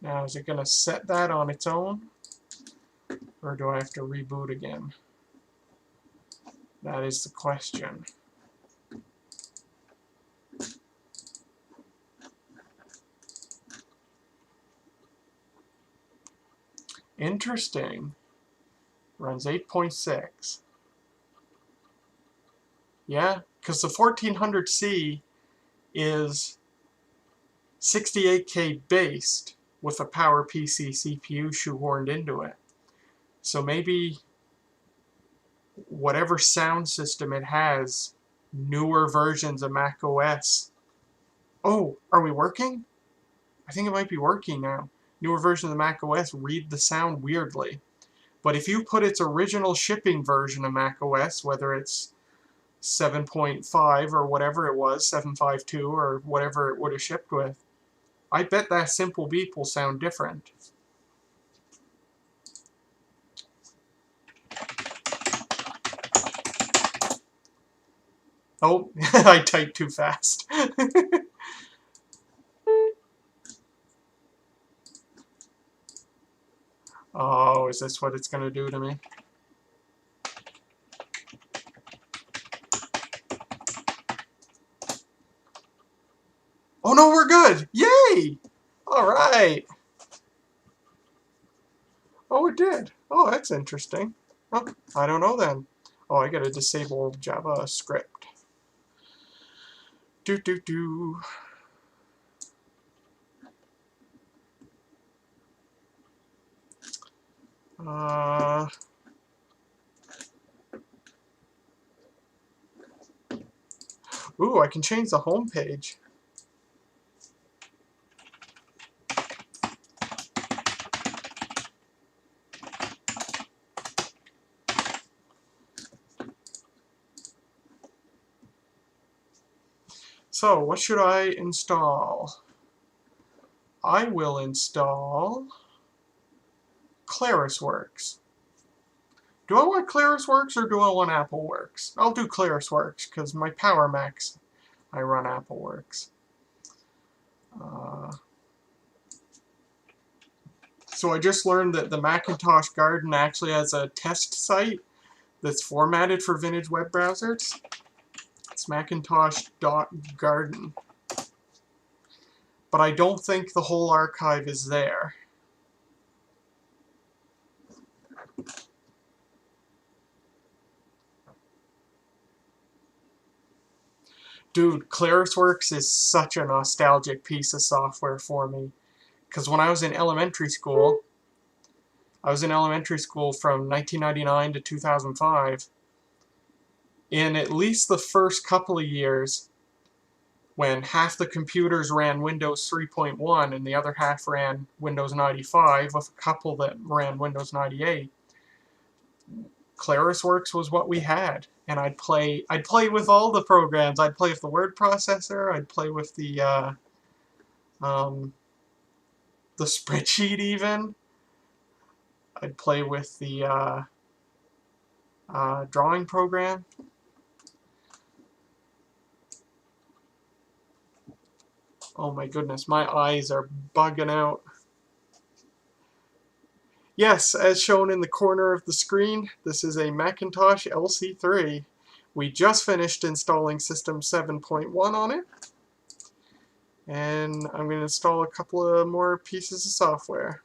Now, is it gonna set that on its own? Or do I have to reboot again? That is the question. Interesting. Runs 8.6. Yeah, because the 1400C is 68K based with a PowerPC CPU shoehorned into it. So maybe whatever sound system it has, newer versions of Mac OS. Oh, are we working? I think it might be working now. Newer versions of Mac OS read the sound weirdly. But if you put its original shipping version of Mac OS, whether it's 7.5 or whatever it was, 7.52 or whatever it would have shipped with, I bet that simple beep will sound different. Oh, I typed too fast. Oh, is this what it's going to do to me? Oh no, we're good! Yay! Alright! Oh, it did. Oh, that's interesting. Oh, I don't know then. Oh, I gotta disable JavaScript. Do. Ooh, I can change the home page. So, what should I install? I will install Clarisworks. Do I want Clarisworks or do I want AppleWorks? I'll do Clarisworks because my Power Macs, I run AppleWorks. So I just learned that the Macintosh Garden actually has a test site that's formatted for vintage web browsers. It's Macintosh.garden. But I don't think the whole archive is there. Dude, Clarisworks is such a nostalgic piece of software for me. Because when I was in elementary school, I was in elementary school from 1999 to 2005. In at least the first couple of years, when half the computers ran Windows 3.1 and the other half ran Windows 95, with a couple that ran Windows 98, Clarisworks was what we had. And I'd play with all the programs. I'd play with the word processor. I'd play with the spreadsheet even. I'd play with the drawing program. Oh my goodness, my eyes are bugging out. Yes, as shown in the corner of the screen, this is a Macintosh LC III. We just finished installing System 7.1 on it. And I'm going to install a couple of more pieces of software.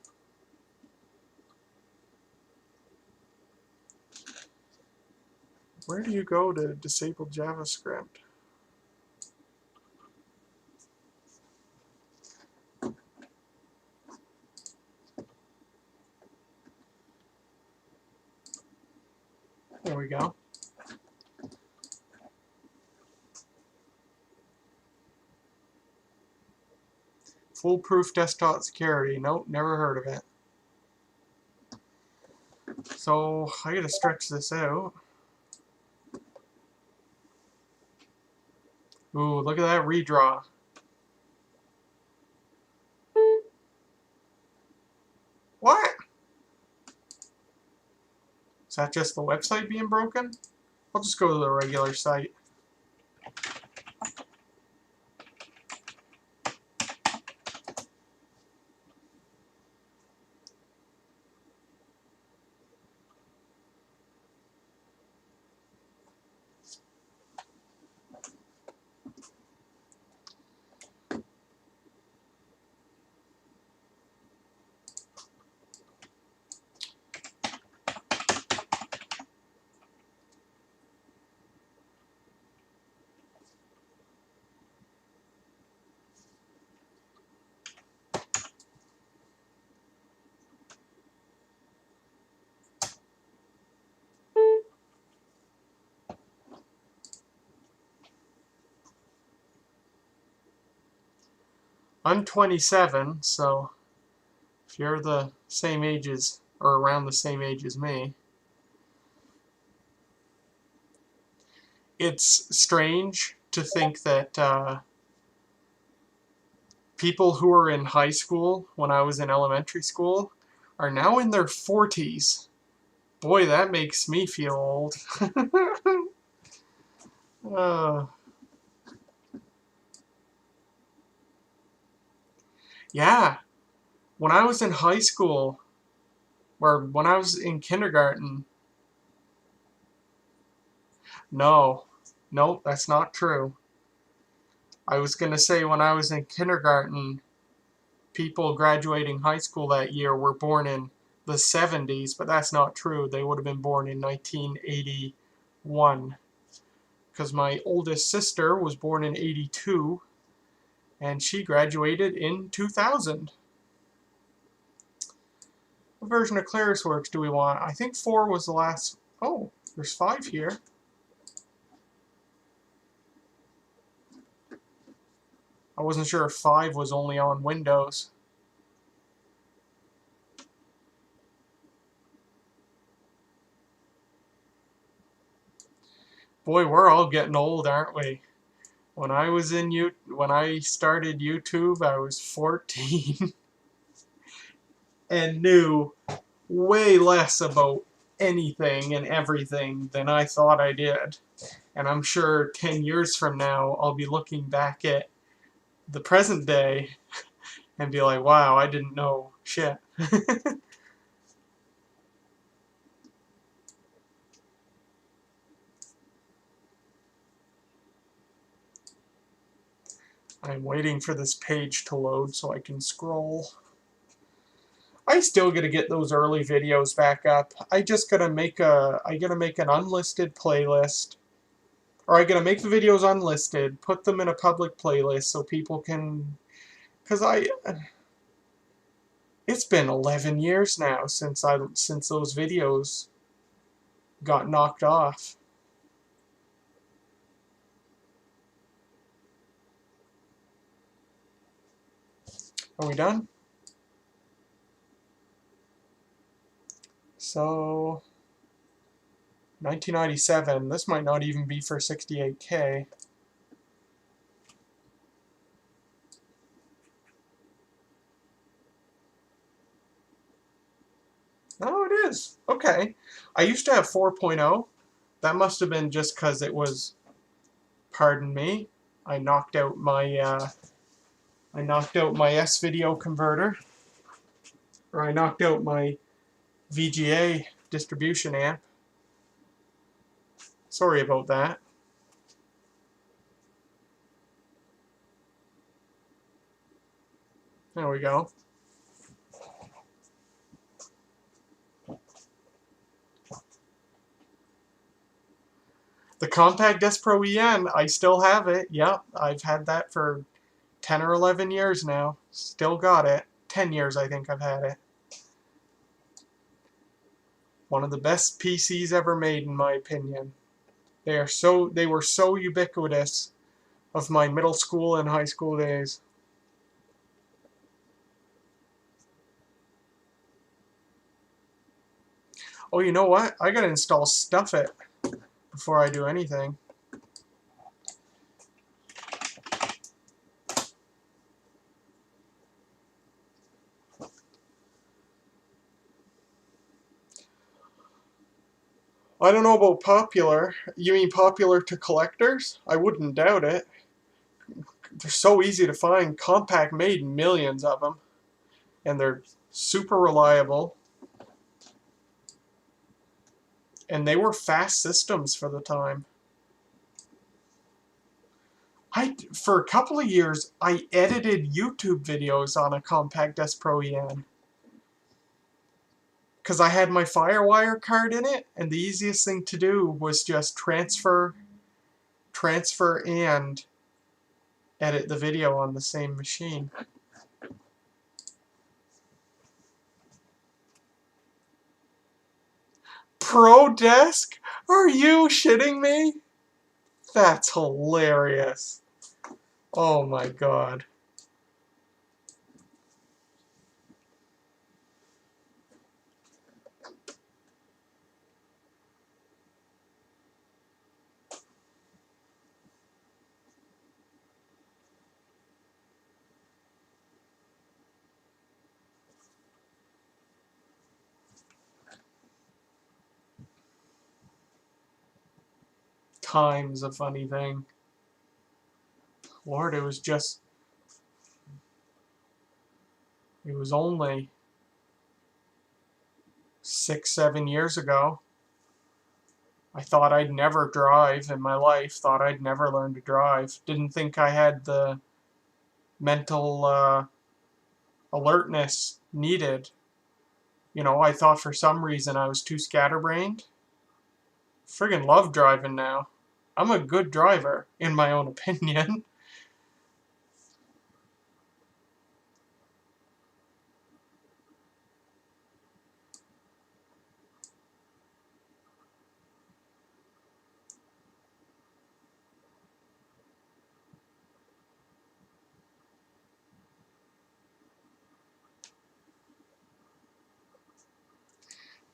Where do you go to disable JavaScript? There we go. Foolproof desktop security. Nope, never heard of it. So I gotta stretch this out. Ooh, look at that redraw. What? Is that just the website being broken? I'll just go to the regular site. I'm 27, so if you're the same age as, or around the same age as me, it's strange to think that people who were in high school when I was in elementary school are now in their 40s. Boy, that makes me feel old. Yeah, when I was in high school, or when I was in kindergarten, no, that's not true. I was going to say when I was in kindergarten, people graduating high school that year were born in the 70s, but that's not true. They would have been born in 1981, because my oldest sister was born in 82, and she graduated in 2000. What version of Clarisworks do we want? I think 4 was the last. Oh, there's 5 here. I wasn't sure if 5 was only on Windows. Boy, we're all getting old, aren't we? When I started YouTube, I was 14 and knew way less about anything and everything than I thought I did. And I'm sure 10 years from now, I'll be looking back at the present day and be like, wow, I didn't know shit. I'm waiting for this page to load so I can scroll. I still gotta get those early videos back up. I gotta make an unlisted playlist. Or I gotta make the videos unlisted, put them in a public playlist so people can, because It's been 11 years now since those videos got knocked off. Are we done? So 1997. This might not even be for 68K. Oh, it is. Okay. I used to have 4.0. That must have been just because it was, pardon me, I knocked out my S-video converter, or I knocked out my VGA distribution amp. Sorry about that. There we go. The Compact Distro EN, I still have it. Yep, I've had that for 10 or 11 years now. Still got it. 10 years I think I've had it. One of the best PCs ever made in my opinion. They were so ubiquitous of my middle school and high school days. Oh, you know what? I gotta install Stuffit before I do anything. I don't know about popular. You mean popular to collectors? I wouldn't doubt it. They're so easy to find. Compact made millions of them. And they're super reliable. And they were fast systems for the time. For a couple of years, I edited YouTube videos on a Compact Distro EN. Because I had my FireWire card in it, and the easiest thing to do was just transfer and edit the video on the same machine. Pro Desk? Are you shitting me? That's hilarious. Oh my god. Time's a funny thing. Lord, it was only 6, 7 years ago. I thought I'd never drive in my life, thought I'd never learn to drive. Didn't think I had the mental alertness needed. You know, I thought for some reason I was too scatterbrained. Friggin' love driving now. I'm a good driver, in my own opinion.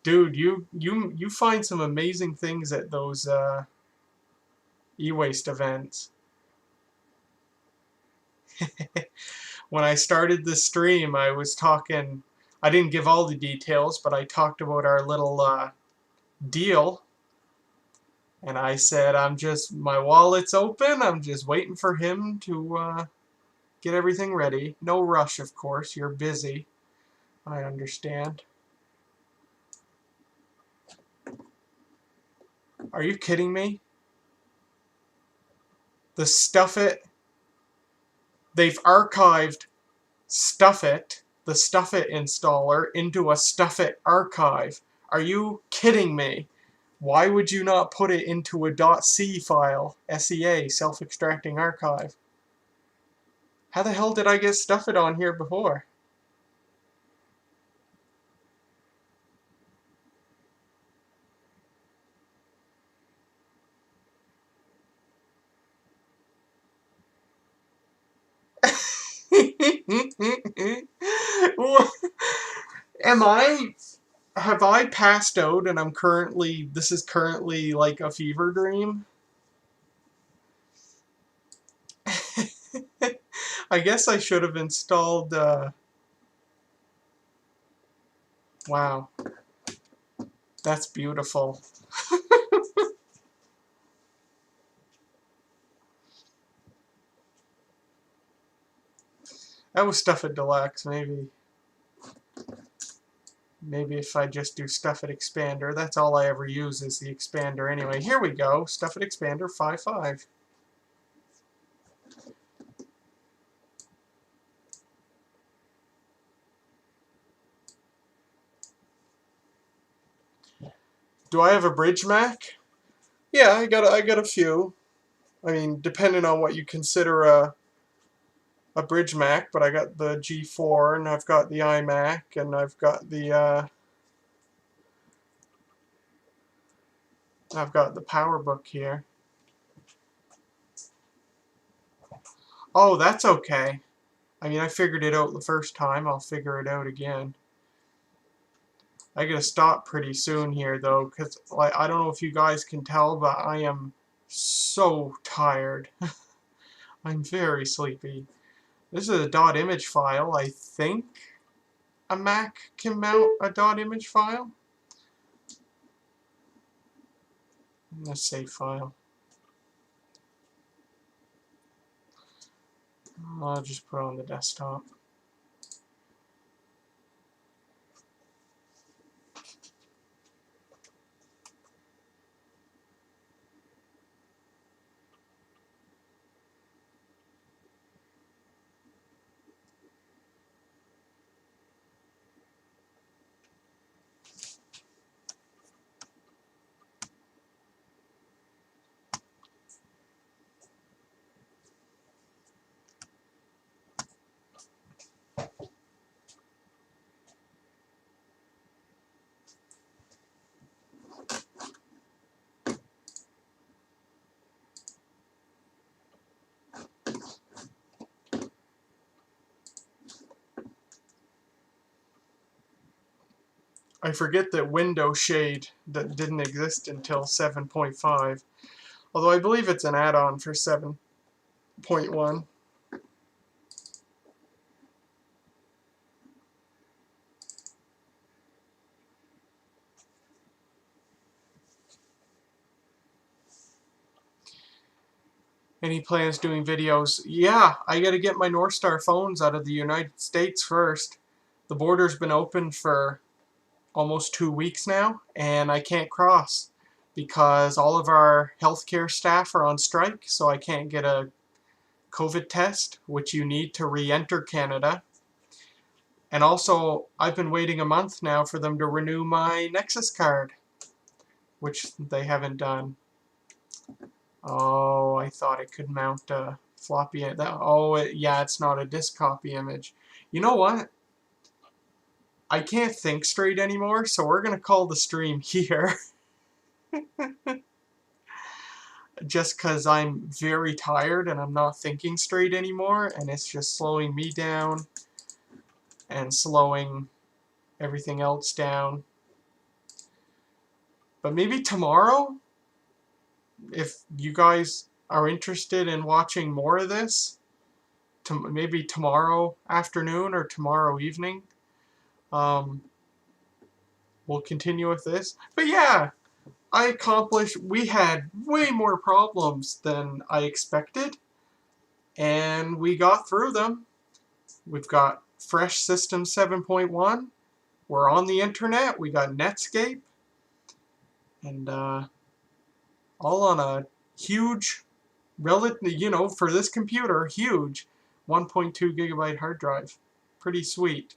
Dude, you find some amazing things at those e-waste events. When I started the stream, I was talking, I didn't give all the details, but I talked about our little deal. And I said, my wallet's open, I'm just waiting for him to get everything ready. No rush, of course, you're busy. I understand. Are you kidding me? The Stuffit, they've archived Stuffit, the Stuffit installer, into a Stuffit archive. Are you kidding me? Why would you not put it into a .c file, SEA, self-extracting archive? How the hell did I get Stuffit on here before? Have I passed out and this is currently like a fever dream? I guess I should have installed, wow, that's beautiful. That was Stuff It Deluxe, maybe. Maybe if I just do Stuff It Expander, that's all I ever use is the expander anyway. Here we go, Stuff It Expander 5.5. Do I have a Bridge Mac? Yeah, I got a few. I mean, depending on what you consider a Bridge Mac, but I got the G4 and I've got the iMac and I've got the PowerBook here. Oh, that's okay. I mean, I figured it out the first time. I'll figure it out again. I gotta stop pretty soon here though, because like, I don't know if you guys can tell, but I am so tired. I'm very sleepy. This is a .image file. I think a Mac can mount a .image file. Let's save file. I'll just put it on the desktop. I forget that window shade that didn't exist until 7.5, although I believe it's an add-on for 7.1. Any plans doing videos? Yeah, I gotta get my North Star phones out of the United States first. The border's been open for almost 2 weeks now, and I can't cross because all of our healthcare staff are on strike, so I can't get a COVID test, which you need to re-enter Canada. And also, I've been waiting a month now for them to renew my Nexus card, which they haven't done. Oh, I thought it could mount a floppy. Yeah, it's not a disk copy image. You know what? I can't think straight anymore, so we're going to call the stream here. Just because I'm very tired and I'm not thinking straight anymore, and it's just slowing me down and slowing everything else down. But maybe tomorrow, if you guys are interested in watching more of this, maybe tomorrow afternoon or tomorrow evening, we'll continue with this. But yeah, we had way more problems than I expected, and we got through them. We've got fresh system 7.1. We're on the internet. We got Netscape, and all on a huge, for this computer, huge 1.2 gigabyte hard drive. Pretty sweet.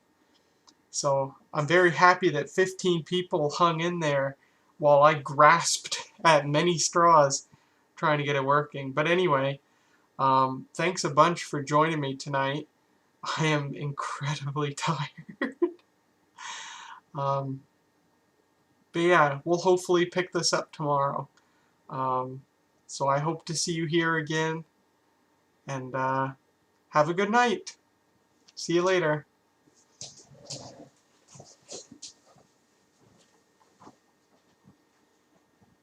So I'm very happy that 15 people hung in there while I grasped at many straws trying to get it working. But anyway, thanks a bunch for joining me tonight. I am incredibly tired. But yeah, we'll hopefully pick this up tomorrow. So I hope to see you here again, and have a good night. See you later.